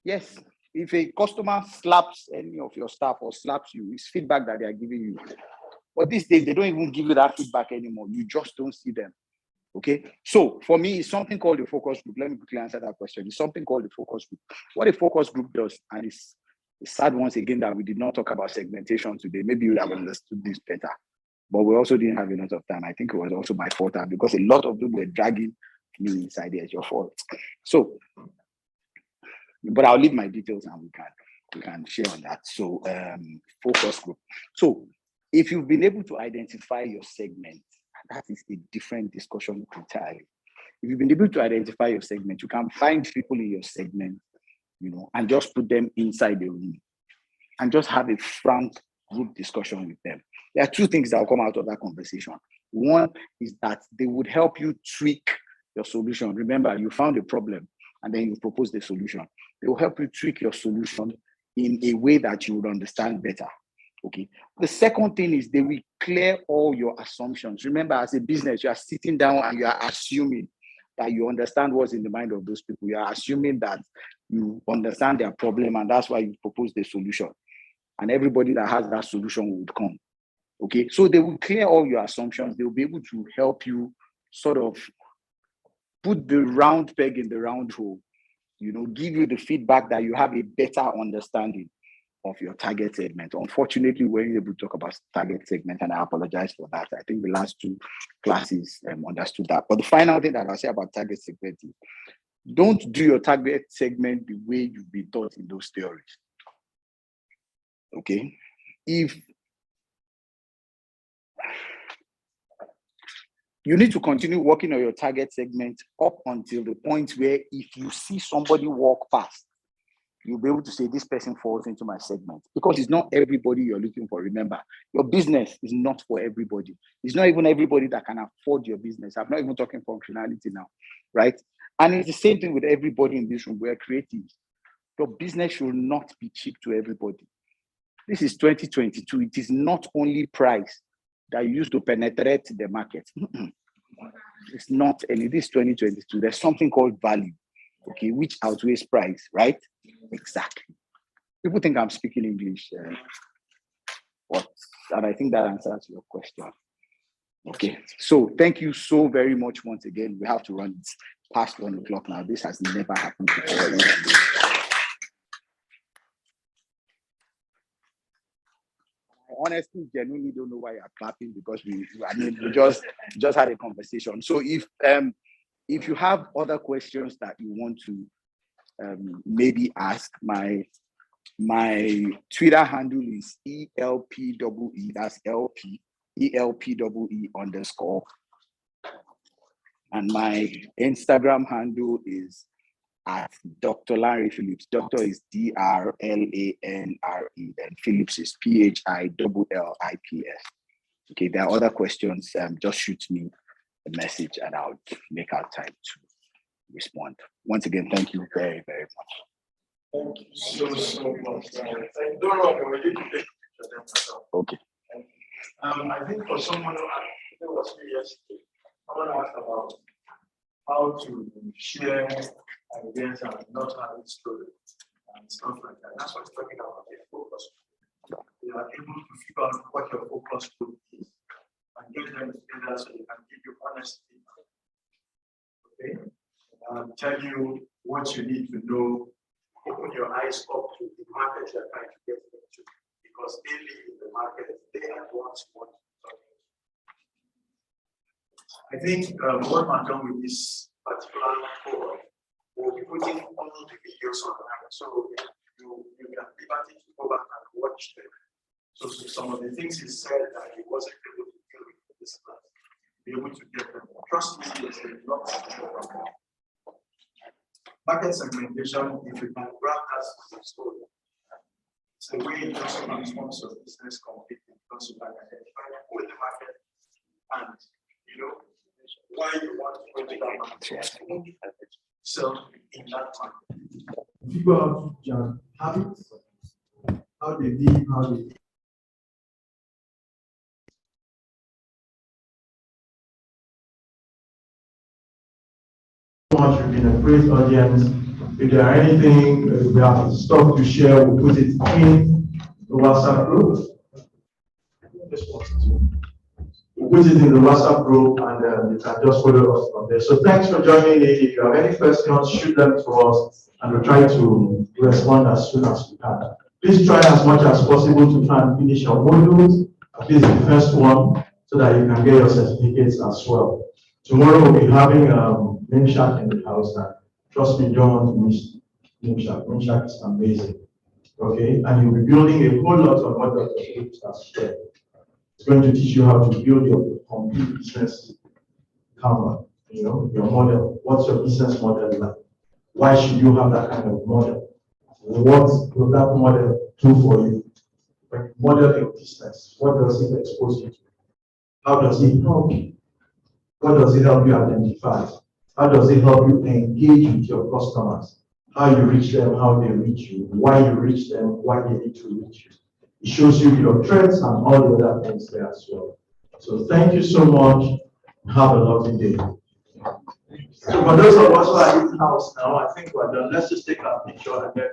[SPEAKER 6] Yes, if a customer slaps any of your staff or slaps you, it's feedback that they are giving you. But these days, they don't even give you that feedback anymore. You just don't see them. Okay, so for me, it's something called a focus group. Let me quickly answer that question. It's something called a focus group. What a focus group does, and it's sad once again that we did not talk about segmentation today. Maybe you would have understood this better, but we also didn't have a lot of time. I think it was also my fault because a lot of them were dragging me inside there. It's your fault. So, but I'll leave my details and we can share on that. So, focus group. So, if you've been able to identify your segment, that is a different discussion entirely. If you've been able to identify your segment, you can find people in your segment, and just put them inside the room and just have a frank group discussion with them. There are two things that will come out of that conversation. One is that they would help you tweak your solution. Remember, you found a problem and then you proposed a solution. They will help you tweak your solution in a way that you would understand better. Okay. The second thing is they will clear all your assumptions. Remember, as a business, you are sitting down and you are assuming that you understand what's in the mind of those people. You are assuming that you understand their problem and that's why you propose the solution. And everybody that has that solution would come. Okay. So they will clear all your assumptions. They will be able to help you sort of put the round peg in the round hole, give you the feedback that you have a better understanding of your target segment. Unfortunately, we weren't able to talk about target segment, and I apologize for that. I think the last two classes understood that. But the final thing that I'll say about target segment is, don't do your target segment the way you've been taught in those theories. Okay? If you need to continue working on your target segment up until the point where if you see somebody walk past, you'll be able to say this person falls into my segment, because it's not everybody you're looking for. Remember, your business is not for everybody. It's not even everybody that can afford your business. I'm not even talking functionality now, right? And it's the same thing with everybody in this room. We're creatives. Your business should not be cheap to everybody. This is 2022. It is not only price that you use to penetrate the market. It's not, and it is 2022. There's something called value, okay, which outweighs price, right? Exactly. People think I'm speaking English, and I think that answers your question. Okay, so thank you so very much once again. We have to run. It's past 1 o'clock now. This has never happened before. I honestly, genuinely don't know why you're clapping, because we just had a conversation. So if you have other questions that you want to maybe ask, my Twitter handle is ELPEE, that's LP, ELPEE_. And my Instagram handle is at Dr. Larry Phillips. Doctor is DRLANRE, and Phillips is PHILLIPS. Okay, there are other questions. Just shoot me a message and I'll make our time to respond. Once again, thank you very, very much.
[SPEAKER 9] Thank you so much. Don't run away. You can take pictures of them yourself.
[SPEAKER 6] Okay.
[SPEAKER 9] I think for someone who was here yesterday, someone asked about how to share ideas and not having stories and stuff like that. That's what I'm talking about, the focus. You are able to figure out what your focus group is and get them together so they can give you honest feedback. Okay? Tell you what you need to know. Open your eyes up to the market you're trying to get into, because they live in the market, they are the ones who want to talk. I think what I'm done with this particular cohort, we'll be putting all the videos online, so you can liberty to go back and watch them. So some of the things he said that he wasn't able to deal with this class, be able to get them. Trust me, there's a lot of them. Market segmentation, if you can grab that story, it's a way in which transforms your business completely, because you can identify who in the market and why you want to go to that market. So in that market,
[SPEAKER 5] figure out your habits, how they live, how they much. You've been a great audience. If there are anything we have stuff to share, we'll put it in the WhatsApp group. We'll put it in the WhatsApp group, and you can just follow us from there. So thanks for joining in. If you have any questions, shoot them to us, and we'll try to respond as soon as we can. Please try as much as possible to try and finish your modules, at least the first one, so that you can get your certificates as well. Tomorrow we'll be having Nimshak in the house, and trust me, don't want to miss Nimshak. Nimshak is amazing. Okay, and you'll be building a whole lot of what Dr. Phillips has shared. It's going to teach you how to build your complete business canvas, your model. What's your business model like? Why should you have that kind of model? What will that model do for you? When you model your business, what does it expose you to? How does it help you? What does it help you identify? How does it help you engage with your customers? How you reach them, how they reach you, why you reach them, why they need to reach you. It shows you your threats and all the other things there as well. So thank you so much. Have a lovely day. So for those of us who are in the house now, I think we're done. Let's just take our picture and then